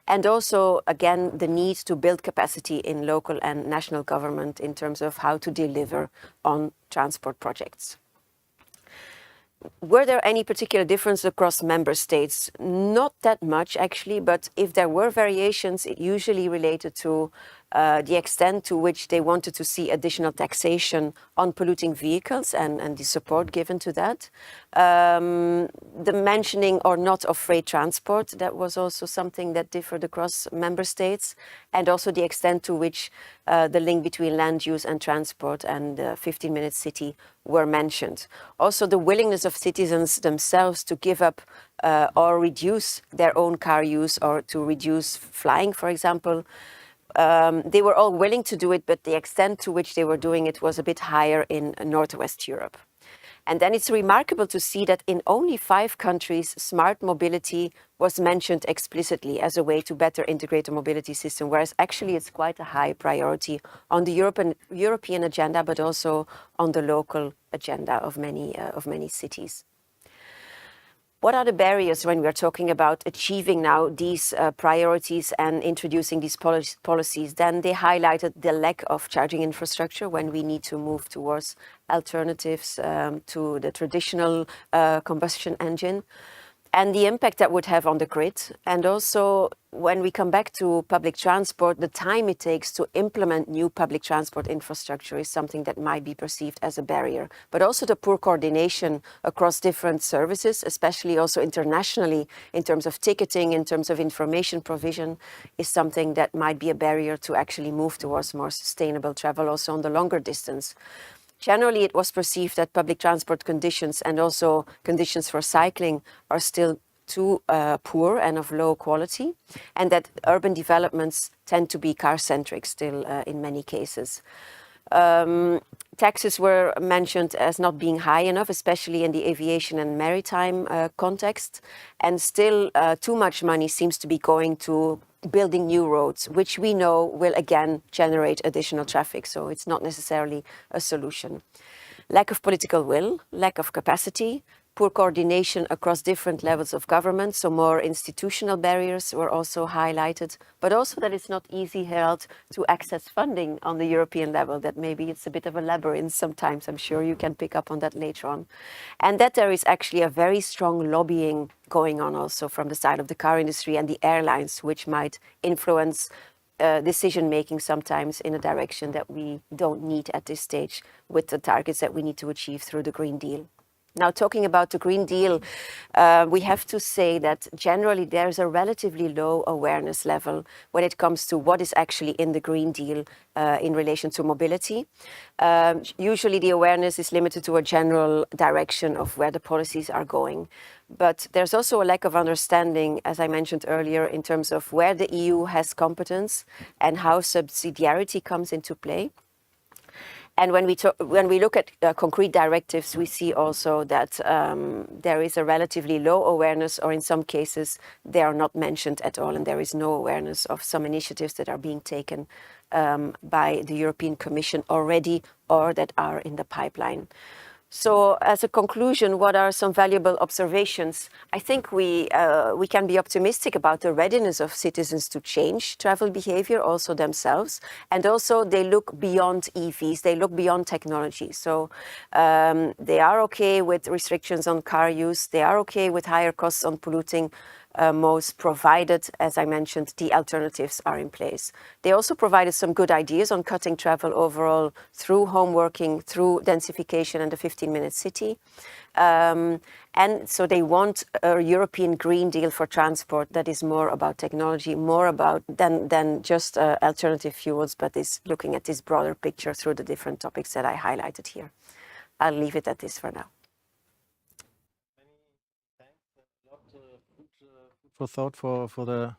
And also, again, the need to build capacity in local and national government in terms of how to deliver on transport projects. Were there any particular difference across member states? Not that much, actually, but if there were variations, it usually related to the extent to which they wanted to see additional taxation on polluting vehicles and the support given to that. The mentioning or not of freight transport, that was also something that differed across member states, and also the extent to which the link between land use and transport and the 15-minute city were mentioned. Also the willingness of citizens themselves to give up or reduce their own car use or to reduce flying, for example. They were all willing to do it, but the extent to which they were doing it was a bit higher in Northwest Europe. And then it's remarkable to see that in only 5 countries, smart mobility was mentioned explicitly as a way to better integrate the mobility system, whereas actually it's quite a high priority on the European agenda, but also on the local agenda of many cities. What are the barriers when we are talking about achieving now these priorities and introducing these policies? Then they highlighted the lack of charging infrastructure when we need to move towards alternatives to the traditional combustion engine, and the impact that would have on the grid. And also, when we come back to public transport, the time it takes to implement new public transport infrastructure is something that might be perceived as a barrier. But also the poor coordination across different services, especially also internationally, in terms of ticketing, in terms of information provision, is something that might be a barrier to actually move towards more sustainable travel also on the longer distance. Generally, it was perceived that public transport conditions and also conditions for cycling are still too poor and of low quality, and that urban developments tend to be car-centric still in many cases. Taxes were mentioned as not being high enough, especially in the aviation and maritime context, and still too much money seems to be going to building new roads, which we know will again generate additional traffic, so it's not necessarily a solution. Lack of political will, lack of capacity, poor coordination across different levels of government, so more institutional barriers were also highlighted, but also that it's not easy held to access funding on the European level, that maybe it's a bit of a labyrinth sometimes. I'm sure you can pick up on that later on. And that there is actually a very strong lobbying going on also from the side of the car industry and the airlines, which might influence decision-making sometimes in a direction that we don't need at this stage with the targets that we need to achieve through the Green Deal. Now, talking about the Green Deal, we have to say that generally there's a relatively low awareness level when it comes to what is actually in the Green Deal in relation to mobility. Usually the awareness is limited to a general direction of where the policies are going. But there's also a lack of understanding, as I mentioned earlier, in terms of where the EU has competence and how subsidiarity comes into play. And when we look at concrete directives, we see also that there is a relatively low awareness, or in some cases, they are not mentioned at all, and there is no awareness of some initiatives that are being taken by the European Commission already or that are in the pipeline. So as a conclusion, what are some valuable observations? I think we can be optimistic about the readiness of citizens to change travel behavior also themselves. And also they look beyond EVs, they look beyond technology. So they are okay with restrictions on car use, they are okay with higher costs on polluting modes, provided, as I mentioned, the alternatives are in place. They also provided some good ideas on cutting travel overall through home working, through densification and the 15-minute city. And so they want a European Green Deal for transport that is more about technology, more about than just alternative fuels, but is looking at this broader picture through the different topics that I highlighted here. I'll leave it at this for now. For thought for the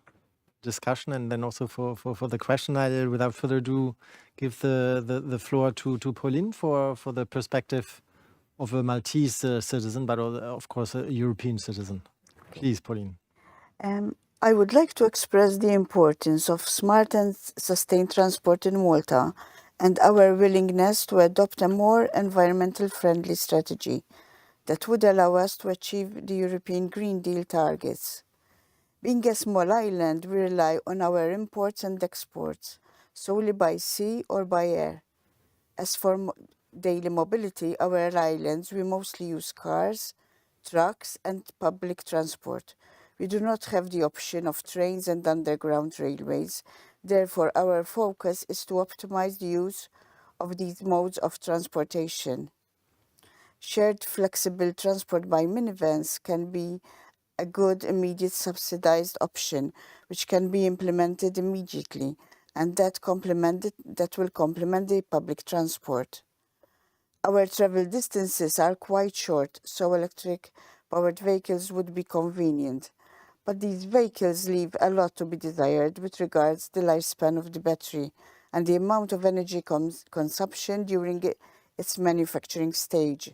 discussion and then also for the question. I'll, without further ado, give the floor to Pauline for the perspective of a Maltese citizen, but of course a European citizen. Please, Pauline. I would like to express the importance of smart and sustained transport in Malta and our willingness to adopt a more environmental friendly strategy that would allow us to achieve the European Green Deal targets. Being a small island, we rely on our imports and exports solely by sea or by air. As for daily mobility, our islands, we mostly use cars, trucks and public transport. We do not have the option of trains and underground railways Therefore, our focus is to optimize the use of these modes of transportation. Shared flexible transport by minivans can be a good immediate subsidized option which can be implemented immediately, and that will complement the public transport. Our travel distances are quite short, so electric powered vehicles would be convenient. But these vehicles leave a lot to be desired with regards to the lifespan of the battery and the amount of energy consumption during its manufacturing stage.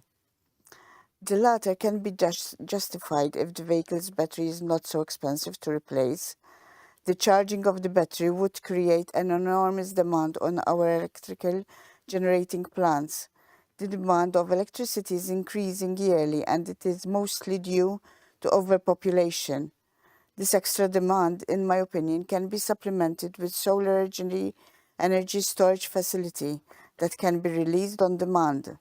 The latter can be justified if the vehicle's battery is not so expensive to replace. The charging of the battery would create an enormous demand on our electrical generating plants. The demand of electricity is increasing yearly, and it is mostly due to overpopulation. This extra demand, in my opinion, can be supplemented with solar energy storage facility that can be released on demand.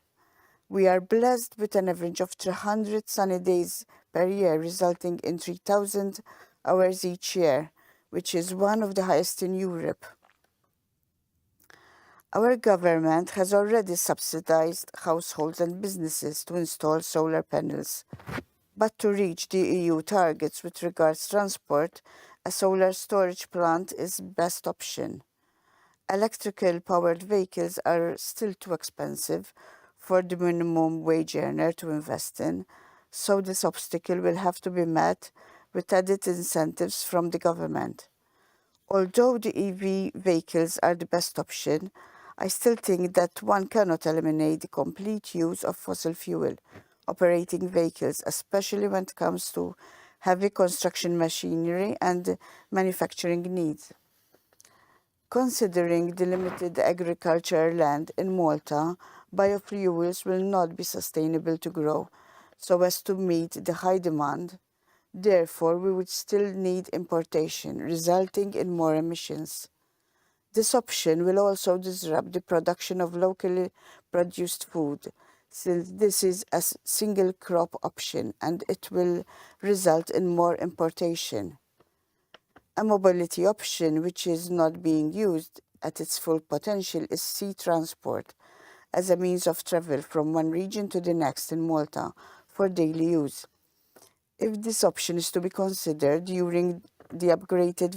We are blessed with an average of 300 sunny days per year, resulting in 3,000 hours each year, which is one of the highest in Europe. Our government has already subsidized households and businesses to install solar panels. But to reach the EU targets with regards to transport, a solar storage plant is the best option. Electrical powered vehicles are still too expensive for the minimum wage earner to invest in, so this obstacle will have to be met with added incentives from the government. Although the EV vehicles are the best option, I still think that one cannot eliminate the complete use of fossil fuel operating vehicles, especially when it comes to heavy construction machinery and manufacturing needs. Considering the limited agricultural land in Malta, biofuels will not be sustainable to grow so as to meet the high demand. Therefore, we would still need importation, resulting in more emissions. This option will also disrupt the production of locally produced food, since this is a single crop option, and it will result in more importation. A mobility option which is not being used at its full potential is sea transport as a means of travel from one region to the next in Malta for daily use. If this option is to be considered during the upgraded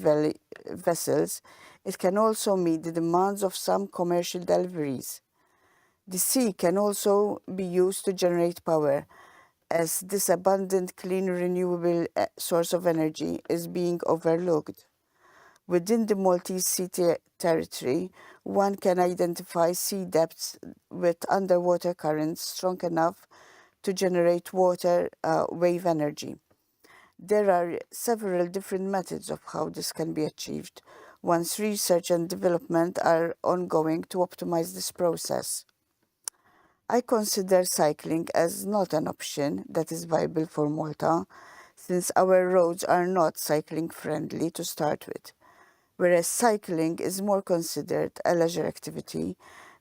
vessels, it can also meet the demands of some commercial deliveries. The sea can also be used to generate power, as this abundant, clean, renewable source of energy is being overlooked. Within the Maltese Sea territory, one can identify sea depths with underwater currents strong enough to generate water wave energy. There are several different methods of how this can be achieved, once research and development are ongoing to optimize this process. I consider cycling as not an option that is viable for Malta, since our roads are not cycling friendly to start with, whereas cycling is more considered a leisure activity.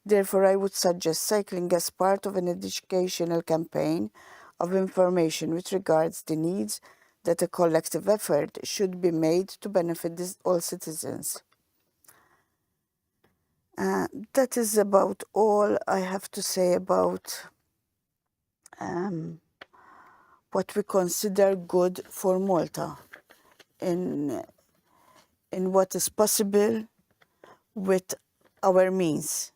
Therefore, I would suggest cycling as part of an educational campaign of information with regards to the needs that a collective effort should be made to benefit all citizens. That is about all I have to say about what we consider good for Malta in what is possible with our means.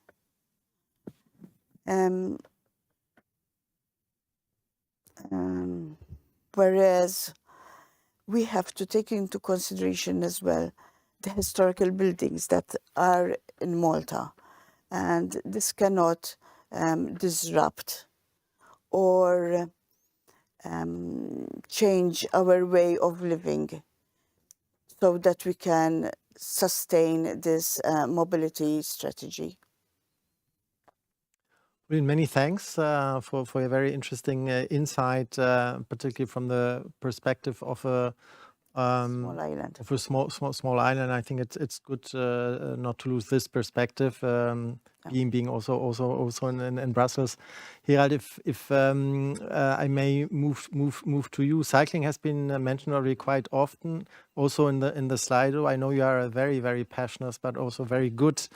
Whereas we have to take into consideration as well the historical buildings that are in Malta, and this cannot disrupt or change our way of living so that we can sustain this mobility strategy. Well, many thanks for a very interesting insight, particularly from the perspective of a Small island. Of a small island. I think it's good not to lose this perspective. Being also in Brussels. Gerald, if I may move to you. Cycling has been mentioned already quite often. Also in the Slido, I know you are a very passionate but also very good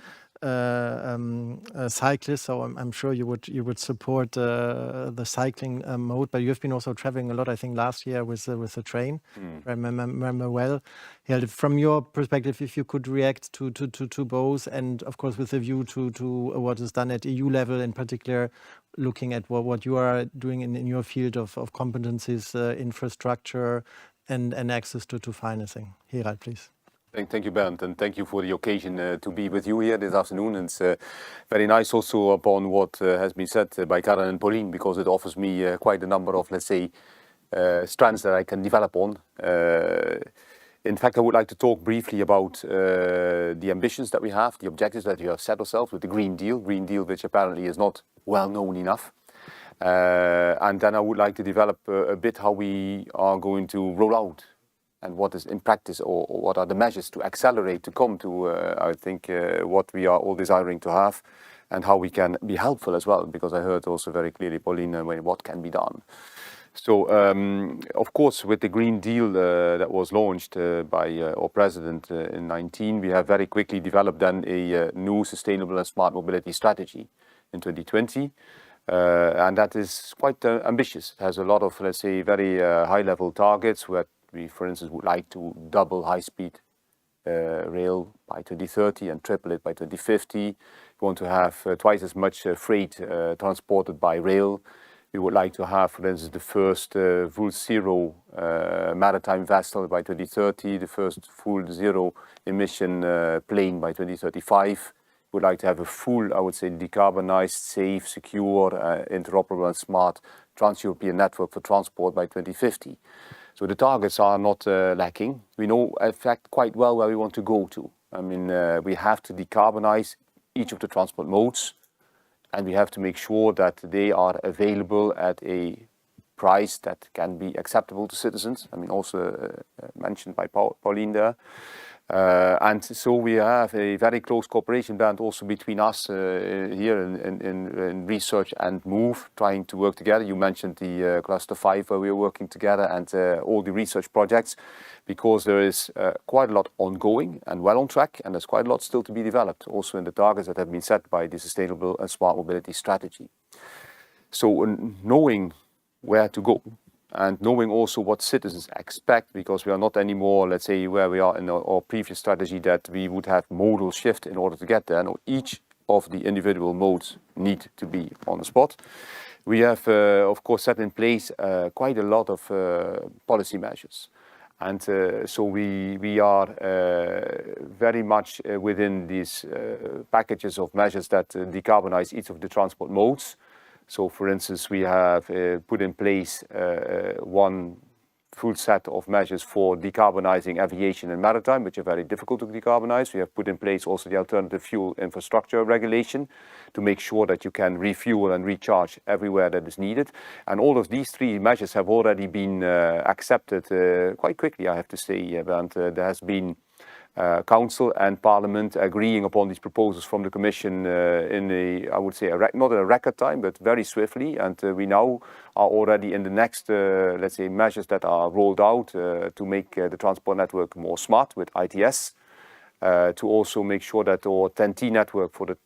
cyclist. So I'm sure you would support the cycling mode. But you have been also traveling a lot. I think last year with the train. I remember well. Yeah, from your perspective, if you could react to both, and of course with a view to what is done at EU level, in particular, looking at what you are doing in your field of competencies, infrastructure, and access to financing. Gerald, please. Thank you, Bernd, and thank you for the occasion to be with you here this afternoon. And it's very nice also upon what has been said by Karen and Pauline, because it offers me quite a number of, let's say, strands that I can develop on. In fact, I would like to talk briefly about the ambitions that we have, the objectives that we have set ourselves with the Green Deal, which apparently is not well known enough. And then I would like to develop a bit how we are going to roll out and what is in practice, or what are the measures to accelerate to come to, I think, what we are all desiring to have, and how we can be helpful as well, because I heard also very clearly, Pauline, what can be done. So, of course, with the Green Deal that was launched by our president in 2019, we have very quickly developed then a new sustainable and smart mobility strategy in 2020. And that is quite ambitious. It has a lot of, let's say, very high-level targets where we, for instance, would like to double high-speed rail by 2030 and triple it by 2050. We want to have twice as much freight transported by rail. We would like to have, for instance, the first full zero maritime vessel by 2030, the first full zero emission plane by 2035. We would like to have a full, I would say, decarbonized, safe, secure, interoperable and smart trans-European network for transport by 2050. So the targets are not lacking. We know, in fact, quite well where we want to go to. I mean, we have to decarbonize each of the transport modes, and we have to make sure that they are available at a price that can be acceptable to citizens. I mean, also mentioned by Pauline there. And so we have a very close cooperation band also between us here in research and MOVE, trying to work together. You mentioned the Cluster 5 where we are working together, and all the research projects, because there is quite a lot ongoing and well on track, and there's quite a lot still to be developed, also in the targets that have been set by the Sustainable and Smart Mobility Strategy. So knowing where to go, and knowing also what citizens expect, because we are not anymore, let's say, where we are in our previous strategy, that we would have modal shift in order to get there. No, each of the individual modes need to be on the spot. We have, of course, set in place quite a lot of policy measures. And so we are very much within these packages of measures that decarbonize each of the transport modes. So, for instance, we have put in place one full set of measures for decarbonizing aviation and maritime, which are very difficult to decarbonize. We have put in place also the alternative fuel infrastructure regulation to make sure that you can refuel and recharge everywhere that is needed. And all of these three measures have already been accepted quite quickly, I have to say, Bernd. There has been Council and Parliament agreeing upon these proposals from the Commission in a, I would say, not in a record time, but very swiftly. And we now are already in the next, let's say, measures that are rolled out to make the transport network more smart with ITS, to also make sure that our TEN-T network for the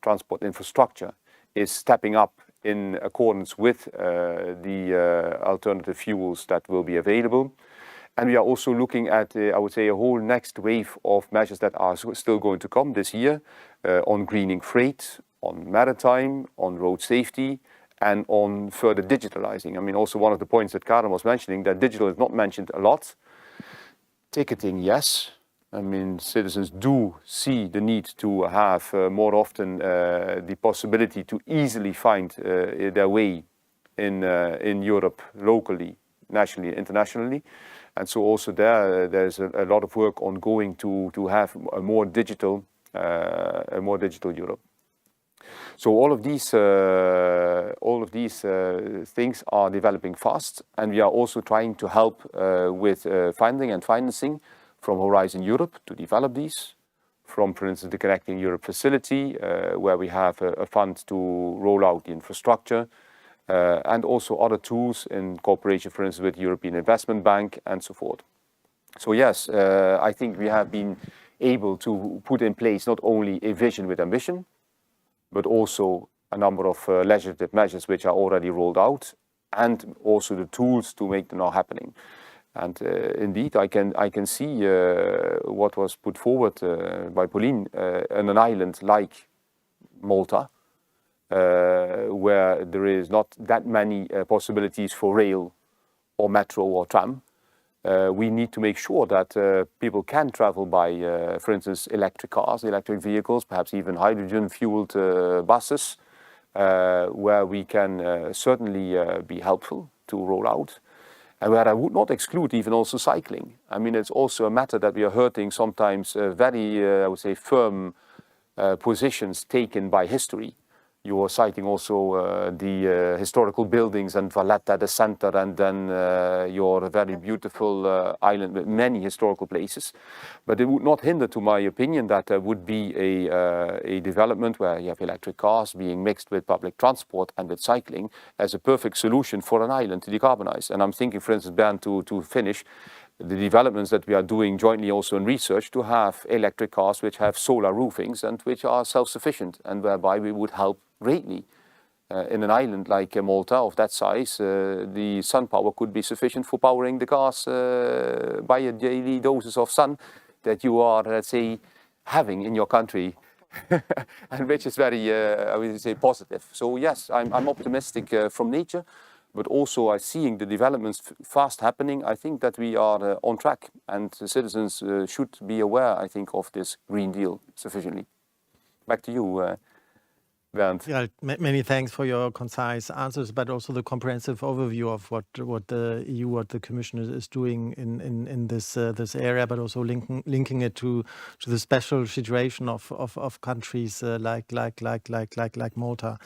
transport infrastructure is stepping up in accordance with the alternative fuels that will be available. And we are also looking at, I would say, a whole next wave of measures that are still going to come this year on greening freight, on maritime, on road safety, and on further digitalizing. I mean, also one of the points that Karen was mentioning, that digital is not mentioned a lot. Ticketing, yes. I mean, citizens do see the need to have more often the possibility to easily find their way in Europe, locally, nationally, internationally. And so also there's a lot of work ongoing to have a more digital Europe. So all of these things are developing fast, and we are also trying to help with funding and financing from Horizon Europe to develop these. From, for instance, the Connecting Europe facility, where we have a fund to roll out the infrastructure, and also other tools in cooperation, for instance, with the European Investment Bank and so forth. So yes, I think we have been able to put in place not only a vision with ambition, but also a number of legislative measures which are already rolled out, and also the tools to make them now happening. And indeed, I can see what was put forward by Pauline on an island like Malta, where there is not that many possibilities for rail or metro or tram. We need to make sure that people can travel by, for instance, electric cars, electric vehicles, perhaps even hydrogen-fueled buses, where we can certainly be helpful to roll out. And where I would not exclude even also cycling. I mean, it's also a matter that we are hurting sometimes very, I would say, firm positions taken by history. You were citing also the historical buildings and Valletta, the center, and then your very beautiful island with many historical places. But it would not hinder, to my opinion, that there would be a development where you have electric cars being mixed with public transport and with cycling as a perfect solution for an island to decarbonize. And I'm thinking, for instance, Bernd, to finish, the developments that we are doing jointly also in research to have electric cars which have solar roofings and which are self-sufficient, and whereby we would help greatly. In an island like Malta of that size, the sun power could be sufficient for powering the cars by a daily doses of sun that you are, let's say, having in your country, and which is very, I would say, positive. So yes, I'm optimistic from nature, but also seeing the developments fast happening. I think that we are on track, and the citizens should be aware, I think, of this Green Deal sufficiently. Back to you, Bernd. Yeah, many thanks for your concise answers, but also the comprehensive overview of what the EU, what the Commission is doing in this area, but also linking it to the special situation of countries like Malta.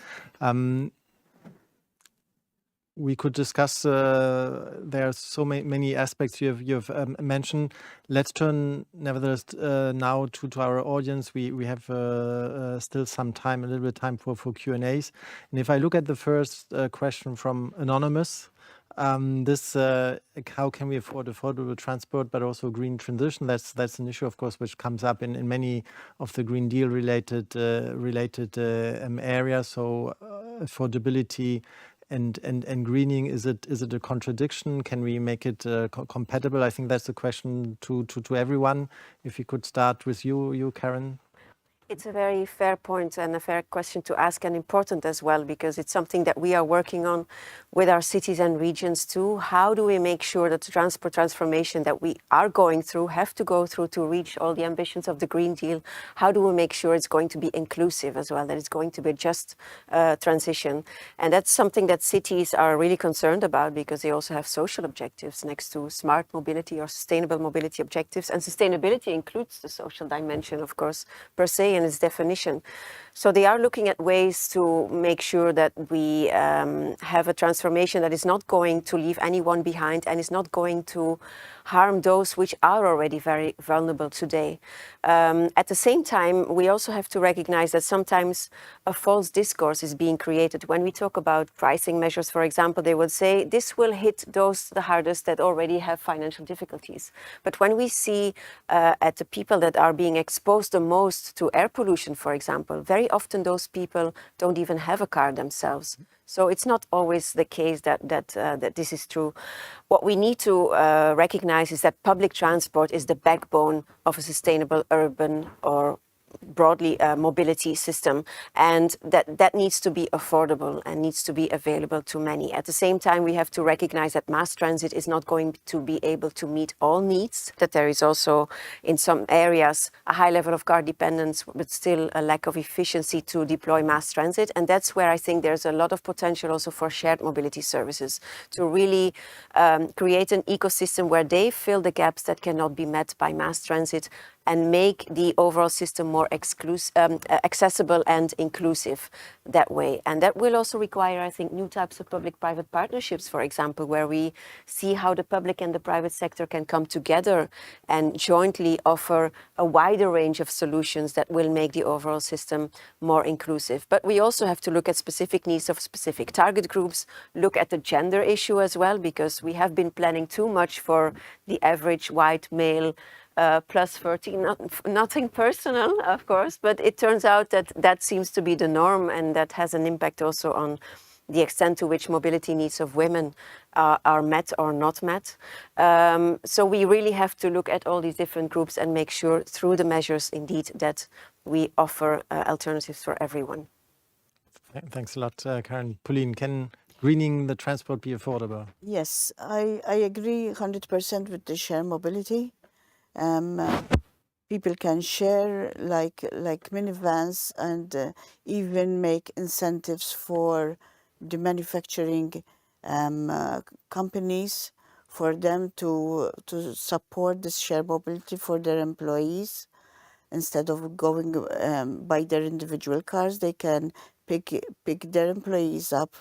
We could discuss. There are so many aspects you've mentioned. Let's turn, nevertheless, now to our audience. We have still some time, a little bit of time for Q&As. And if I look at the first question from Anonymous, this how can we afford affordable transport, but also green transition? That's an issue, of course, which comes up in many of the Green Deal related areas. So affordability and greening, is it a contradiction? Can we make it compatible? I think that's a question to everyone. If we could start with you, Karen. It's a very fair point and a fair question to ask, and important as well, because it's something that we are working on with our cities and regions too. How do we make sure that the transport transformation that we are going through, have to go through to reach all the ambitions of the Green Deal? How do we make sure it's going to be inclusive as well, that it's going to be a just transition? And that's something that cities are really concerned about, because they also have social objectives next to smart mobility or sustainable mobility objectives. And sustainability includes the social dimension, of course, per se, in its definition. So they are looking at ways to make sure that we have a transformation that is not going to leave anyone behind and is not going to harm those which are already very vulnerable today. At the same time, we also have to recognize that sometimes a false discourse is being created. When we talk about pricing measures, for example, they would say this will hit those the hardest that already have financial difficulties. But when we see at the people that are being exposed the most to air pollution, for example, very often those people don't even have a car themselves. So it's not always the case that this is true. What we need to recognize is that public transport is the backbone of a sustainable urban or broadly mobility system, and that needs to be affordable and needs to be available to many. At the same time, we have to recognize that mass transit is not going to be able to meet all needs, that there is also in some areas a high level of car dependence, but still a lack of efficiency to deploy mass transit. And that's where I think there's a lot of potential also for shared mobility services to really create an ecosystem where they fill the gaps that cannot be met by mass transit, and make the overall system more accessible and inclusive that way. And that will also require, I think, new types of public-private partnerships, for example, where we see how the public and the private sector can come together and jointly offer a wider range of solutions that will make the overall system more inclusive. But we also have to look at specific needs of specific target groups, look at the gender issue as well, because we have been planning too much for the average white male plus 30, nothing personal, of course, but it turns out that that seems to be the norm, and that has an impact also on the extent to which mobility needs of women are met or not met. So we really have to look at all these different groups and make sure through the measures indeed that we offer alternatives for everyone. Thanks a lot, Karen. Pauline, can greening the transport be affordable? Yes, I agree 100% with the share mobility. People can share like minivans, and even make incentives for the manufacturing companies for them to support this share mobility for their employees. Instead of going by their individual cars, they can pick their employees up,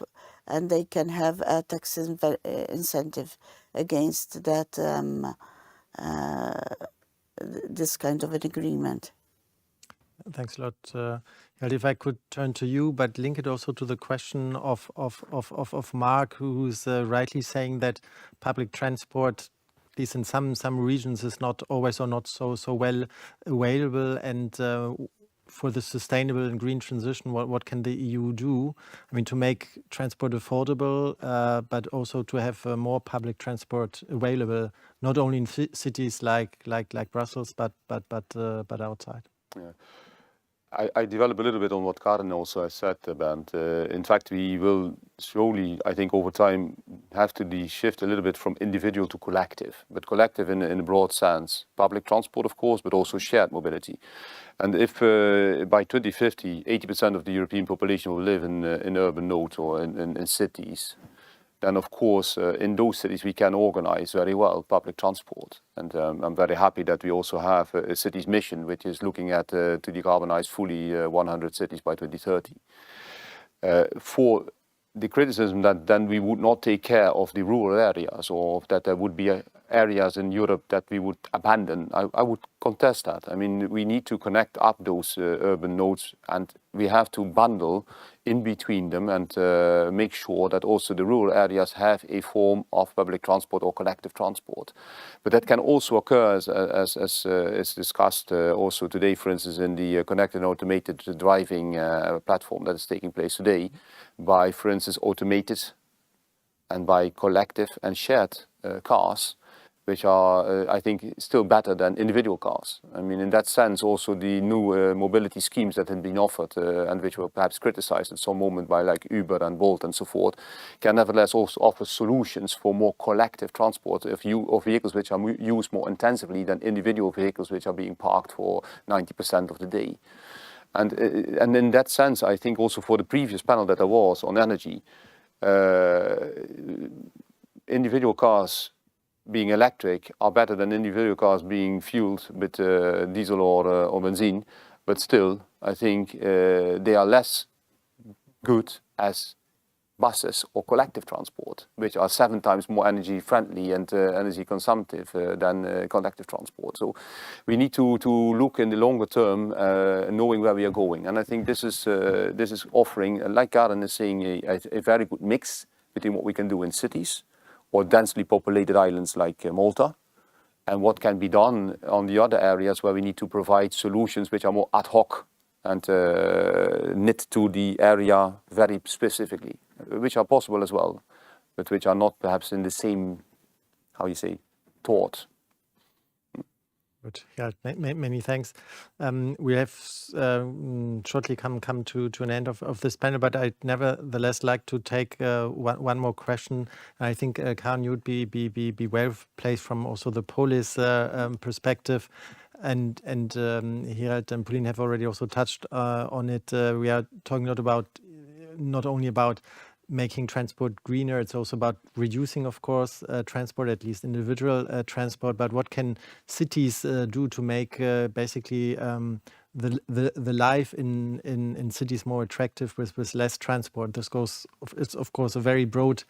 and they can have a tax incentive against that this kind of an agreement. Thanks a lot. Gerald, if I could turn to you, but link it also to the question of Marc, who's rightly saying that public transport, at least in some regions, is not always or not so well available. And for the sustainable and green transition, what can the EU do? I mean, to make transport affordable, but also to have more public transport available, not only in cities like Brussels, but outside. Yeah. I develop a little bit on what Karen also has said, Bernd. In fact, we will slowly, I think, over time, have to shift a little bit from individual to collective, but collective in a broad sense. Public transport, of course, but also shared mobility. And if by 2050, 80% of the European population will live in urban nodes or in cities, then of course in those cities we can organize very well public transport. And I'm very happy that we also have a city's mission, which is looking at to decarbonize fully 100 cities by 2030. For the criticism that then we would not take care of the rural areas, or that there would be areas in Europe that we would abandon, I would contest that. I mean, we need to connect up those urban nodes, and we have to bundle in between them and make sure that also the rural areas have a form of public transport or collective transport. But that can also occur, as is discussed also today, for instance, in the connected and automated driving platform that is taking place today, by, for instance, automated and by collective and shared cars, which are, I think, still better than individual cars. I mean, in that sense, also the new mobility schemes that have been offered and which were perhaps criticized at some moment by like Uber and Bolt and so forth, can nevertheless also offer solutions for more collective transport of vehicles which are used more intensively than individual vehicles which are being parked for 90% of the day. And in that sense, I think also for the previous panel that there was on energy, individual cars being electric are better than individual cars being fueled with diesel or benzene, but still, I think they are less good as buses or collective transport, which are 7 times more energy friendly and energy consumptive than collective transport. So we need to look in the longer term, knowing where we are going. And I think this is offering, like Karen is saying, a very good mix between what we can do in cities or densely populated islands like Malta, and what can be done on the other areas where we need to provide solutions which are more ad hoc and knit to the area very specifically, which are possible as well, but which are not perhaps in the same, how you say, thought. Good. Yeah, many thanks. We have shortly come to an end of this panel, but I'd nevertheless like to take one more question. I think Karen, you'd be well placed from also the Polish perspective, and Gerald and Pauline have already also touched on it. We are talking not only about making transport greener. It's also about reducing, of course, transport, at least individual transport. But what can cities do to make basically the life in cities more attractive with less transport? It's of course a very broad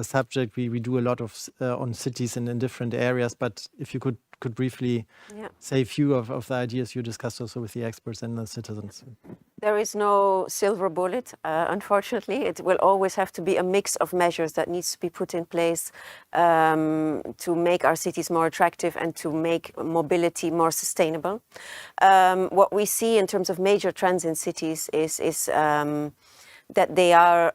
subject. We do a lot of on cities in different areas, but if you could briefly say a few of the ideas you discussed also with the experts and the citizens. There is no silver bullet, unfortunately. It will always have to be a mix of measures that needs to be put in place to make our cities more attractive and to make mobility more sustainable. What we see in terms of major trends in cities is that they are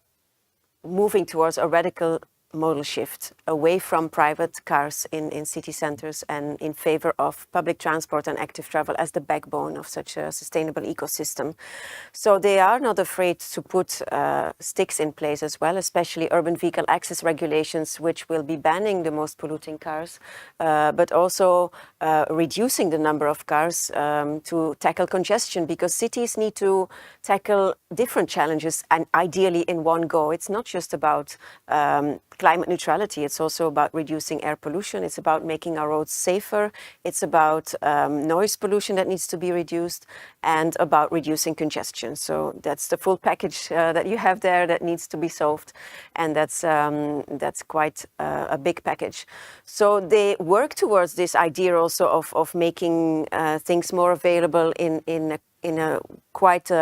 moving towards a radical modal shift away from private cars in city centers and in favor of public transport and active travel as the backbone of such a sustainable ecosystem. So they are not afraid to put sticks in place as well, especially urban vehicle access regulations, which will be banning the most polluting cars, but also reducing the number of cars to tackle congestion, because cities need to tackle different challenges and ideally in one go. It's not just about climate neutrality, it's also about reducing air pollution, it's about making our roads safer, it's about noise pollution that needs to be reduced, and about reducing congestion. So that's the full package that you have there that needs to be solved, and that's quite a big package. So they work towards this idea also of making things more available in a quite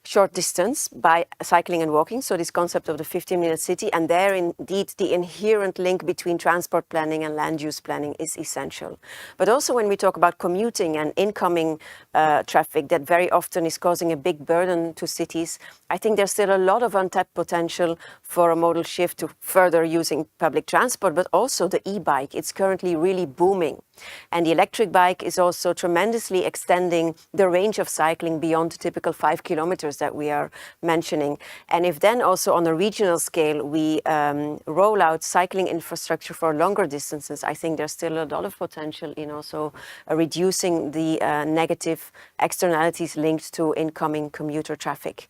short distance by cycling and walking. So this concept of the 15-minute city, and there indeed the inherent link between transport planning and land use planning is essential. But also when we talk about commuting and incoming traffic that very often is causing a big burden to cities, I think there's still a lot of untapped potential for a modal shift to further using public transport, but also the e-bike. It's currently really booming. And the electric bike is also tremendously extending the range of cycling beyond the typical 5 kilometers that we are mentioning. And if then also on a regional scale we roll out cycling infrastructure for longer distances, I think there's still a lot of potential in also reducing the negative externalities linked to incoming commuter traffic.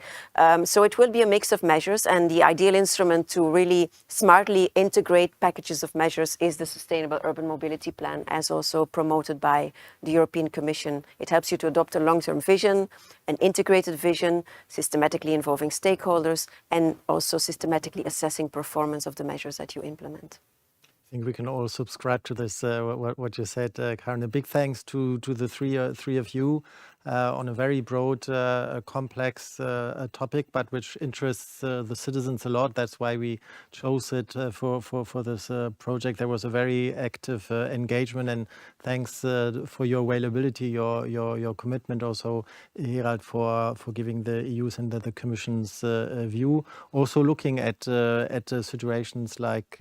So it will be a mix of measures, and the ideal instrument to really smartly integrate packages of measures is the Sustainable Urban Mobility Plan, as also promoted by the European Commission. It helps you to adopt a long-term vision, an integrated vision, systematically involving stakeholders, and also systematically assessing performance of the measures that you implement. I think we can all subscribe to this, what you said, Karen. A big thanks to the three of you on a very broad, complex topic, but which interests the citizens a lot. That's why we chose it for this project. There was a very active engagement, and thanks for your availability, your commitment also, Gerald, for giving the EU's and the Commission's view. Also looking at situations like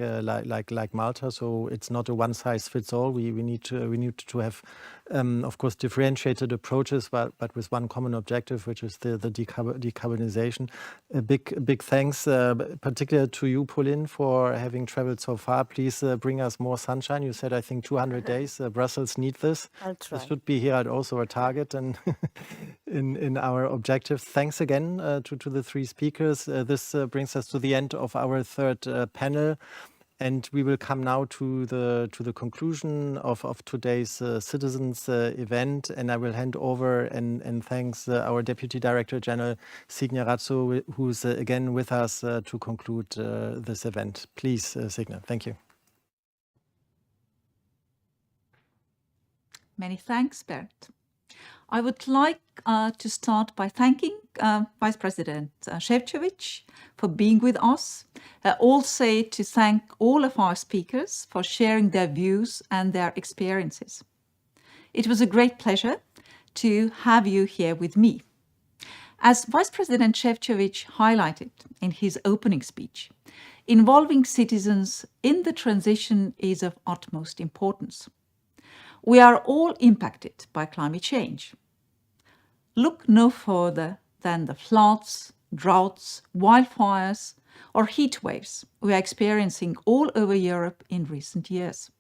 Malta. So it's not a one-size-fits-all. We need to have, of course, differentiated approaches, but with one common objective, which is the decarbonization. A big thanks, particularly to you, Pauline, for having traveled so far. Please bring us more sunshine. You said, I think, 200 days. Brussels need this. I'll try. This should be here also a target and in our objectives. Thanks again to the three speakers. This brings us to the end of our third panel. And we will come now to the conclusion of today's citizens event, and I will hand over and thanks our Deputy Director General Signe Razzo, who's again with us to conclude this event. Please, Signe, thank you. Many thanks, Bert. I would like to start by thanking Vice President Šefčovič for being with us. Also to thank all of our speakers for sharing their views and their experiences. It was a great pleasure to have you here with me. As Vice President Šefčovič highlighted in his opening speech, involving citizens in the transition is of utmost importance. We are all impacted by climate change. Look no further than the floods, droughts, wildfires, or heat waves we are experiencing all over Europe in recent years.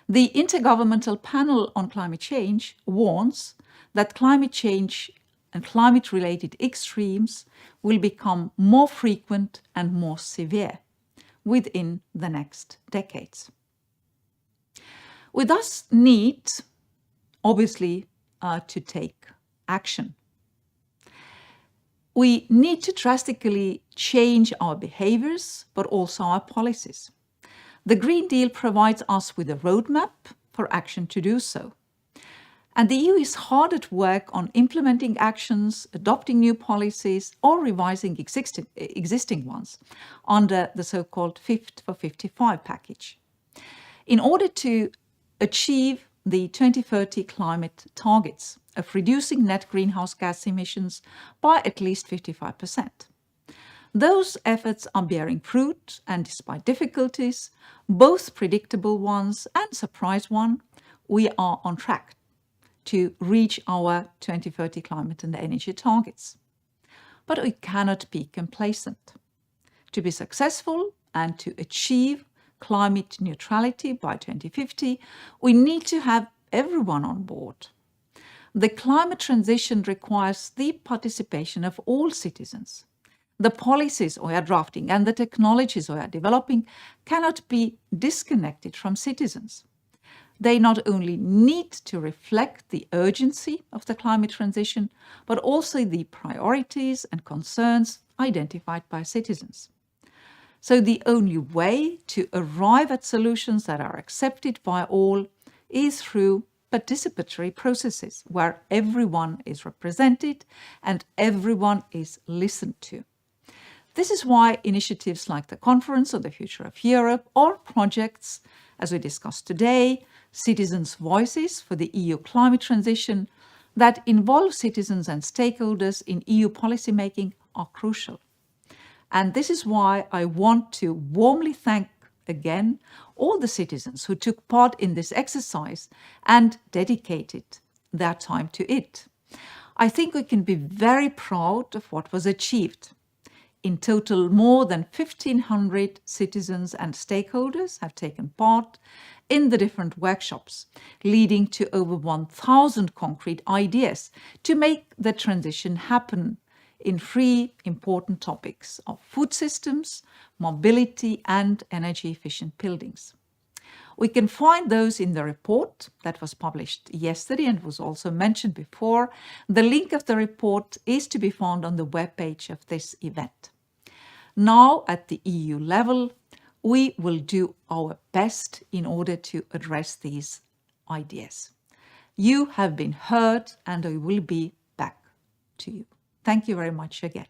The Intergovernmental Panel on Climate Change warns that climate change and climate-related extremes will become more frequent and more severe within the next decades. We thus need, obviously, to take action. We need to drastically change our behaviors, but also our policies. The Green Deal provides us with a roadmap for action to do so. And the EU is hard at work on implementing actions, adopting new policies, or revising existing ones under the so-called Fit for 55 package, in order to achieve the 2030 climate targets of reducing net greenhouse gas emissions by at least 55%. Those efforts are bearing fruit, and despite difficulties, both predictable ones and surprise one, we are on track to reach our 2030 climate and energy targets. But we cannot be complacent. To be successful and to achieve climate neutrality by 2050, we need to have everyone on board. The climate transition requires the participation of all citizens. The policies we are drafting and the technologies we are developing cannot be disconnected from citizens. They not only need to reflect the urgency of the climate transition, but also the priorities and concerns identified by citizens. So the only way to arrive at solutions that are accepted by all is through participatory processes where everyone is represented and everyone is listened to. This is why initiatives like the Conference on the Future of Europe or projects, as we discussed today, Citizens' Voices for the EU climate transition, that involve citizens and stakeholders in EU policymaking are crucial. And this is why I want to warmly thank again all the citizens who took part in this exercise and dedicated their time to it. I think we can be very proud of what was achieved. In total, more than 1,500 citizens and stakeholders have taken part in the different workshops, leading to over 1,000 concrete ideas to make the transition happen in 3 important topics of food systems, mobility, and energy-efficient buildings. We can find those in the report that was published yesterday and was also mentioned before. The link of the report is to be found on the webpage of this event. Now, at the EU level, we will do our best in order to address these ideas. You have been heard, and I will be back to you. Thank you very much again.